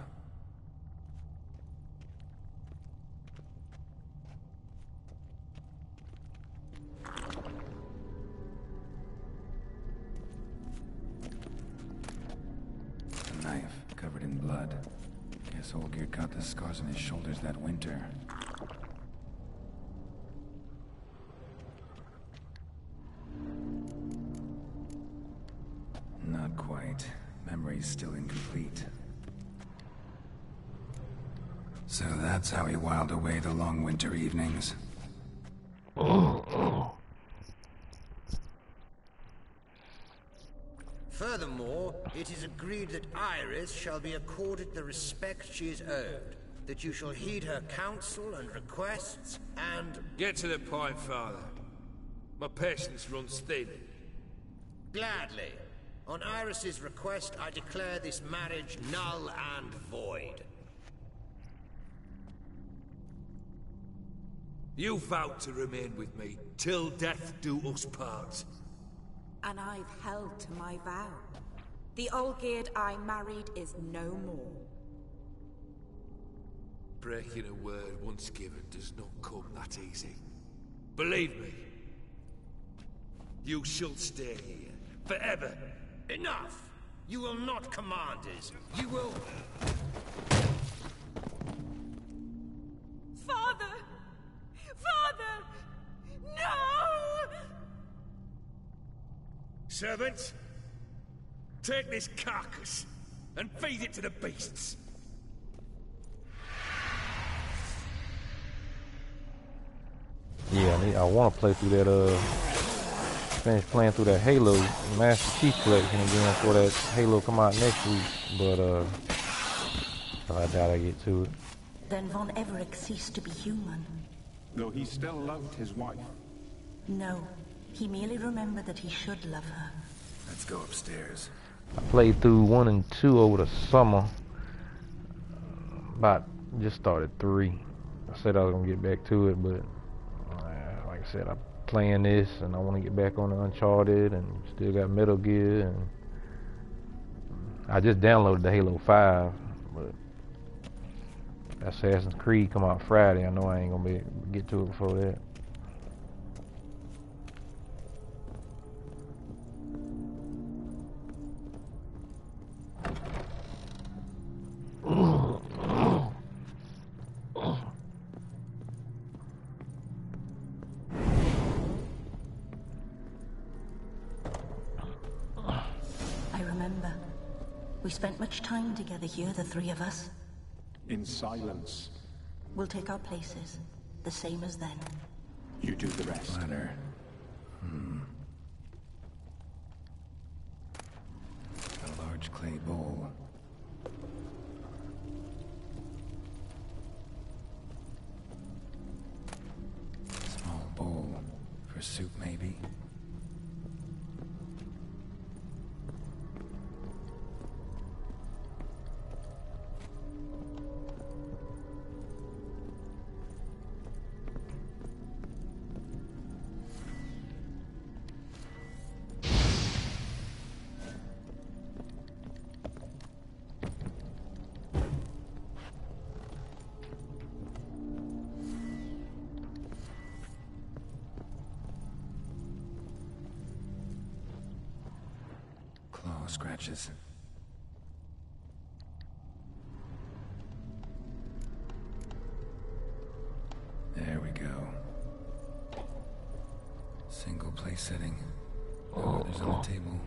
S2: A knife covered in blood. Guess Olgierd got the scars on his shoulders that winter. Not quite. Memory's still incomplete. So that's how he whiled away the long winter evenings.
S4: Furthermore, it is agreed that Iris shall be accorded the respect she is owed, that you shall heed her counsel and requests, and...
S3: Get to the point, Father. My patience runs thin.
S4: Gladly. On Iris's request, I declare this marriage null and void.
S3: You vowed to remain with me, till death do us part.
S22: And I've held to my vow. The Olgierd I married is no more.
S3: Breaking a word once given does not come that easy. Believe me. You shall stay here, forever.
S4: Enough! You will not command us. You will...
S22: Father! Father! No!
S3: Servants, take this carcass and feed it to the beasts.
S5: Yeah, I want to play through that, finish playing through that Halo Master Chief Collection again before that Halo come out next week, but, I doubt I get to it.
S18: Then Von Everett ceased to be human.
S19: Though he still loved his wife.
S18: No, he merely remembered that he should love her.
S2: Let's go upstairs.
S5: I played through 1 and 2 over the summer. Just started 3. I said I was gonna get back to it, but like I said, I'm playing this and I want to get back on the Uncharted and still got Metal Gear, and I just downloaded the Halo 5, but Assassin's Creed come out Friday. I know I ain't gonna get to it before that.
S18: I remember. We spent much time together here, the three of us.
S19: In silence.
S18: We'll take our places, the same as then.
S19: You do the rest.
S2: Ladder. A large clay bowl. Small bowl. For soup, maybe? Scratches. There we go. Single place setting. No others on the table.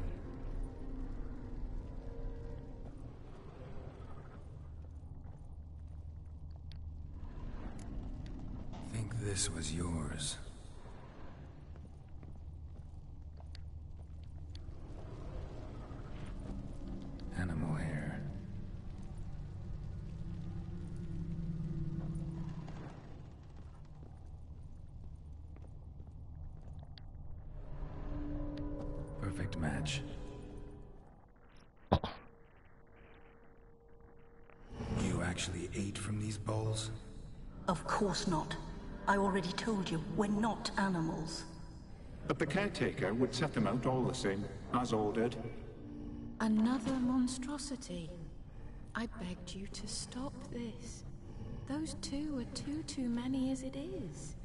S2: Think this was yours. Animal hair. Perfect match. You actually ate from these bowls?
S18: Of course not. I already told you, we're not animals.
S19: But the caretaker would set them out all the same, as ordered.
S20: Another monstrosity. I begged you to stop this. Those two are too many as it is.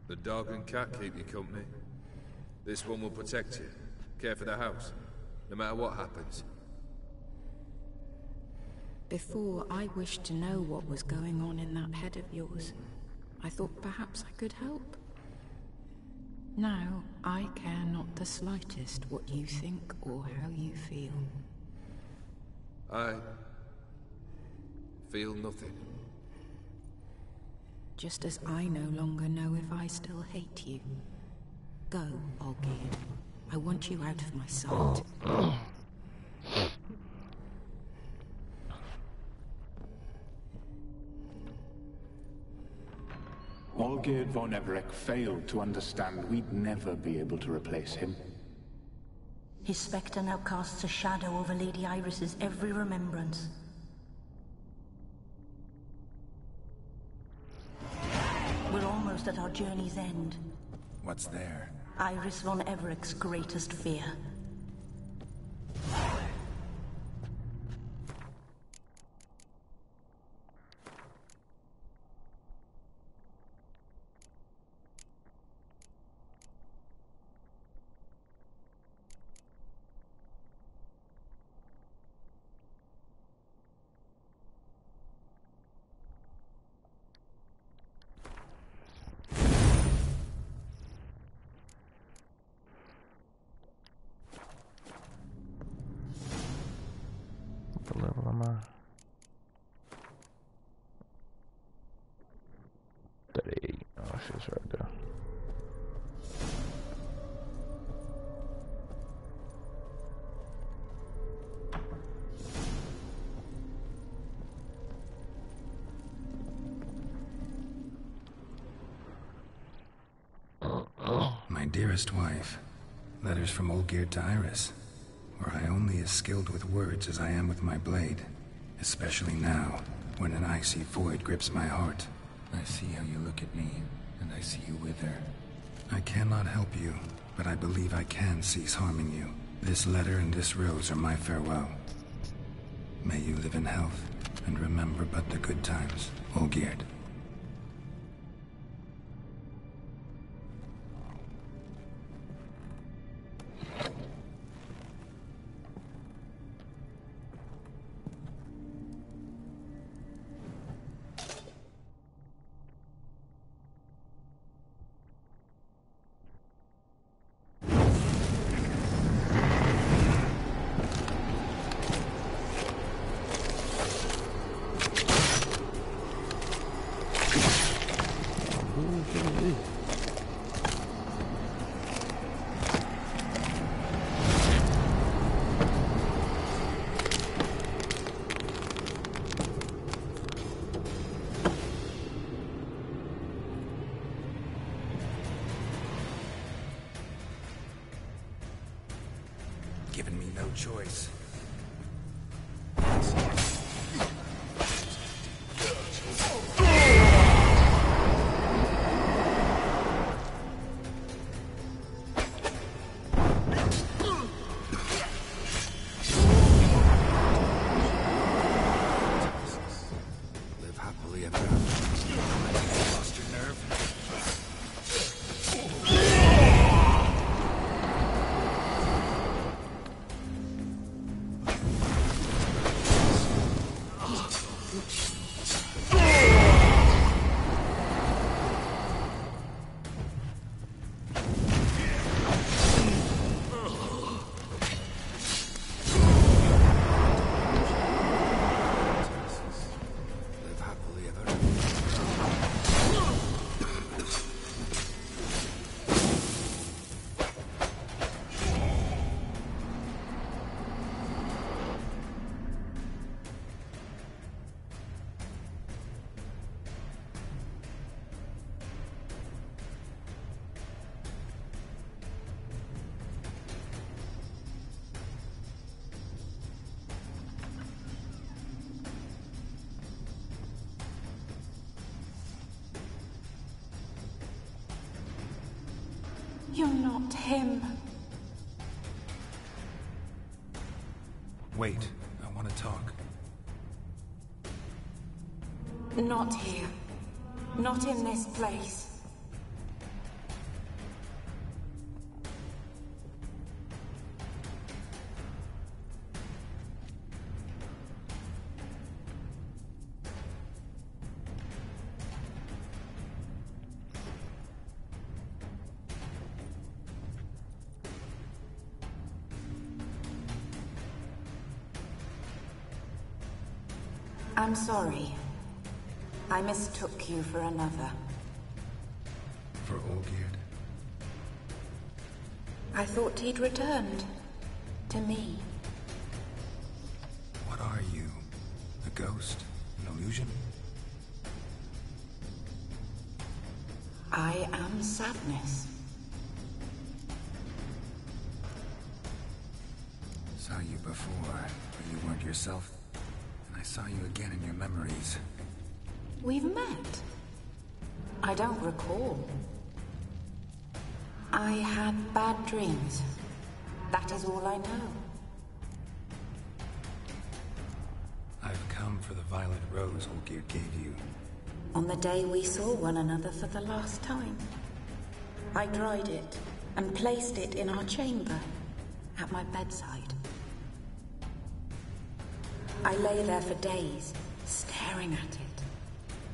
S17: The dog and cat keep you company. This one will protect you, care for the house, no matter what happens.
S20: Before, I wished to know what was going on in that head of yours. I thought perhaps I could help. Now, I care not the slightest what you think or how you feel.
S17: I feel nothing.
S20: Just as I no longer know if I still hate you. Go, Olgierd.
S22: I want you out of my sight.
S19: Olgierd von Everec failed to understand we'd never be able to replace him.
S18: His spectre now casts a shadow over Lady Iris's every remembrance. We're almost at our journey's end.
S2: What's there?
S18: Iris von Everec's greatest fear.
S5: What level am I? 38. Oh, shit's right there.
S2: My dearest wife, letters from Olgierd to Iris. Were I only as skilled with words as I am with my blade, especially now, when an icy void grips my heart. I see how you look at me, and I see you wither. I cannot help you, but I believe I can cease harming you. This letter and this rose are my farewell. May you live in health, and remember but the good times, Olgierd. Given me no choice. Live happily ever after. Lost your nerve?
S18: You're not him.
S2: Wait, I want to talk.
S22: Not here. Not in this place. I'm sorry. I mistook you for another.
S2: For Olgierd?
S22: I thought he'd returned. To me.
S2: What are you? A ghost? An illusion?
S22: I am sadness.
S2: Saw you before, but you weren't yourself. And I saw you again in your memories.
S22: We've met. I don't recall. I had bad dreams. That is all I know.
S2: I've come for the violet rose Olgierd gave you.
S22: On the day we saw one another for the last time, I dried it and placed it in our chamber at my bedside. I lay there for days, staring at it,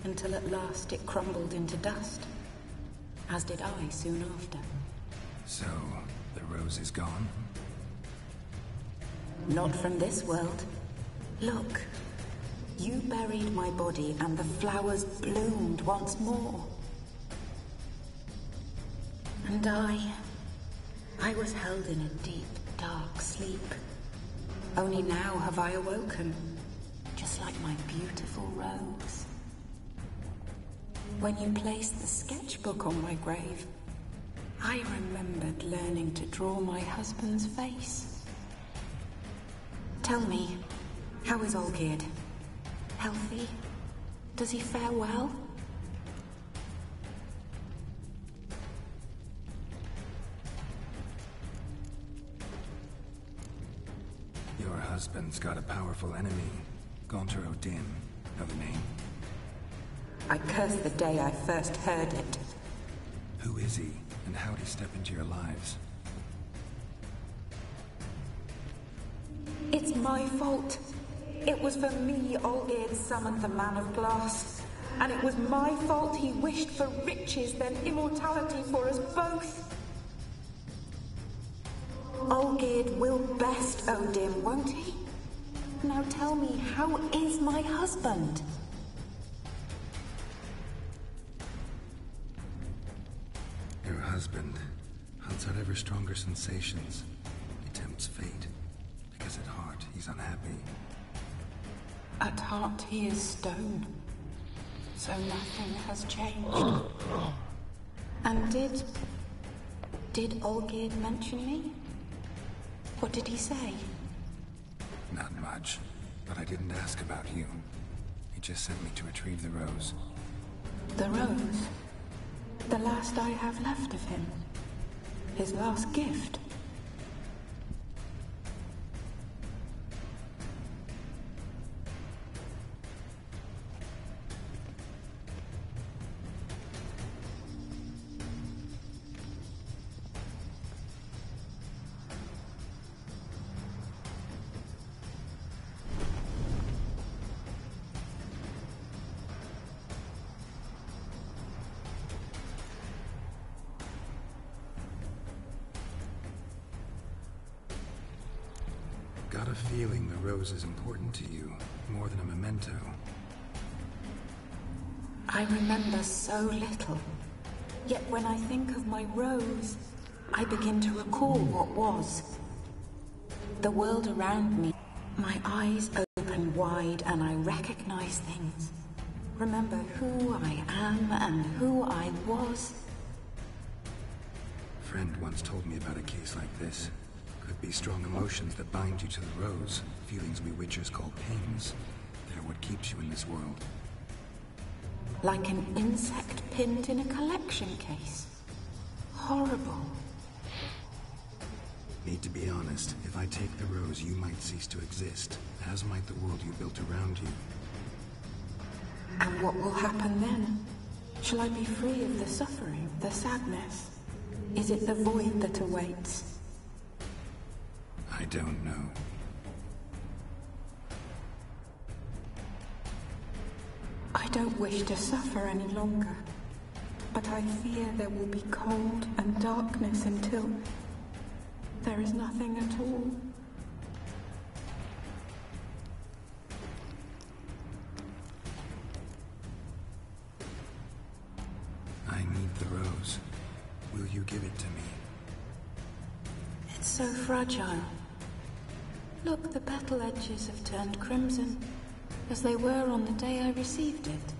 S22: until at last it crumbled into dust, as did I soon after.
S2: So, the rose is gone?
S22: Not from this world. Look, you buried my body and the flowers bloomed once more. And I was held in a deep, dark sleep. Only now have I awoken, just like my beautiful rose. When you placed the sketchbook on my grave, I remembered learning to draw my husband's face. Tell me, how is Olgierd? Healthy? Does he fare well?
S2: Your husband's got a powerful enemy. Gaunter Odin. Know the name?
S22: I curse the day I first heard it.
S2: Who is he, and how'd he step into your lives?
S22: It's my fault. It was for me Olgierd summoned the Man of Glass. And it was my fault he wished for riches than immortality for us both. Olgierd will best Odin, won't he? Now tell me, how is my husband?
S2: Your husband hunts out ever stronger sensations. He tempts fate, because at heart he's unhappy.
S22: At heart he is stone, so nothing has changed. And did Olgierd mention me? What did he say?
S2: Not much, but I didn't ask about you. He just sent me to retrieve the rose.
S22: The rose? The last I have left of him. His last gift.
S2: Got a feeling the rose is important to you, more than a memento.
S22: I remember so little. Yet when I think of my rose, I begin to recall what was. The world around me, my eyes open wide and I recognize things. Remember who I am and who I was.
S2: A friend once told me about a case like this. Could be strong emotions that bind you to the rose, feelings we witchers call pains. They're what keeps you in this world.
S22: Like an insect pinned in a collection case. Horrible.
S2: Need to be honest, if I take the rose, you might cease to exist, as might the world you built around you.
S22: And what will happen then? Shall I be free of the suffering, the sadness? Is it the void that awaits?
S2: I don't know.
S22: I don't wish to suffer any longer, but I fear there will be cold and darkness until there is nothing at all.
S2: I need the rose. Will you give it to me?
S22: so fragile. Look, the petal edges have turned crimson, as they were on the day I received it.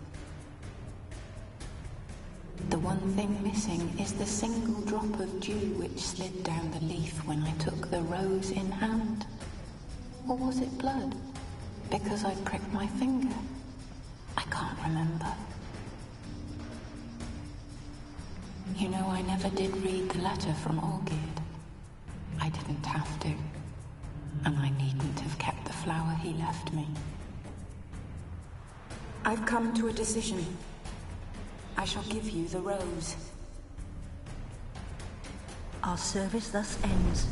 S22: The one thing missing is the single drop of dew which slid down the leaf when I took the rose in hand. Or was it blood? Because I pricked my finger. I can't remember. You know, I never did read the letter from Olgierd. I didn't have to. And I needn't have kept the flower he left me. I've come to a decision. I shall give you the rose.
S18: Our service thus ends.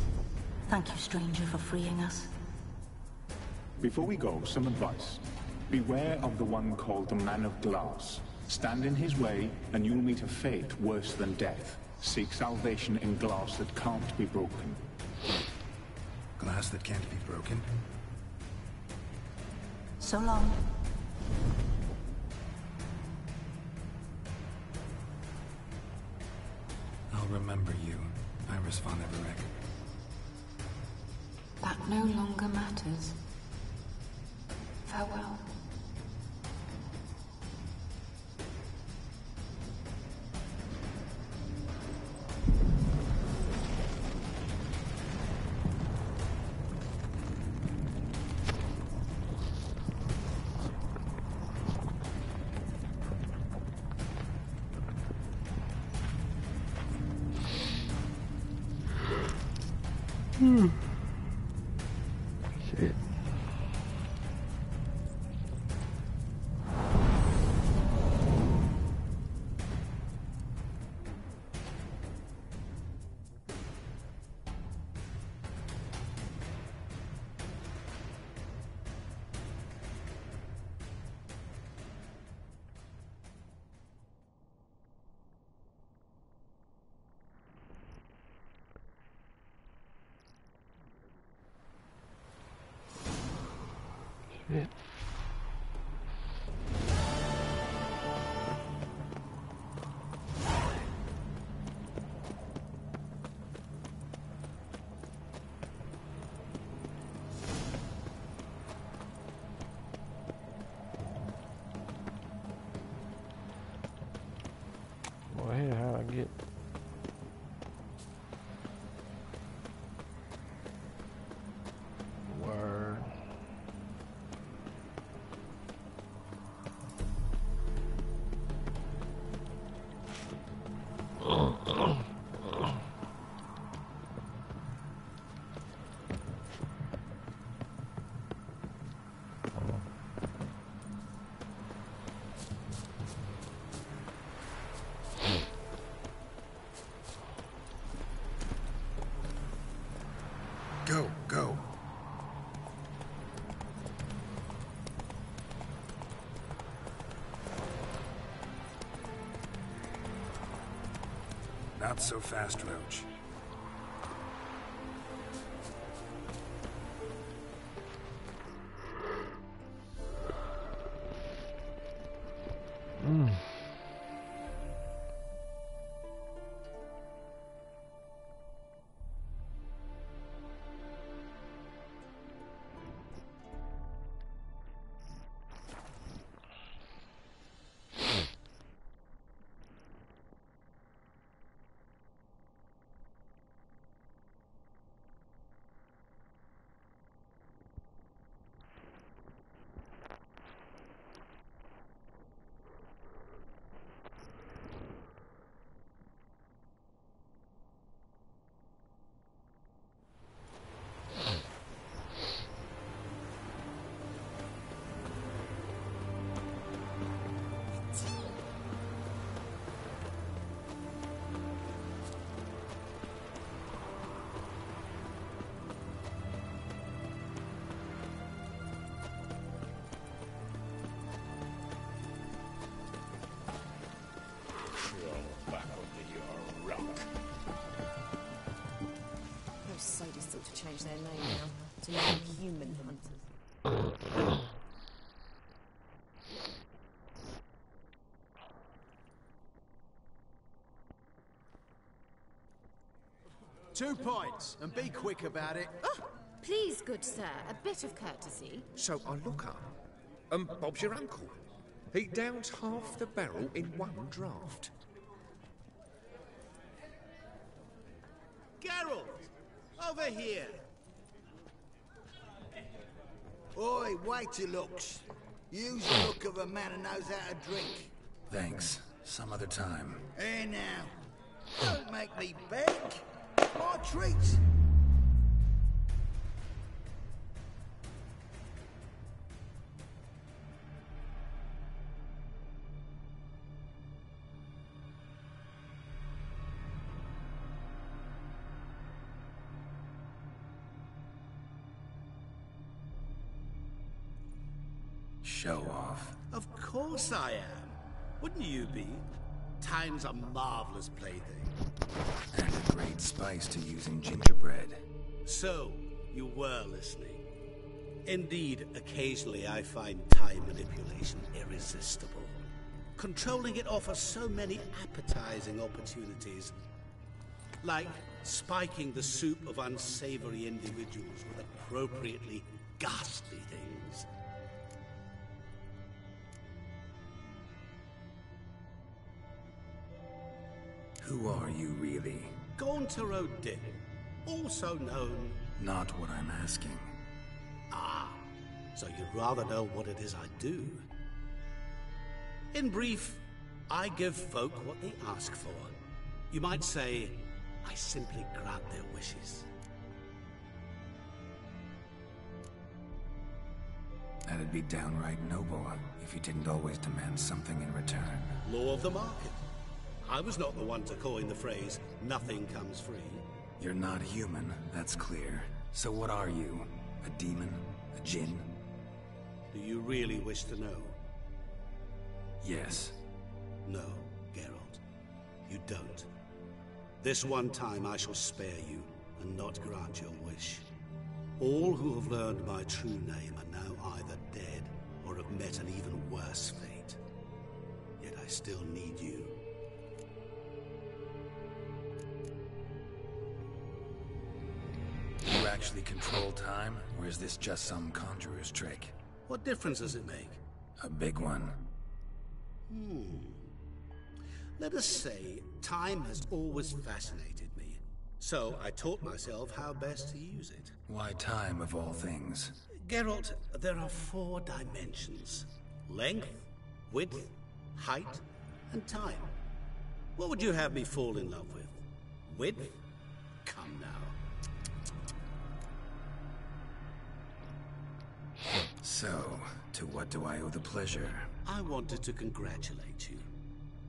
S18: Thank you, stranger, for freeing us.
S19: Before we go, some advice. Beware of the one called the Man of Glass. Stand in his way, and you'll meet a fate worse than death. Seek salvation in glass that can't be broken.
S2: Glass that can't be broken?
S18: So long.
S2: I'll remember you, Iris von Everett.
S22: That no longer matters. Farewell.
S5: Shit. Shit. Well, here, how I get... Word.
S2: Go, go. Not so fast, Roach.
S7: Those sadists ought to change their name now to non-human hunters.
S8: 2 points, and be quick about it.
S20: Oh, please, good sir, a bit of courtesy.
S17: So I look up, and Bob's your uncle. He downs half the barrel in one draft.
S8: Geralt! Over here!
S4: Oi, waiter looks. Use the look of a man who knows how to drink.
S2: Thanks. Some other time.
S4: Here now. Don't make me beg. My treat.
S2: Show off.
S8: Of course I am. Wouldn't you be? Time's a marvelous plaything.
S2: And a great spice to use in gingerbread.
S8: So, you were listening. Indeed, occasionally I find time manipulation irresistible. Controlling it offers so many appetizing opportunities. Like spiking the soup of unsavory individuals with appropriately ghastly things.
S2: Who are you, really?
S8: Gauntero Din, also known...
S2: Not what I'm asking.
S8: Ah, so you'd rather know what it is I do. In brief, I give folk what they ask for. You might say, I simply grant their wishes.
S2: That'd be downright noble if you didn't always demand something in return.
S8: Law of the market. I was not the one to coin the phrase, nothing comes free.
S2: You're not human, that's clear. So what are you? A demon? A djinn?
S8: Do you really wish to know?
S2: Yes.
S8: No, Geralt. You don't. This one time I shall spare you, and not grant your wish. All who have learned my true name are now either dead, or have met an even worse fate. Yet I still need you.
S2: You actually control time, or is this just some conjurer's trick?
S8: What difference does it make?
S2: A big one.
S8: Let us say, time has always fascinated me. So I taught myself how best to use it.
S2: Why time, of all things?
S8: Geralt, there are 4 dimensions. Length, width, height, and time. What would you have me fall in love with? Width? Come now.
S2: So, to what do I owe the pleasure?
S8: I wanted to congratulate you.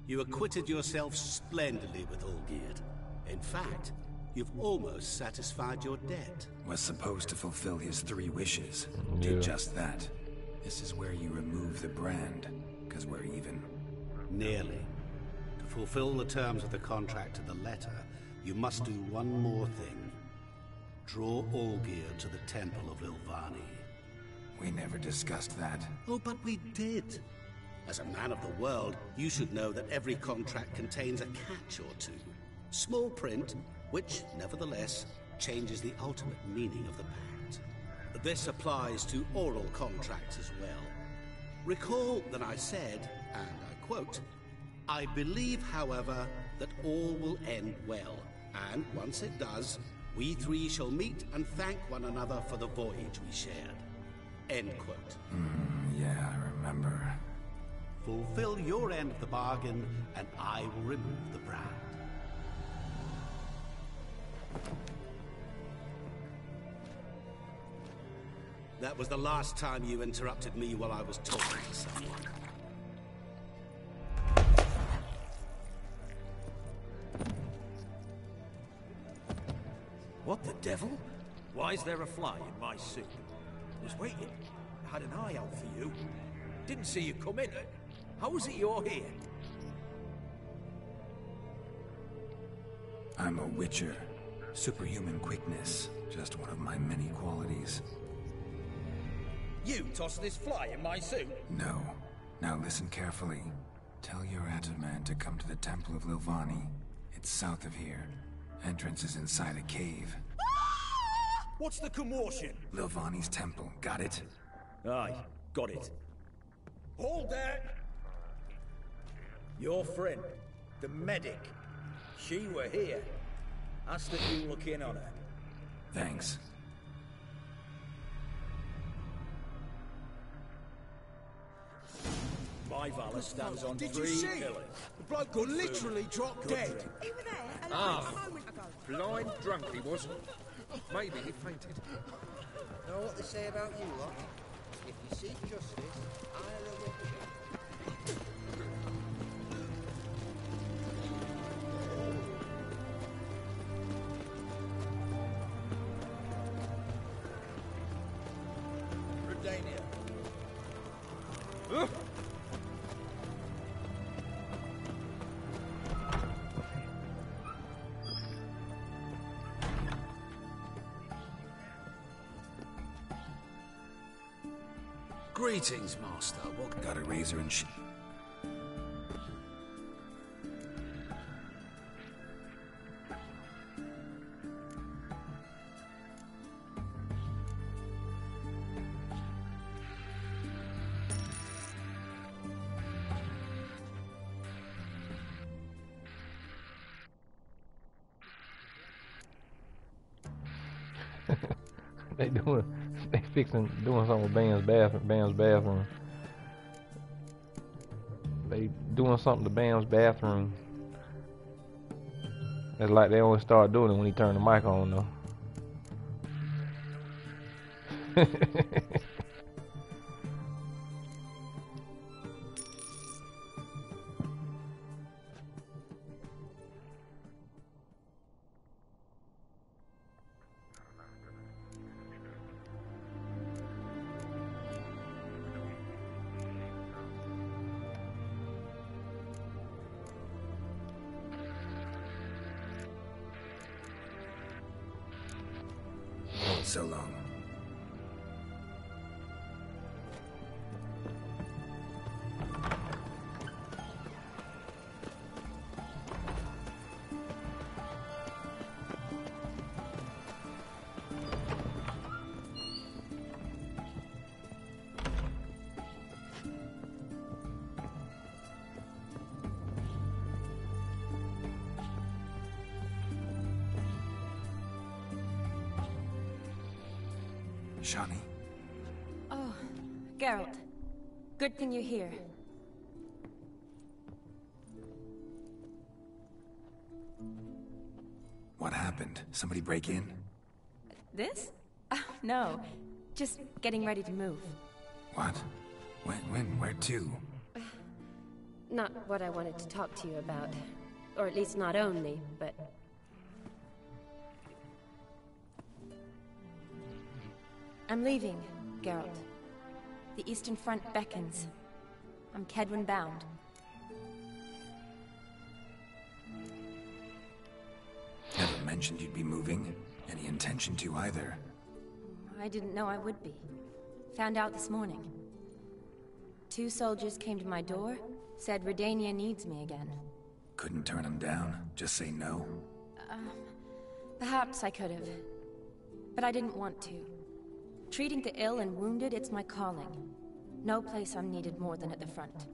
S8: You acquitted yourself splendidly with Olgierd. In fact, you've almost satisfied your debt.
S2: Was supposed to fulfill his 3 wishes. Did just that. This is where you remove the brand, because we're even.
S8: Nearly. To fulfill the terms of the contract to the letter, you must do one more thing. Draw Olgierd to the Temple of Lilvani.
S2: We never discussed that.
S8: Oh, but we did. As a man of the world, you should know that every contract contains a catch or two. Small print, which, nevertheless, changes the ultimate meaning of the pact. This applies to oral contracts as well. Recall that I said, and I quote, I believe, however, that all will end well, and once it does, we 3 shall meet and thank one another for the voyage we shared. End quote.
S2: Yeah, I remember.
S8: Fulfill your end of the bargain, and I will remove the brand. That was the last time you interrupted me while I was talking to someone.
S15: What the devil? Why is there a fly in my suit? I was waiting. I had an eye out for you. Didn't see you come in. How is it you're here?
S2: I'm a witcher. Superhuman quickness. Just one of my many qualities.
S15: You tossed this fly in my suit?
S2: No. Now listen carefully. Tell your Ataman to come to the Temple of Lilvani. It's south of here. Entrance is inside a cave.
S15: What's the commotion?
S2: Lilvani's temple. Got it?
S15: Aye, got it. Hold there! Your friend, the medic. She were here. Ask that you look in on her.
S2: Thanks.
S15: My valor stands on
S14: Did
S15: 3
S14: you see?
S15: pillars.
S14: The bloke could literally drop dead.
S9: You were there
S17: Ah,
S9: a moment ago.
S17: blind drunk he was. Maybe he fainted.
S4: Know what they say about you lot? If you seek justice, I'll await you.
S15: Redania.
S21: Greetings, Master. What
S2: Got a razor and
S5: They doing something with Bam's bathroom. They doing something to Bam's bathroom. It's like they only start doing it when he turned the mic on, though.
S2: So long. Shani.
S10: Oh, Geralt. Good thing you're here.
S2: What happened? Somebody break in?
S10: This? No. Just getting ready to move.
S2: What? When? Where to?
S16: Not what I wanted to talk to you about. Or at least not only, but...
S10: I'm leaving, Geralt. The Eastern Front beckons. I'm Kedwin bound.
S2: Never mentioned you'd be moving. Any intention to either.
S10: I didn't know I would be. Found out this morning. 2 soldiers came to my door, said Redania needs me again.
S2: Couldn't turn them down? Just say no?
S10: Perhaps I could have. But I didn't want to. Treating the ill and wounded, it's my calling. No place I'm needed more than at the front.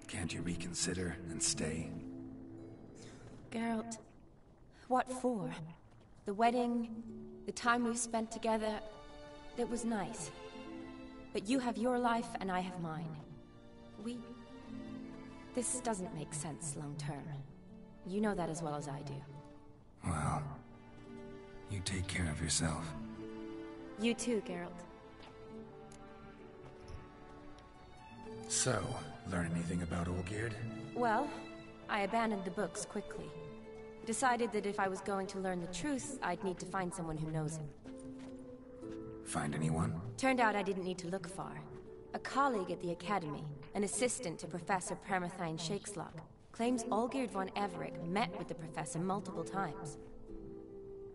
S2: Can't you reconsider and stay?
S10: Geralt, what for? The wedding, the time we've spent together, it was nice. But you have your life and I have mine. This doesn't make sense long term. You know that as well as I do.
S2: Well, you take care of yourself.
S16: You too, Geralt.
S2: So, learn anything about Olgierd?
S10: Well, I abandoned the books quickly. Decided that if I was going to learn the truth, I'd need to find someone who knows him.
S2: Find anyone?
S10: Turned out I didn't need to look far. A colleague at the Academy, an assistant to Professor Premathine Shakeslog, claims Olgierd von Everett met with the professor multiple times.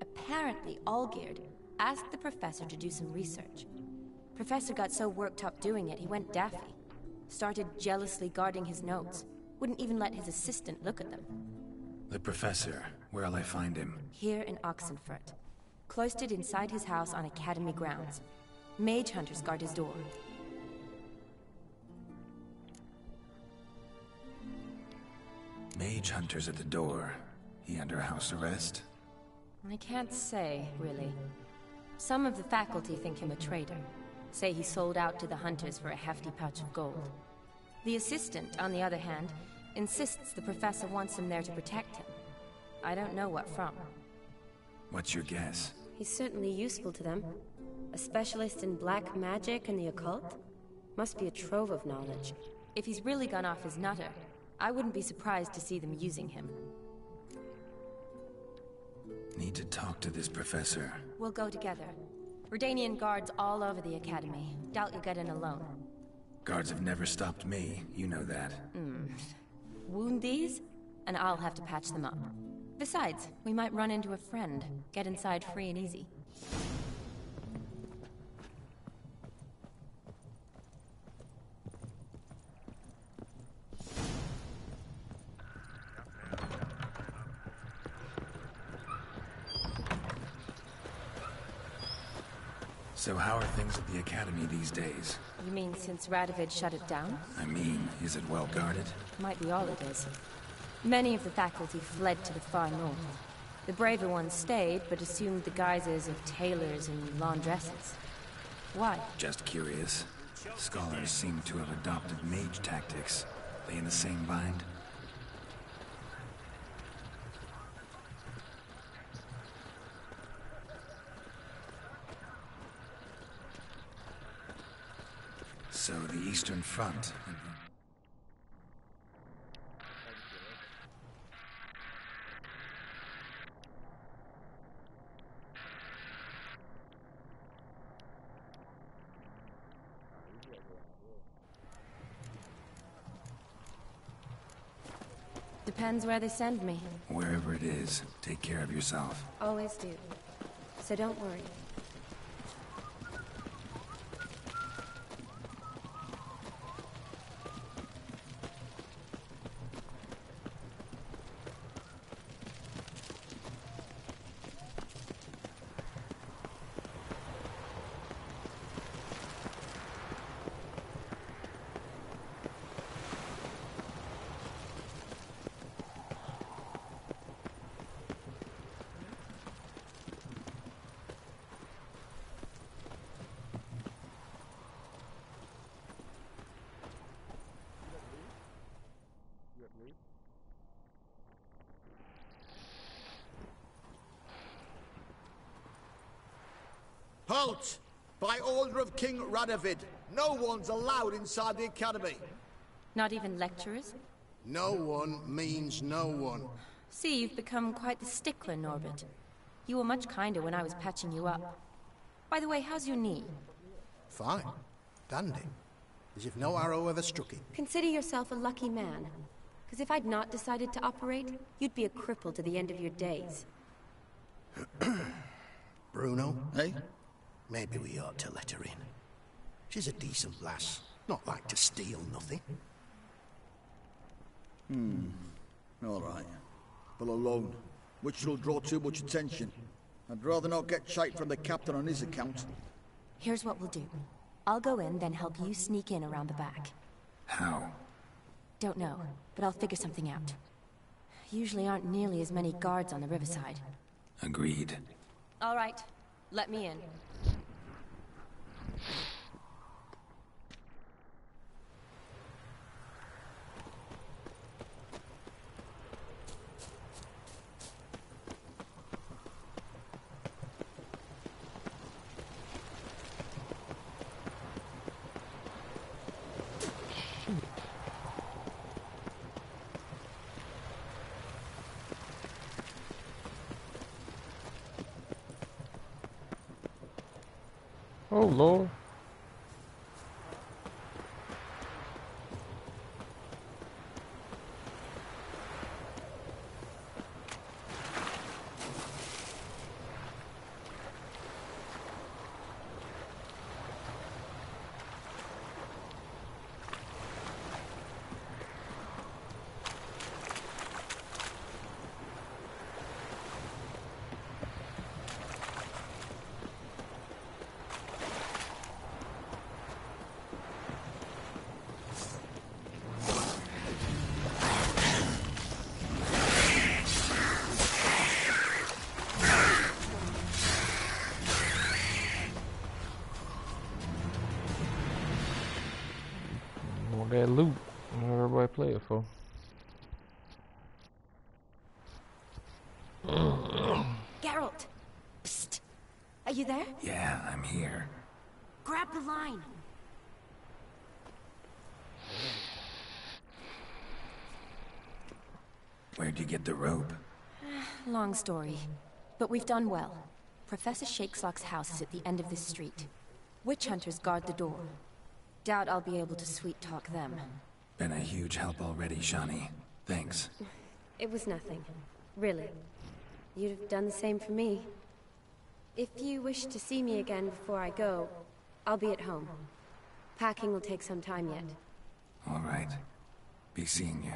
S10: Apparently, Olgierd asked the professor to do some research. Professor got so worked up doing it, he went daffy. Started jealously guarding his notes. Wouldn't even let his assistant look at them.
S2: The professor, where'll I find him?
S10: Here in Oxenfurt. Cloistered inside his house on Academy grounds. Mage hunters guard his door.
S2: Mage hunters at the door. He under house arrest?
S10: I can't say, really. Some of the faculty think him a traitor. Say he sold out to the hunters for a hefty pouch of gold. The assistant, on the other hand, insists the professor wants him there to protect him. I don't know what from.
S2: What's your guess?
S16: He's certainly useful to them. A specialist in black magic and the occult? Must be a trove of knowledge.
S10: If he's really gone off his nutter, I wouldn't be surprised to see them using him.
S2: Need to talk to this professor.
S10: We'll go together. Redanian guards all over the Academy. Doubt you'll get in alone.
S2: Guards have never stopped me, you know that.
S10: Wound these, and I'll have to patch them up. Besides, we might run into a friend. Get inside free and easy.
S2: So how are things at the Academy these days?
S10: You mean since Radovid shut it down?
S2: I mean, is it well guarded?
S10: Might be all it is. Many of the faculty fled to the far north. The braver ones stayed, but assumed the guises of tailors and laundresses. Why?
S2: Just curious. Scholars seem to have adopted mage tactics. They in the same bind? So the Eastern Front.
S10: Depends where they send me.
S2: Wherever it is, take care of yourself.
S16: Always do. So don't worry.
S1: Halt! By order of King Radovid, no one's allowed inside the Academy.
S10: Not even lecturers?
S1: No one means no one.
S10: See, you've become quite the stickler, Norbert. You were much kinder when I was patching you up. By the way, how's your knee?
S1: Fine. Dandy. As if no arrow ever struck it.
S16: Consider yourself a lucky man. Because if I'd not decided to operate, you'd be a cripple to the end of your days.
S1: Bruno? Eh? Maybe we ought to let her in. She's a decent lass. Not like to steal nothing.
S13: All right. But alone, which will draw too much attention. I'd rather not get shite from the captain on his account.
S10: Here's what we'll do. I'll go in, then help you sneak in around the back.
S2: How?
S10: Don't know, but I'll figure something out. Usually aren't nearly as many guards on the riverside.
S2: Agreed.
S10: All right, let me in.
S5: Oh, Lord. play it for?
S10: Geralt! Psst! Are you there?
S2: Yeah, I'm here.
S10: Grab the line!
S2: Where'd you get the rope?
S10: Long story. But we've done well. Professor Shakeslock's house is at the end of this street. Witch hunters guard the door. Doubt I'll be able to sweet-talk them.
S2: Been a huge help already, Shani. Thanks.
S16: It was nothing. Really. You'd have done the same for me. If you wish to see me again before I go, I'll be at home. Packing will take some time yet.
S2: All right. Be seeing you.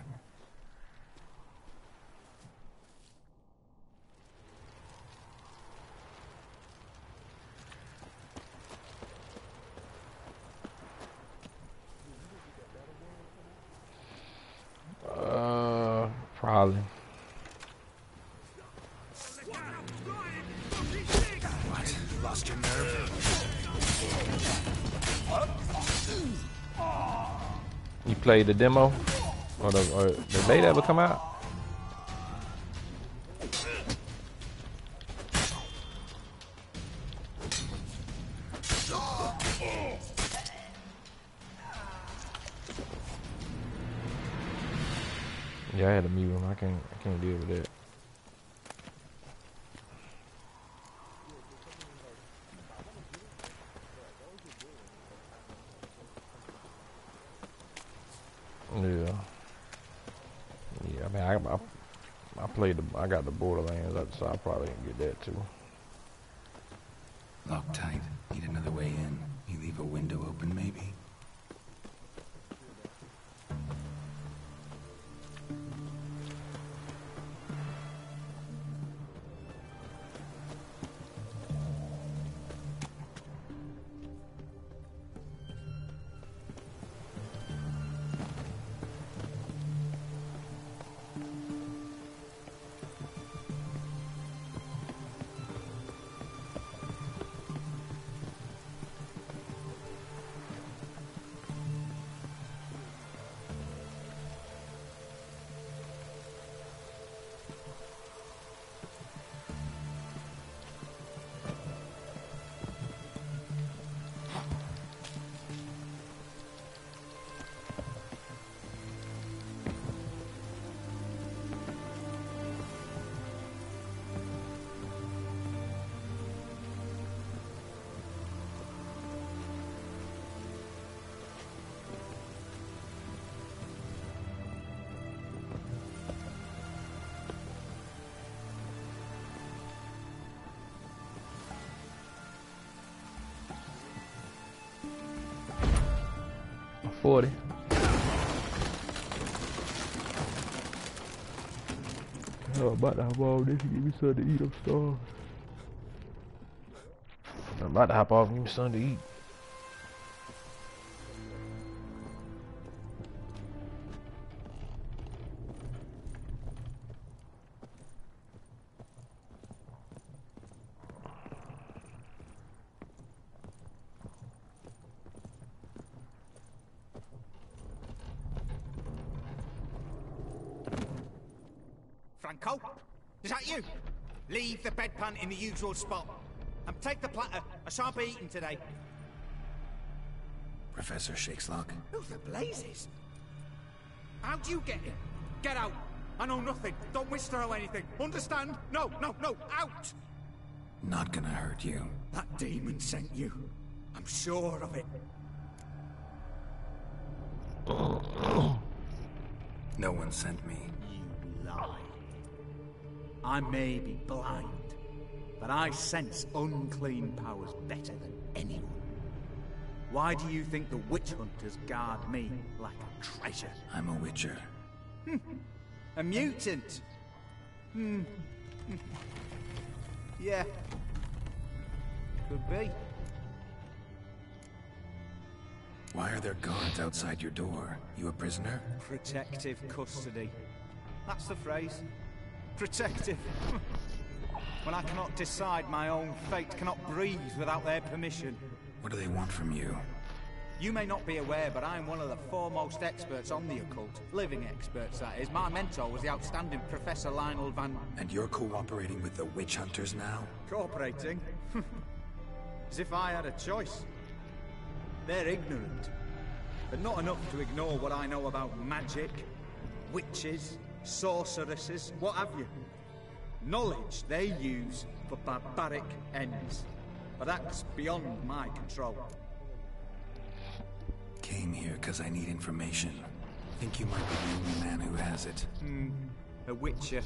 S5: Probably.
S2: What? Lost your nerve?
S5: You played the demo? Or the beta ever come out? Yeah, I had to mute him. I can't deal with that. Yeah. Yeah, I mean, I played I got the Borderlands, so I probably can get that too.
S2: Locked tight. Need another way in. You leave a window open, maybe? Oh, I'm about to hop off this and give me something to eat. I'm starved. I'm about to hop off and give me something to eat.
S15: Franco? Is that you? Leave the bedpan in the usual spot. And take the platter. I shan't be eating today.
S2: Professor Shakeslock?
S15: Who the blazes? How do you get in? Get out. I know nothing. Don't wish to know anything. Understand? No, no, no. Out!
S2: Not gonna hurt you.
S15: That demon sent you. I'm sure of it.
S2: No one sent me.
S15: You lie. I may be blind, but I sense unclean powers better than anyone. Why do you think the witch hunters guard me like a treasure?
S2: I'm a witcher.
S15: A mutant? Yeah. Could be.
S2: Why are there guards outside your door? You a prisoner?
S15: Protective custody. That's the phrase. Protective. When I cannot decide my own fate, cannot breathe without their permission.
S2: What do they want from you?
S15: You may not be aware, but I'm one of the foremost experts on the occult. Living experts, that is. My mentor was the outstanding Professor Lionel Van...
S2: And you're cooperating with the witch hunters now?
S15: Cooperating? As if I had a choice. They're ignorant. But not enough to ignore what I know about magic, witches, sorceresses, what have you. Knowledge they use for barbaric ends. But that's beyond my control.
S2: Came here because I need information. Think you might be the only man who has it.
S15: A witcher.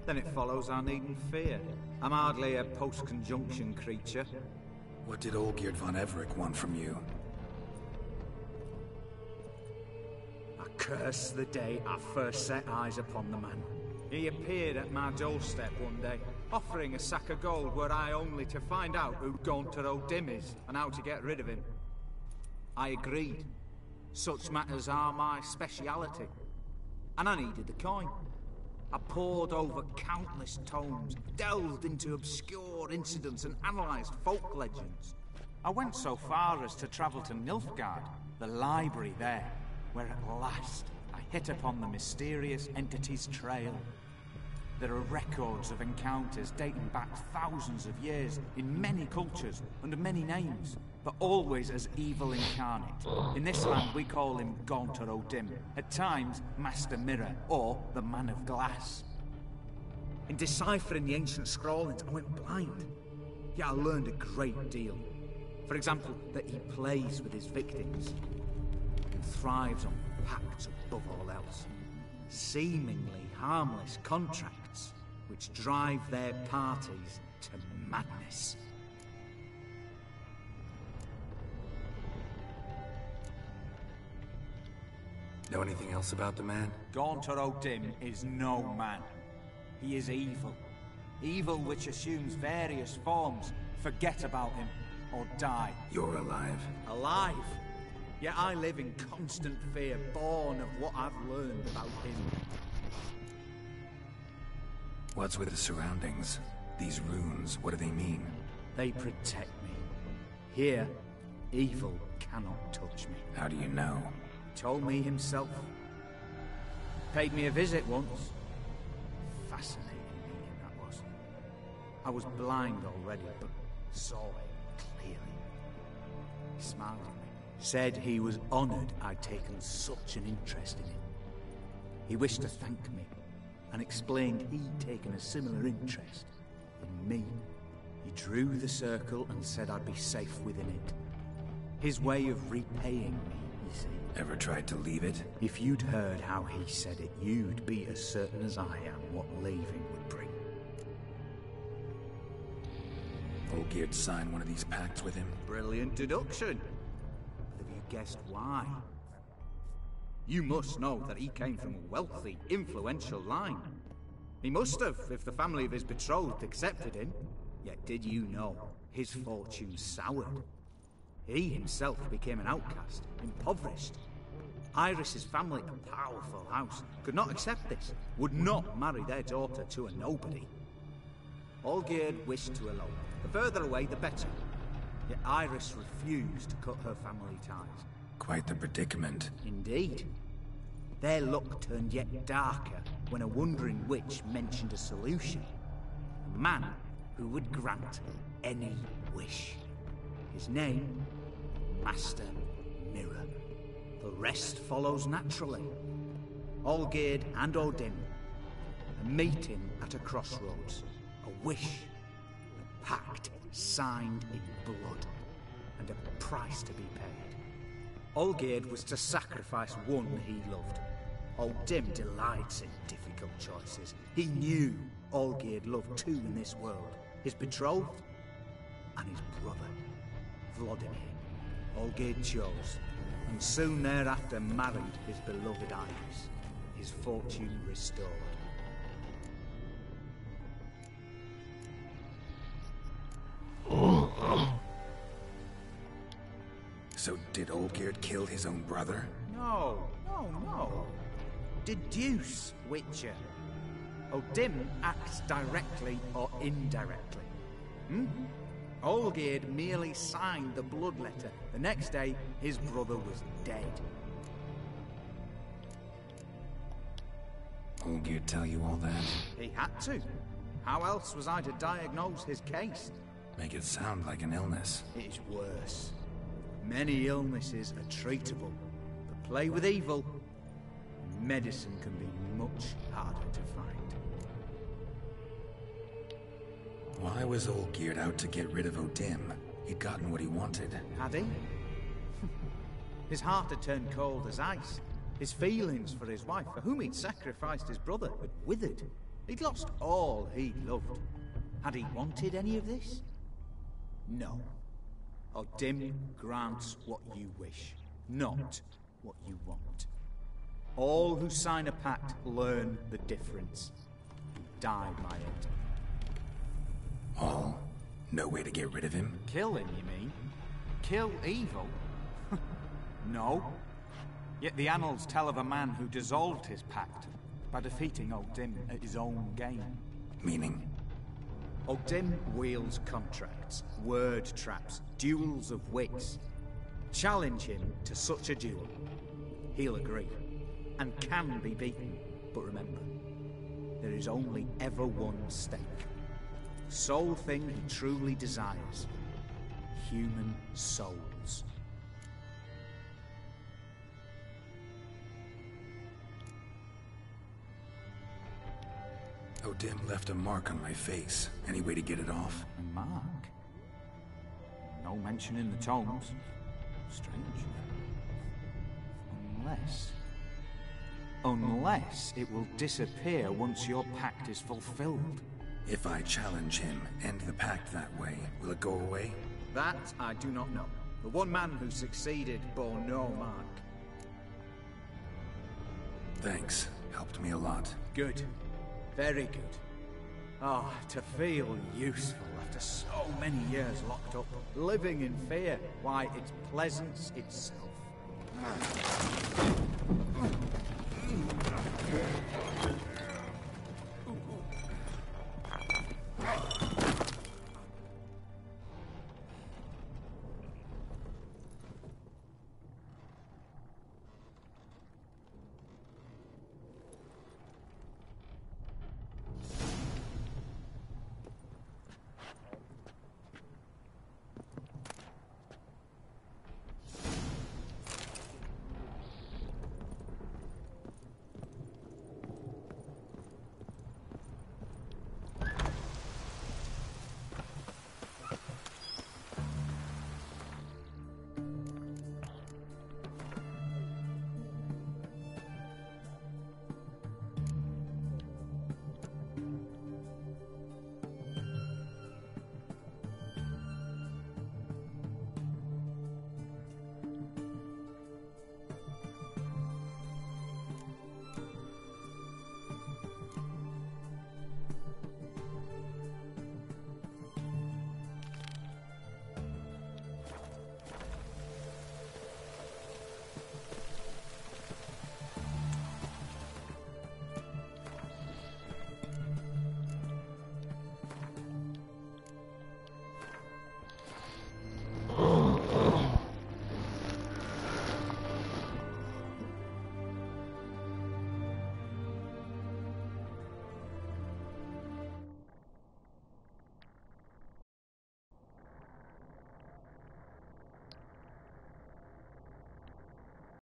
S15: Then it follows I needn't fear. I'm hardly a post-conjunction creature.
S2: What did Olgierd von Everec want from you?
S15: I curse the day I first set eyes upon the man. He appeared at my doorstep one day, offering a sack of gold were I only to find out who Gaunter O'Dim is and how to get rid of him. I agreed. Such matters are my speciality. And I needed the coin. I pored over countless tomes, delved into obscure incidents and analysed folk legends. I went so far as to travel to Nilfgaard, the library there, where at last I hit upon the mysterious entity's trail. There are records of encounters dating back thousands of years in many cultures, under many names, but always as evil incarnate. In this land we call him Gaunter O'Dim, at times Master Mirror, or the Man of Glass. In deciphering the ancient scrawlings, I went blind. Yet I learned a great deal. For example, that he plays with his victims, and thrives on pacts above all else. Seemingly harmless contracts, which drive their parties to madness.
S2: Know anything else about the man?
S15: Gaunter O'Dim is no man. He is evil. Evil which assumes various forms. Forget about him, or die.
S2: You're alive.
S15: Alive? Yet I live in constant fear, born of what I've learned about him.
S2: What's with the surroundings? These runes, what do they mean?
S15: They protect me. Here, evil cannot touch me.
S2: How do you know?
S15: He told me himself. Paid me a visit once. Fascinating meeting that was. I was blind already, but saw him clearly. He smiled at me. Said he was honoured I'd taken such an interest in him. He wished to thank me, and explained he'd taken a similar interest in me. He drew the circle and said I'd be safe within it. His way of repaying me, you see.
S2: Ever tried to leave it?
S15: If you'd heard how he said it, you'd be as certain as I am what leaving would bring.
S2: Olgierd signed one of these pacts with him?
S15: Brilliant deduction. Have you guessed why? You must know that he came from a wealthy, influential line. He must have, if the family of his betrothed accepted him. Yet did you know his fortune soured? He himself became an outcast, impoverished. Iris's family, a powerful house, could not accept this, would not marry their daughter to a nobody. Olgierd wished to elope. The further away, the better. Yet Iris refused to cut her family ties.
S2: Quite the predicament.
S15: Indeed. Their luck turned yet darker when a wandering witch mentioned a solution. A man who would grant any wish. His name, Master Mirror. The rest follows naturally. Olgierd and O'Dim, a meeting at a crossroads, a wish, a pact signed in blood, and a price to be paid. Olgierd was to sacrifice one he loved. O'Dim delights in difficult choices. He knew Olgierd loved two in this world, his betrothed and his brother, Vladimir. Olgierd chose, and soon thereafter married his beloved Iris, his fortune restored.
S2: So did Olgierd kill his own brother?
S15: No. Deduce, Witcher. O'Dim acts directly or indirectly. Olgierd merely signed the blood letter. The next day, his brother was dead.
S2: Olgierd tell you all that?
S15: He had to. How else was I to diagnose his case?
S2: Make it sound like an illness.
S15: It is worse. Many illnesses are treatable, but play with evil, medicine can be much harder to find.
S2: Why was Olgierd out to get rid of Odim? He'd gotten what he wanted.
S15: Had he? His heart had turned cold as ice. His feelings for his wife, for whom he'd sacrificed his brother, had withered. He'd lost all he loved. Had he wanted any of this? No. Odim grants what you wish, not what you want. All who sign a pact learn the difference. Die by it.
S2: All? No way to get rid of him?
S15: Kill him, you mean? Kill evil? No. Yet the annals tell of a man who dissolved his pact by defeating Odim at his own game.
S2: Meaning?
S15: Odim wields contracts, word traps, duels of wits. Challenge him to such a duel. He'll agree, and can be beaten. But remember, there is only ever one stake. Sole thing he truly desires. Human souls.
S2: Odim left a mark on my face. Any way to get it off?
S15: A mark? No mention in the tomes. Strange. Unless it will disappear once your pact is fulfilled.
S2: If I challenge him, end the pact that way, will it go away?
S15: That I do not know. The one man who succeeded bore no mark.
S2: Thanks. Helped me a lot.
S15: Good. Very good. Oh, to feel useful after so many years locked up, living in fear. Why, it's pleasance itself.